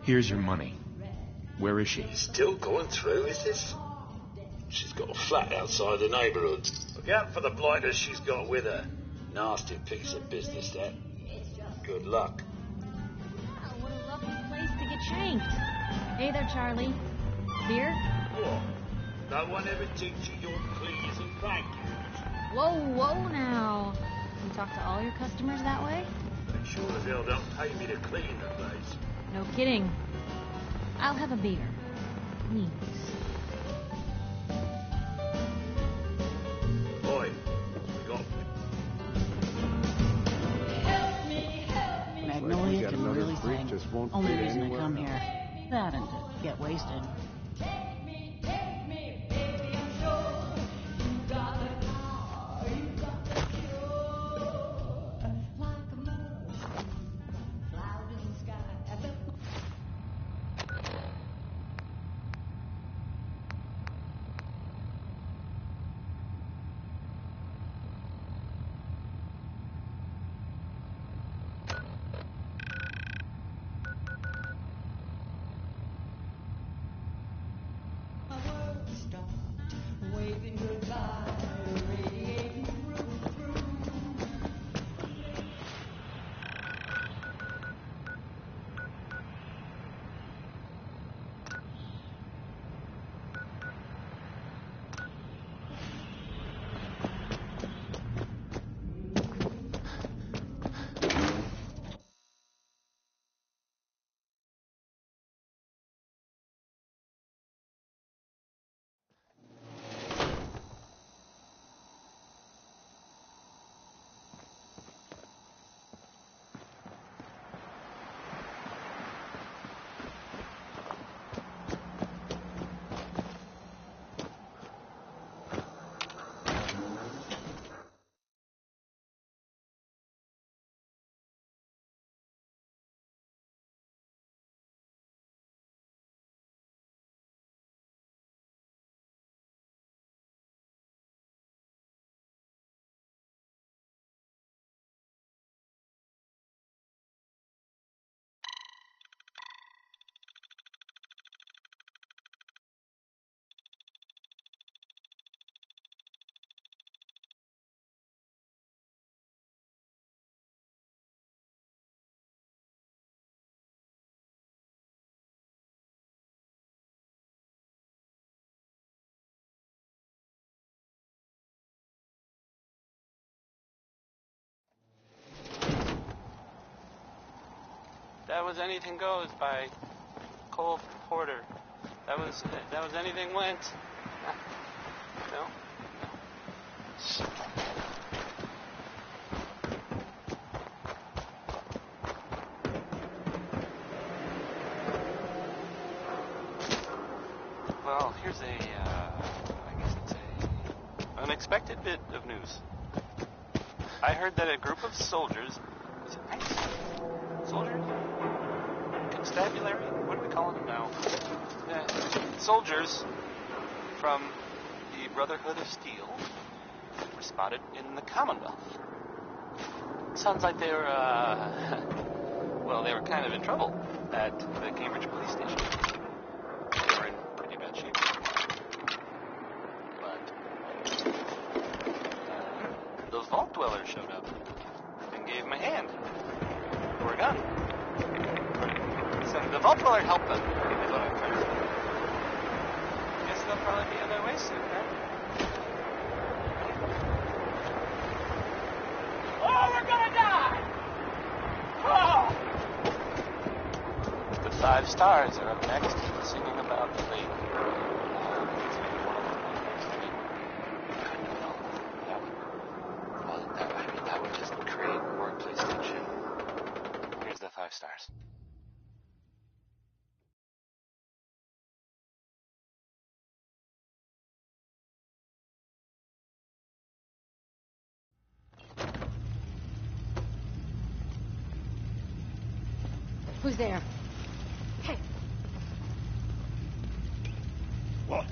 Here's your money. Where is she? Still going through, is this? She's got a flat outside the neighborhood. Look out for the blighters she's got with her. Nasty piece of business, that. Good luck. Oh, what a lovely place to get shanked. Hey there, Charlie. Beer? What? No one ever teach you your please and thank yous. Whoa, whoa now. You talk to all your customers that way? They sure as hell don't pay me to clean the place. No kidding. I'll have a beer. Please. Boy, we got... Magnolia can really sing. Just won't Only fit reason I anywhere come else. here. That and to get wasted. That was Anything Goes by Cole Porter. That was Anything Went. No? Well, here's I guess it's an unexpected bit of news. I heard that a group of soldiers, is it knights? Soldiers? Constabulary? What are we calling them now? Soldiers from the Brotherhood of Steel were spotted in the Commonwealth. Sounds like they were, well, they were kind of in trouble at the Cambridge police station. They were in pretty bad shape. But those vault dwellers showed up and gave them a hand for a gun. So the vault dweller helped them, is what I'm trying to say. Guess they'll probably be on their way soon, huh? Oh, we're gonna die! Oh! The 5 Stars are up next, singing about the lake. That would just create workplace tension. Here's the 5 Stars. Who's there? Hey. What?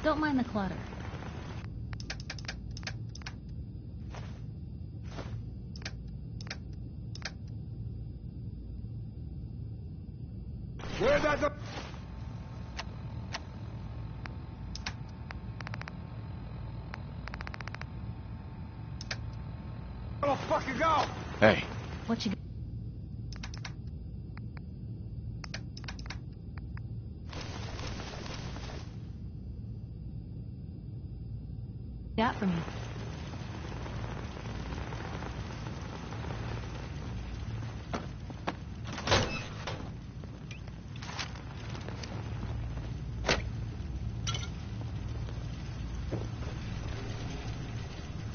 Don't mind the clutter. Where'd that go? Where the fuck you go? Hey. What you got for me?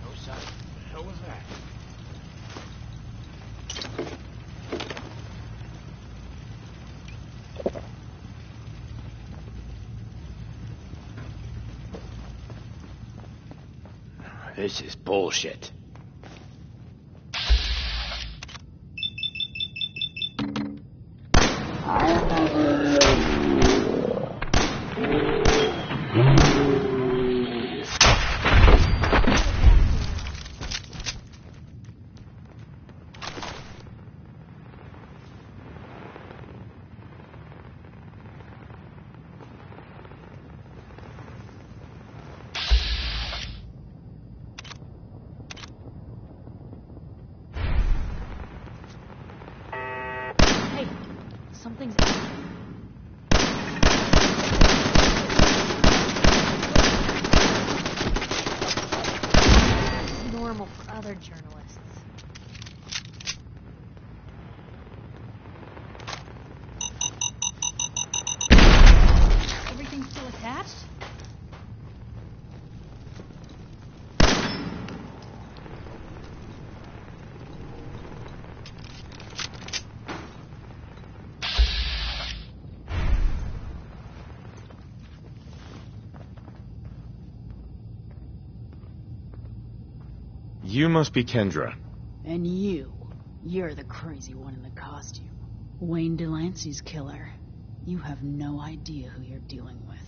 No sign. What the hell was that? This is bullshit. Something's... normal for other journalists. Everything's still attached? You must be Kendra. And you're the crazy one in the costume. Wayne Delancey's killer. You have no idea who you're dealing with.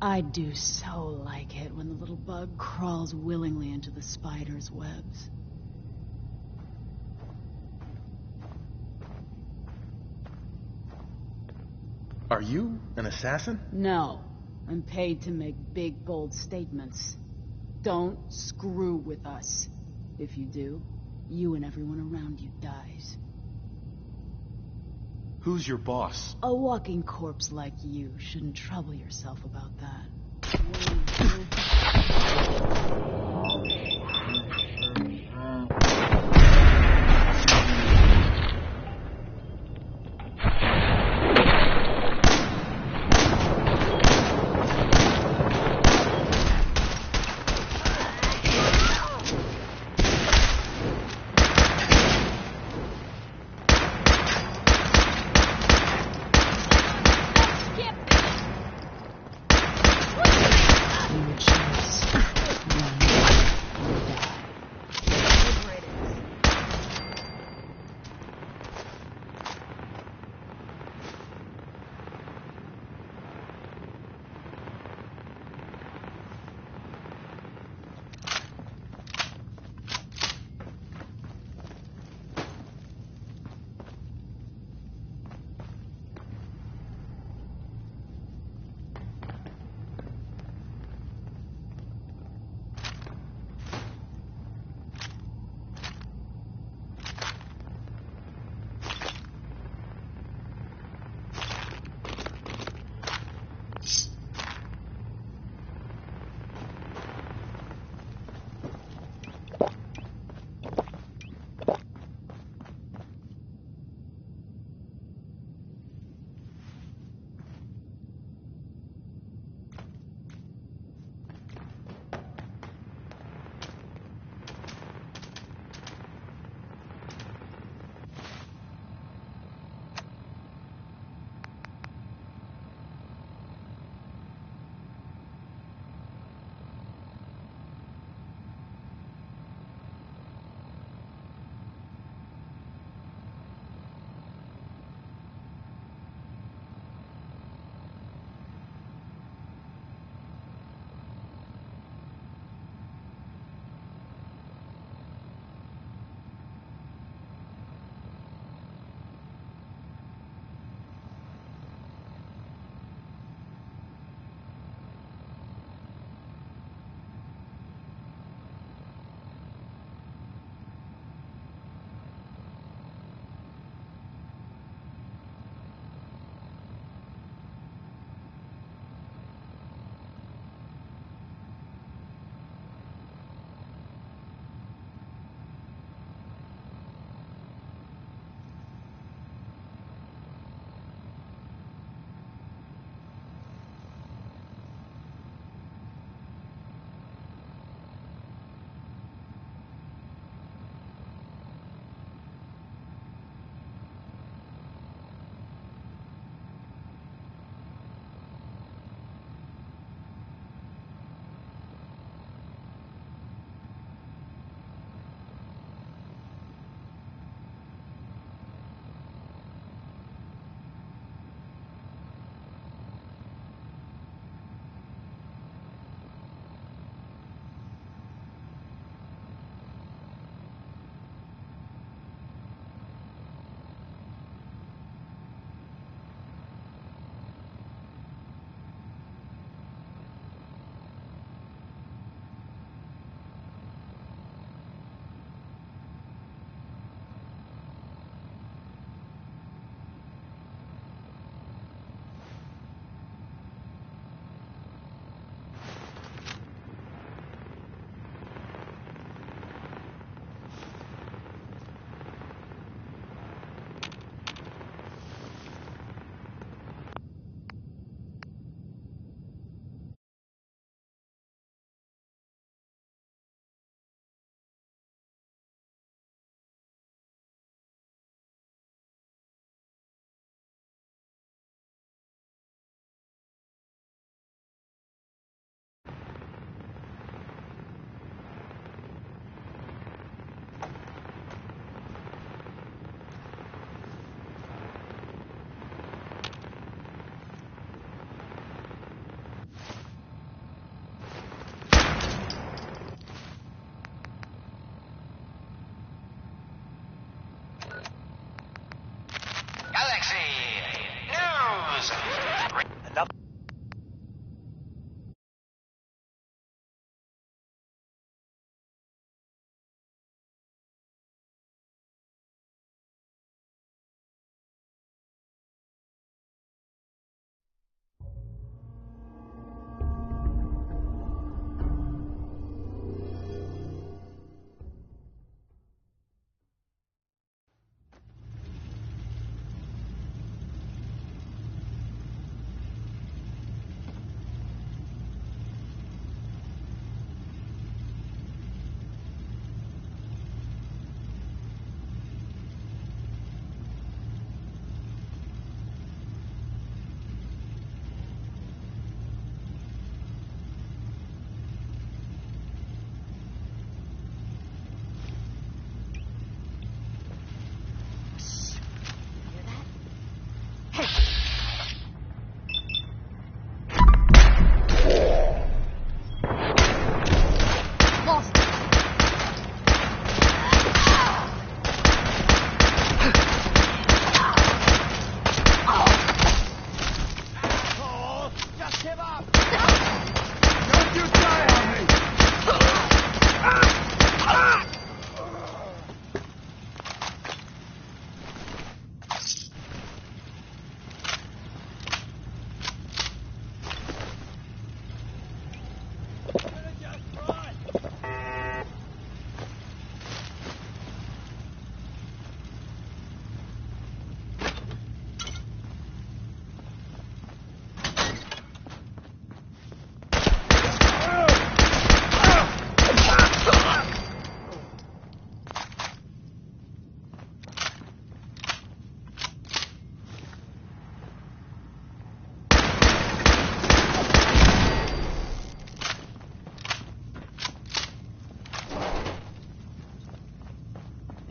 I do so like it when the little bug crawls willingly into the spider's webs. Are you an assassin? No. I'm paid to make big, bold statements. Don't screw with us. If you do, you and everyone around you dies. Who's your boss? A walking corpse like you shouldn't trouble yourself about that.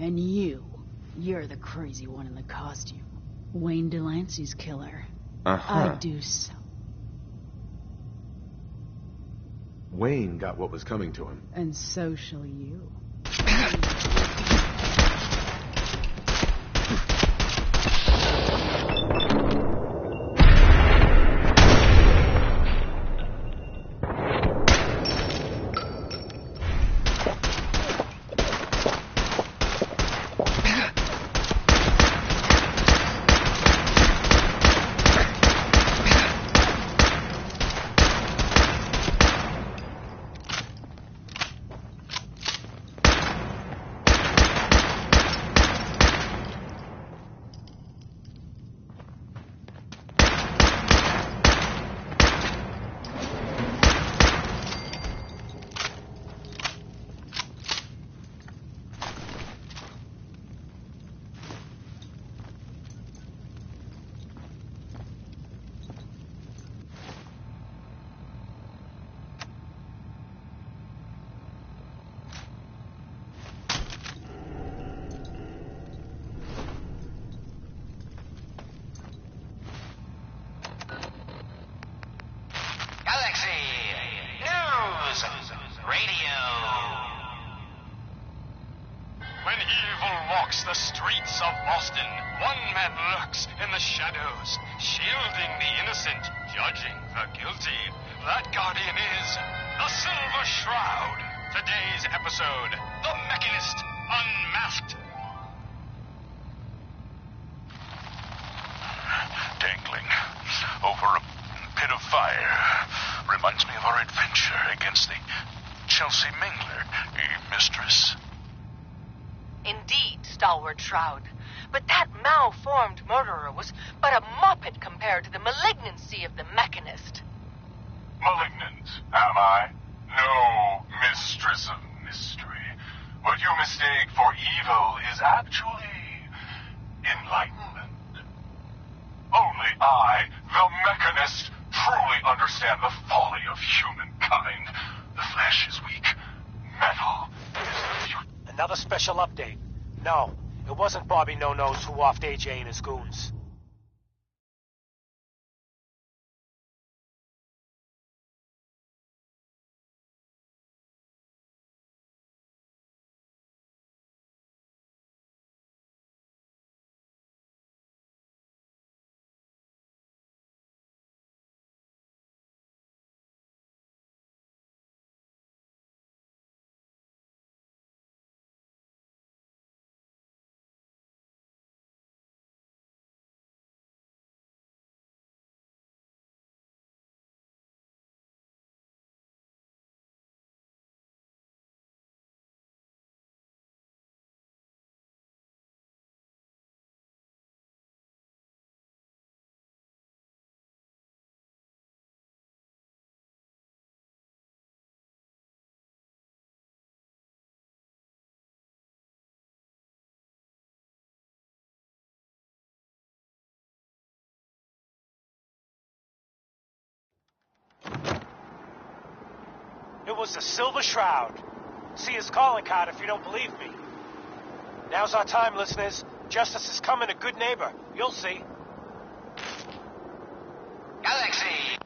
And you're the crazy one in the costume. Wayne Delancey's killer. I do so. Wayne got what was coming to him. And so shall you. When evil walks the streets of Boston, one man lurks in the shadows, shielding the innocent, judging the guilty. That guardian is the Silver Shroud. Today's episode, The Mechanist Unmasked. Dangling over a pit of fire reminds me of our adventure against the Chelsea Mingler, mistress. Indeed, Stalwart Shroud. But that malformed murderer was but a muppet compared to the malignancy of the Mechanist. Malignant, am I? No, mistress of mystery. What you mistake for evil is actually enlightenment. Only I, the Mechanist, truly understand the folly of humankind. The flesh is weak. Metal is the future. Another special update. No, it wasn't Bobby No-Nose who offed AJ and his goons. It was the Silver Shroud. See his calling card if you don't believe me. Now's our time, listeners. Justice is coming, a good neighbor. You'll see. Galaxy!